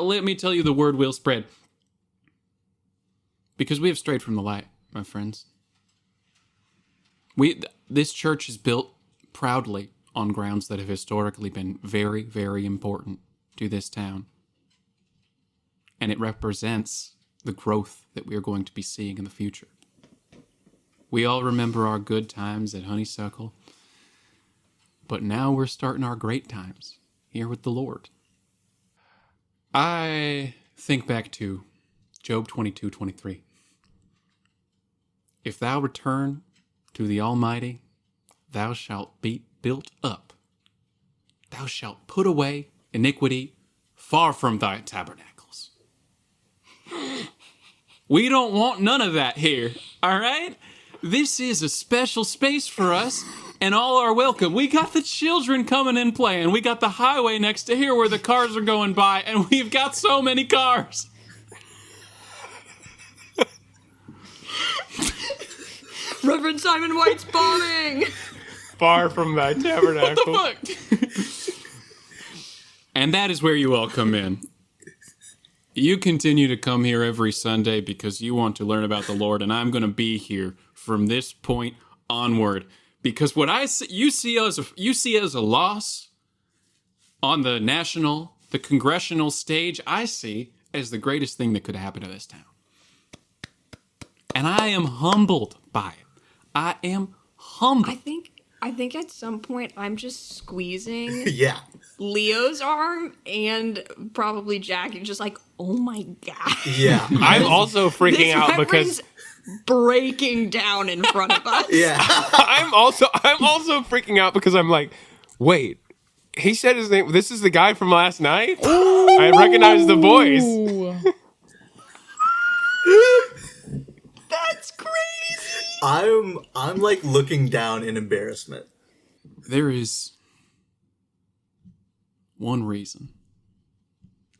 Let me tell you, the word will spread, because we have strayed from the light, my friends. This church is built proudly on grounds that have historically been very, very important to this town. And it represents the growth that we are going to be seeing in the future. We all remember our good times at Honeysuckle, but now we're starting our great times here with the Lord. I think back to Job 22:23. If thou return to the Almighty, thou shalt be built up. Thou shalt put away iniquity far from thy tabernacles. We don't want none of that here, all right? This is a special space for us, and all are welcome. We got the children coming and playing. We got the highway next to here where the cars are going by, and we've got so many cars. Reverend Simon White's bombing! Far from thy tabernacle. What the fuck? And that is where you all come in. You continue to come here every Sunday because you want to learn about the Lord, and I'm going to be here from this point onward. Because what you see as a loss on the congressional stage, I see as the greatest thing that could happen to this town. And I am humbled by it. I am humbled. I think at some point I'm just squeezing Yeah. Leo's arm and probably Jackie, just like, oh my god. Yeah. I'm also freaking out Reverend's because breaking down in front of us. Yeah. I'm also freaking out because I'm like, wait, he said his name. This is the guy from last night. Ooh. I recognize the voice. That's crazy. I'm like looking down in embarrassment. There is one reason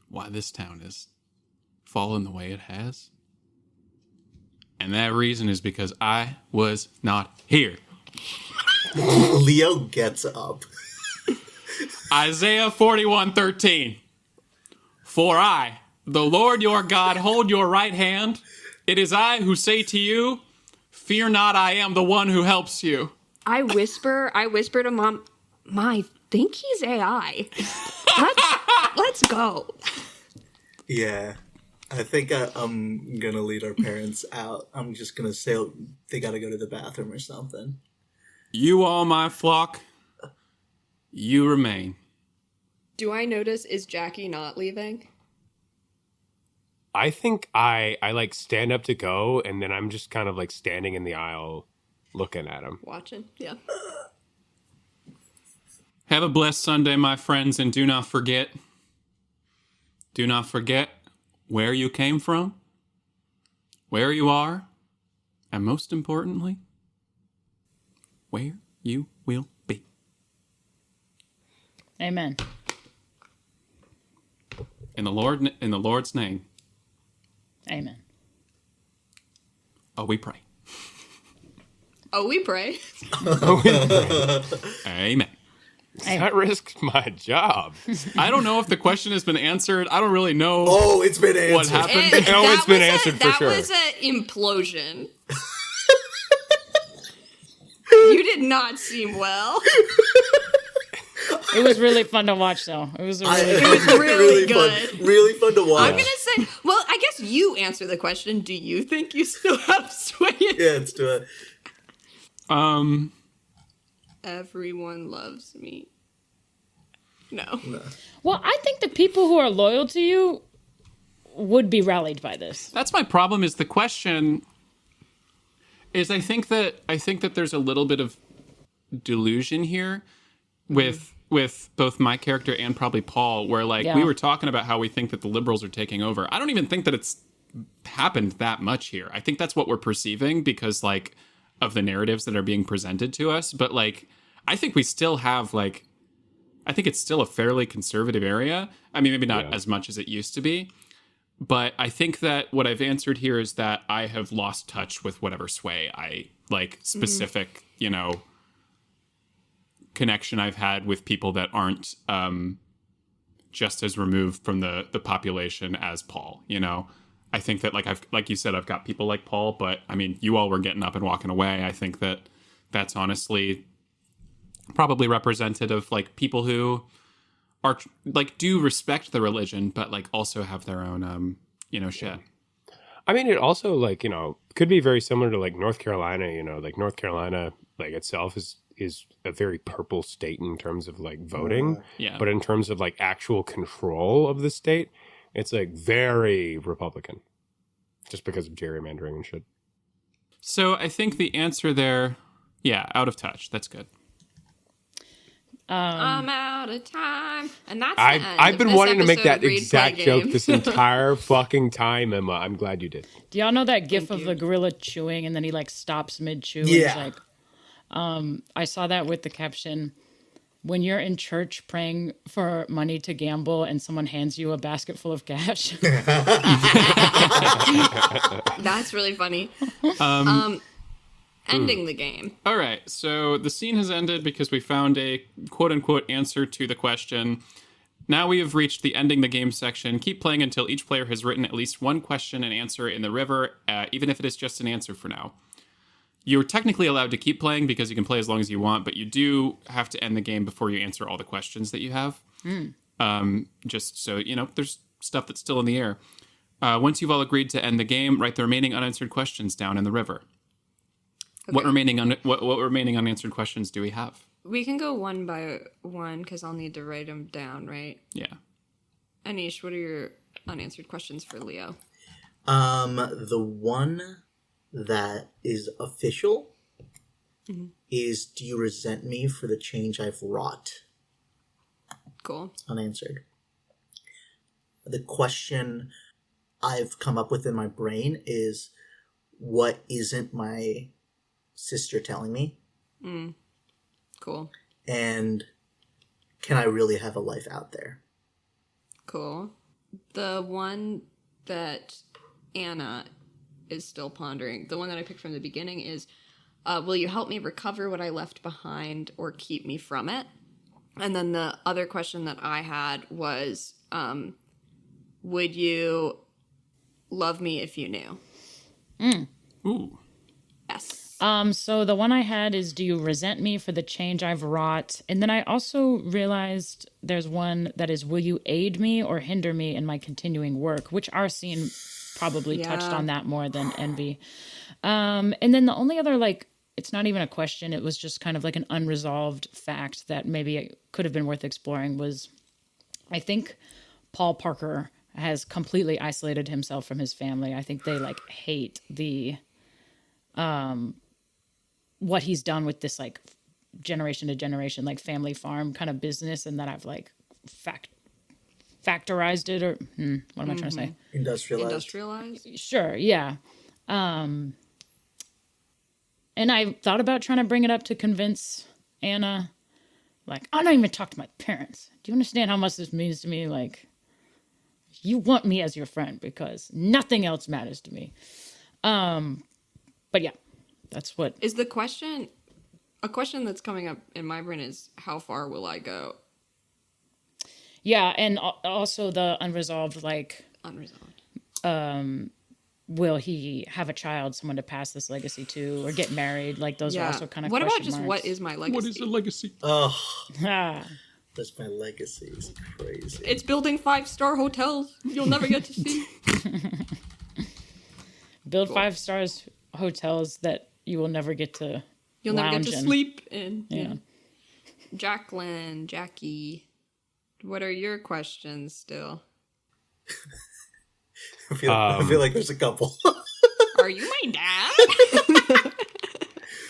why this town has fallen the way it has. And that reason is because I was not here. Leo gets up. Isaiah 41:13. For I, the Lord your God, hold your right hand. It is I who say to you, fear not, I am the one who helps you. I whisper to Mom, I think he's AI. Let's go. Yeah. I think I'm gonna lead our parents out. I'm just gonna say they gotta go to the bathroom or something. You all my flock, you remain. Do I notice, is Jackie not leaving? I think I like stand up to go, and then I'm just kind of like standing in the aisle looking at him. Watching, yeah. Have a blessed Sunday, my friends, and do not forget where you came from, where you are, and most importantly, where you will be. Amen. In the Lord's name. Amen. Oh, we pray. Oh, we pray. Amen. That risked my job. I don't know if the question has been answered. I don't really know. Oh, it's been answered. What happened? It's been answered for sure. That was an implosion. You did not seem well. It was really fun to watch, though. It was really good. Fun. Really fun to watch. I'm going to say, well, I guess you answer the question. Do you think you still have sway? Yeah, let's do it. Everyone loves me. No. Well, I think the people who are loyal to you would be rallied by this. That's my problem. Is the question is I think that there's a little bit of delusion here with both my character and probably Paul, where we were talking about how we think that the liberals are taking over. I don't even think that it's happened that much here. I think that's what we're perceiving because of the narratives that are being presented to us. But I think we still have I think it's still a fairly conservative area. I mean, maybe not as much as it used to be. But I think that what I've answered here is that I have lost touch with whatever sway I specific, connection I've had with people that aren't just as removed from the population as Paul. I think that like you said, I've got people like Paul, but I mean, you all were getting up and walking away. I think that that's honestly probably representative of people who are do respect the religion, but also have their own shit. I mean, it also could be very similar to North Carolina. North Carolina itself is a very purple state in terms of voting, but in terms of actual control of the state, it's very Republican, just because of gerrymandering and shit. So I think the answer there, out of touch. That's good. I'm out of time, and that's I've been wanting to make that exact joke this entire fucking time, Emma. I'm glad you did. Do y'all know that gif of the gorilla chewing and then he stops mid chew? Yeah. I saw that with the caption, when you're in church praying for money to gamble and someone hands you a basket full of cash. That's really funny. Ending the game. All right, so the scene has ended because we found a quote-unquote answer to the question. Now we have reached the ending the game section. Keep playing until each player has written at least one question and answer in the river, even if it is just an answer for now. You're technically allowed to keep playing because you can play as long as you want, but you do have to end the game before you answer all the questions that you have. Just so, there's stuff that's still in the air. Once you've all agreed to end the game, write the remaining unanswered questions down in the river. Okay. What remaining unanswered questions do we have? We can go one by one because I'll need to write them down, right? Yeah. Anish, what are your unanswered questions for Leo? The one that is official is, do you resent me for the change I've wrought? Cool. Unanswered. The question I've come up with in my brain is, what isn't my sister telling me? Cool. And can I really have a life out there? Cool. The one that Anna is still pondering, the one that I picked from the beginning is, will you help me recover what I left behind or keep me from it? And then the other question that I had was, would you love me if you knew? Ooh. Yes. So the one I had is, do you resent me for the change I've wrought? And then I also realized there's one that is, will you aid me or hinder me in my continuing work? Which our scene probably touched on that more than envy. And then the only other, like, it's not even a question, it was just kind of like an unresolved fact that maybe it could have been worth exploring was, I think Paul Parker has completely isolated himself from his family. I think they like hate the what he's done with this like generation to generation like family farm kind of business, and that I've like factorized it, or what am I trying to say? Industrialized. Sure, yeah. And I thought about trying to bring it up to convince Anna, like, I don't even talk to my parents. Do you understand how much this means to me? Like, you want me as your friend because nothing else matters to me. But yeah, that's what is the question. A question that's coming up in my brain is, how far will I go? Yeah, and also the unresolved, like, will he have a child, someone to pass this legacy to, or get married? Like, those are also kind of what about question just marks. what is my legacy? What is a legacy? Oh, Ah. that's my legacy. It's crazy. It's building 5-star hotels you'll never get to see. Build 5 stars hotels that you will never get to You'll never get to in. sleep in. Yeah. Jacqueline, Jackie, what are your questions still? I feel like there's a couple. Are you my dad?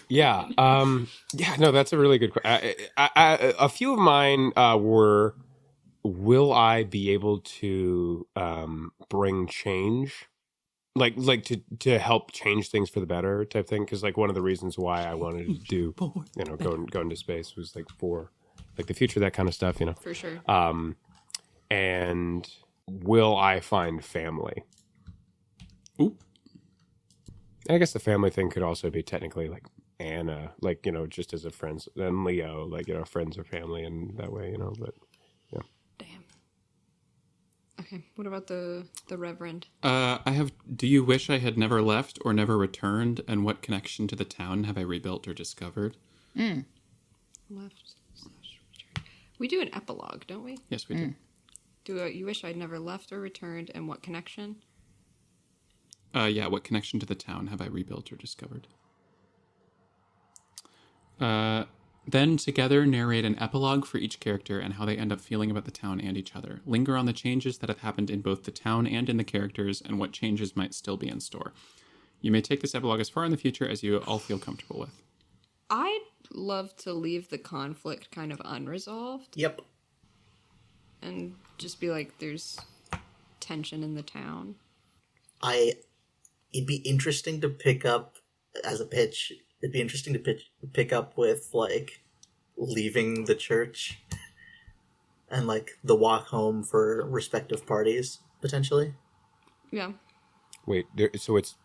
Yeah. Yeah, no, that's a really good question. A few of mine were, will I be able to bring change? Like to help change things for the better type thing? Because like one of the reasons why I wanted to do, go into space was like for like the future, that kind of stuff, For sure. And will I find family? Ooh. I guess the family thing could also be technically like Anna, like, just as a friends, and Leo, like, friends or family in that way, but yeah. Damn. Okay, what about the Reverend? I have, do you wish I had never left or never returned, and what connection to the town have I rebuilt or discovered? Left / returned. We do an epilogue, don't we? Yes, we do. You wish I'd never left or returned, and what connection? Yeah, what connection to the town have I rebuilt or discovered? Then together narrate an epilogue for each character and how they end up feeling about the town and each other. Linger on the changes that have happened in both the town and in the characters, and what changes might still be in store. You may take this epilogue as far in the future as you all feel comfortable with. I'd love to leave the conflict kind of unresolved. Yep. And just be like, there's tension in the town. It'd be interesting to pick up as a pitch. It'd be interesting to pick up with like leaving the church and like the walk home for respective parties potentially. Yeah. Wait, so it's.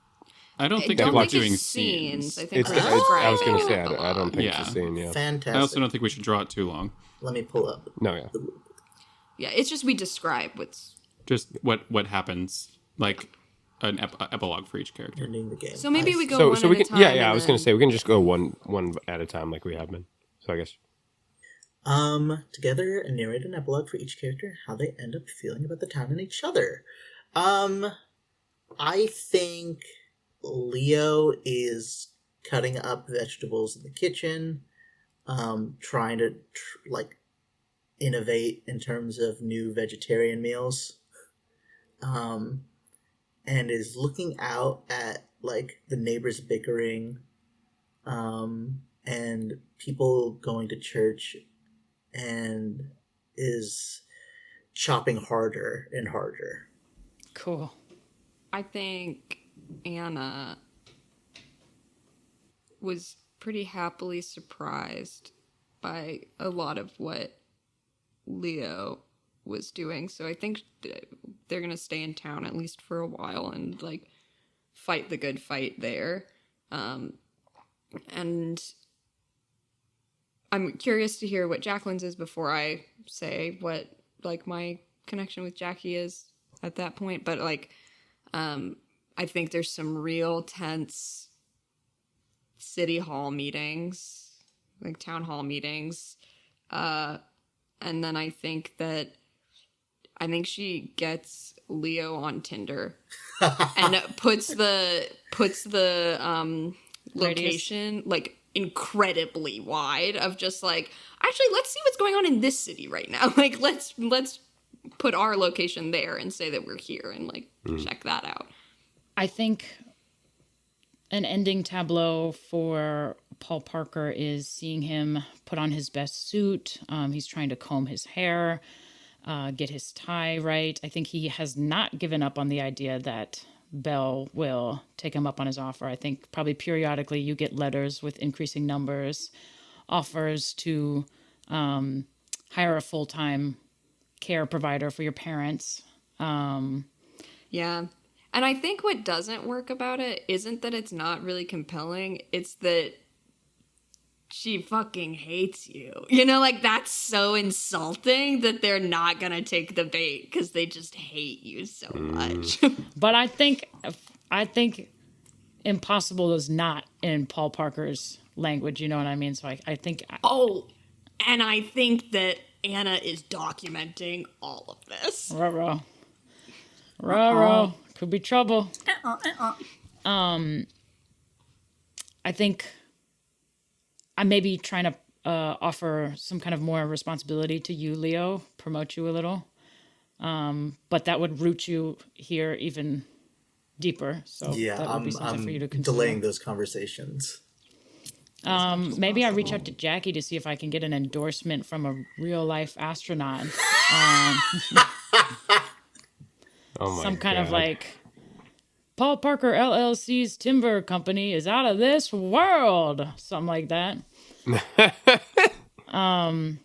I don't think we're doing scenes. I think I was going to say, I don't think it's a scene, yeah. Fantastic. I also don't think we should draw it too long. Let me pull up. No, yeah. Yeah, it's just we describe what's... Just what happens, like an epilogue for each character. Ending the game. So maybe we go one we at can, a time. Yeah, I was going to say, we can just go one at a time like we have been. So I guess... Together and narrate an epilogue for each character, how they end up feeling about the town and each other. I think Leo is cutting up vegetables in the kitchen, trying to innovate in terms of new vegetarian meals, and is looking out at like the neighbors bickering, and people going to church, and is chopping harder and harder. Cool. I think Anna was pretty happily surprised by a lot of what Leo was doing. So I think they're going to stay in town at least for a while and like fight the good fight there. And I'm curious to hear what Jacqueline's is before I say what like my connection with Jackie is at that point. But like, I think there's some real tense city hall meetings, like town hall meetings. And then I think she gets Leo on Tinder and puts the location like incredibly wide of just like, actually, let's see what's going on in this city right now. Like, let's put our location there and say that we're here and like check that out. I think an ending tableau for Paul Parker is seeing him put on his best suit. He's trying to comb his hair, get his tie right. I think he has not given up on the idea that Belle will take him up on his offer. I think probably periodically you get letters with increasing numbers, offers to hire a full-time care provider for your parents. Yeah. And I think what doesn't work about it isn't that it's not really compelling. It's that she fucking hates you. You know, like that's so insulting that they're not going to take the bait because they just hate you so much. But I think impossible is not in Paul Parker's language. You know what I mean? So I think. Oh, and I think that Anna is documenting all of this. Ruh-roh. Ruh-roh. Could be trouble. I think I may be trying to offer some kind of more responsibility to you, Leo, promote you a little. But that would root you here even deeper. So yeah, that would be something for you to consider. Delaying those conversations. Maybe I reach out to Jackie to see if I can get an endorsement from a real life astronaut. Some kind of like Paul Parker LLC's timber company is out of this world. Something like that. I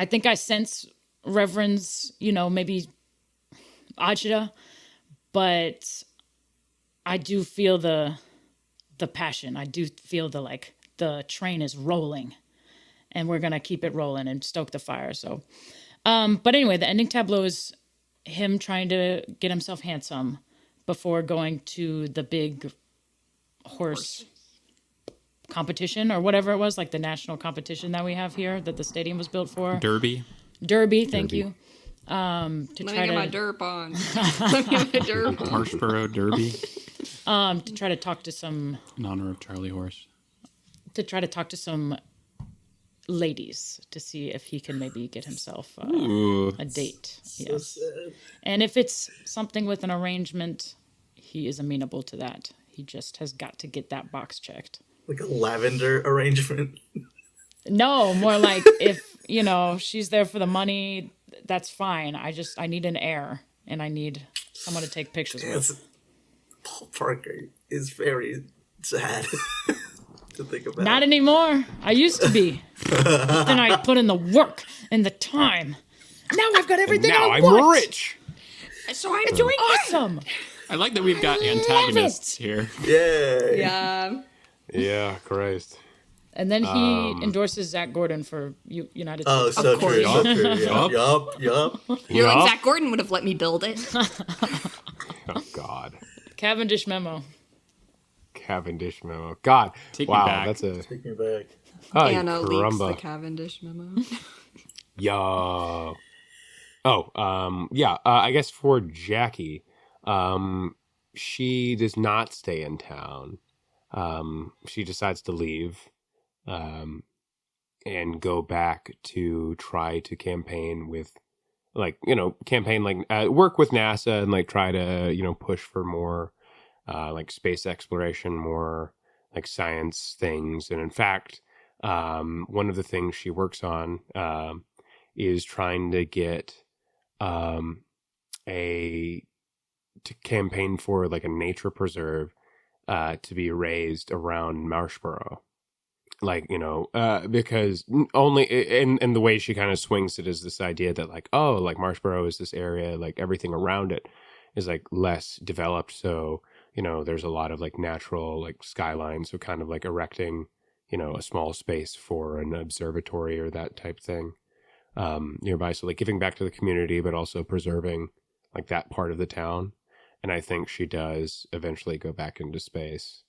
think I sense reverence, maybe agita, but I do feel the passion. I do feel the train is rolling and we're going to keep it rolling and stoke the fire. So, but anyway, the ending tableau is him trying to get himself handsome before going to the big horse competition or whatever it was, like the national competition that we have here that the stadium was built for. Derby, thank you. To try to my derp on. Let me get my derp on. Marshboro Derby. To try to talk to some... In honor of Charlie Horse. To try to talk to some ladies to see if he can maybe get himself a date. Yes. And if it's something with an arrangement, he is amenable to that. He just has got to get that box checked. Like a lavender arrangement? No, more like if, she's there for the money, that's fine. I need an heir and I need someone to take pictures with. Paul Parker is very sad to think about. Not anymore. I used to be. Then I put in the work and the time. Now I've got everything I want. I'm rich. So I'm doing awesome. I like that we've got antagonists here. Yay. Yeah. Yeah, Christ. And then he endorses Zach Gordon for United States. Oh, so true. So true. Yup. You're like, Zach Gordon would have let me build it. Oh, God. Cavendish memo. God. Take me back. That's a... Take me back. Oh, Anna leaks the Cavendish memo. Yo. Oh, yeah. I guess for Jackie, she does not stay in town. She decides to leave and go back to try to campaign with, work with NASA and try to, push for more space exploration, more science things. And in fact, one of the things she works on is trying to get to campaign for a nature preserve to be raised around Marshboro. Like, because only in the way she kind of swings it is this idea that like, oh, like Marshboro is this area, like everything around it is like less developed. So, there's a lot of like natural like skylines. So kind of like erecting, a small space for an observatory or that type thing nearby. So like giving back to the community, but also preserving like that part of the town. And I think she does eventually go back into space,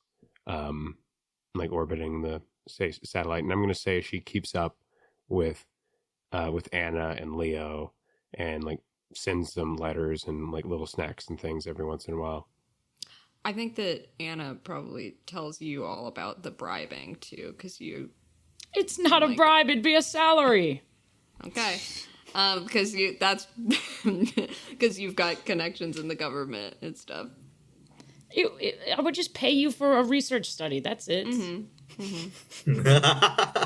like orbiting the satellite. And I'm going to say she keeps up with Anna and Leo and like sends them letters and like little snacks and things every once in a while. I think that Anna probably tells you all about the bribing too, because you... It's not a bribe, it'd be a salary. Okay. Because you've got connections in the government and stuff. I would just pay you for a research study. That's it. Mm-hmm. Mm-hmm.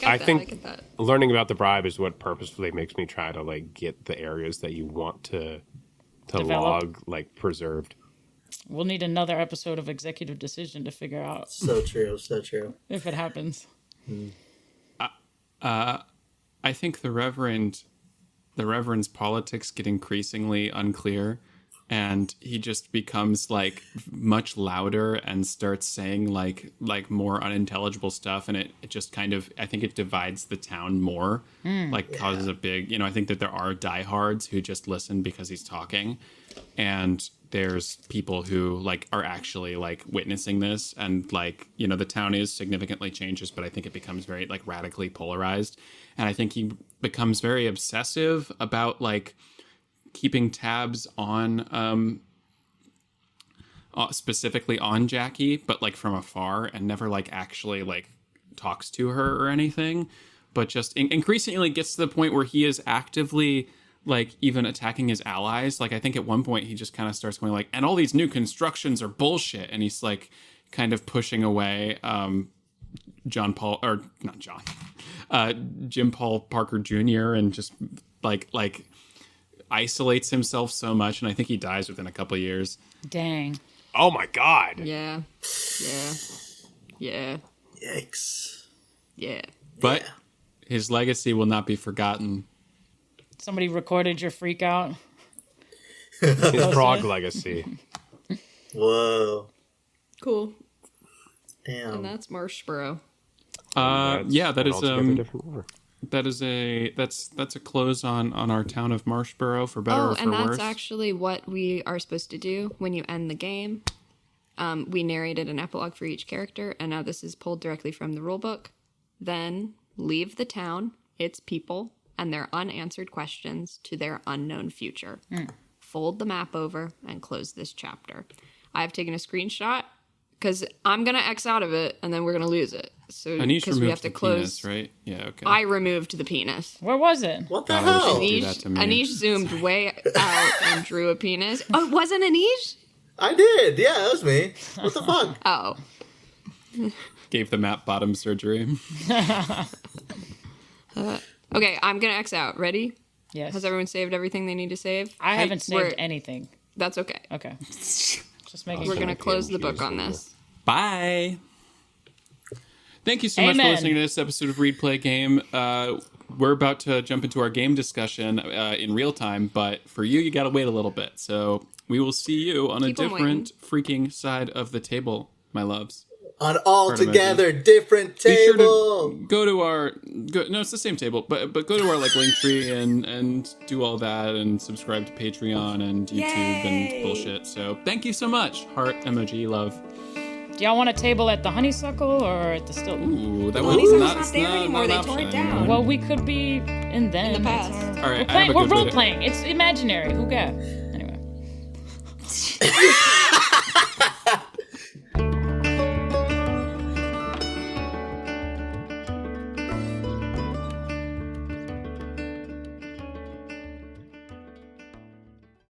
I think learning about the bribe is what purposefully makes me try to like get the areas that you want to log like preserved. We'll need another episode of Executive Decision to figure out. So true. If it happens. I think the Reverend's politics get increasingly unclear, and he just becomes like much louder and starts saying like more unintelligible stuff, and it just kind of, I think it divides the town more, causes a big, I think that there are diehards who just listen because he's talking, and there's people who like are actually like witnessing this, and like, the town is significantly changes, but I think it becomes very like radically polarized. And I think he becomes very obsessive about like keeping tabs on specifically on Jackie, but like from afar, and never like actually like talks to her or anything, but just increasingly gets to the point where he is actively like even attacking his allies. Like I think at one point he just kind of starts going like, and all these new constructions are bullshit, and he's like kind of pushing away Jim Paul Parker Jr. and just like isolates himself so much, and I think he dies within a couple of years. Dang. Oh my God. Yeah. Yikes. Yeah. But his legacy will not be forgotten. Somebody recorded your freak out. His frog legacy. Whoa. Cool. Damn. And that's Marshboro. That's a close on our town of Marshboro, for better or for worse. Oh, and that's actually what we are supposed to do when you end the game. We narrated an epilogue for each character, and now this is pulled directly from the rulebook. Then leave the town, its people, and their unanswered questions to their unknown future. Fold the map over and close this chapter. I've taken a screenshot because I'm going to X out of it, and then we're going to lose it. So because we have to close, penis, right? Yeah, okay. I removed the penis. Where was it? What the hell? Anish zoomed way out and drew a penis. Oh, it wasn't Anish? I did. Yeah, that was me. What the fuck? Oh. Gave the map bottom surgery. Okay, I'm going to X out. Ready? Yes. Has everyone saved everything they need to save? I haven't saved anything. That's okay. Okay. Just making We're sure. going to close the book on this. Bye. Thank you so much for listening to this episode of Read Play Game. We're about to jump into our game discussion in real time, but for you got to wait a little bit. So we will see you on a different freaking side of the table, my loves. On altogether different table. Be sure to go to our... no, it's the same table, but go to our like Linktree and do all that, and subscribe to Patreon and YouTube and bullshit. So thank you so much. Heart, emoji, love. Do y'all want a table at the Honeysuckle or at the Stilton? Ooh, that The was Honeysuckle's not not there anymore. They tore it down. Well, we could be in them. In the past. All right, We're role playing. It's imaginary. Who got?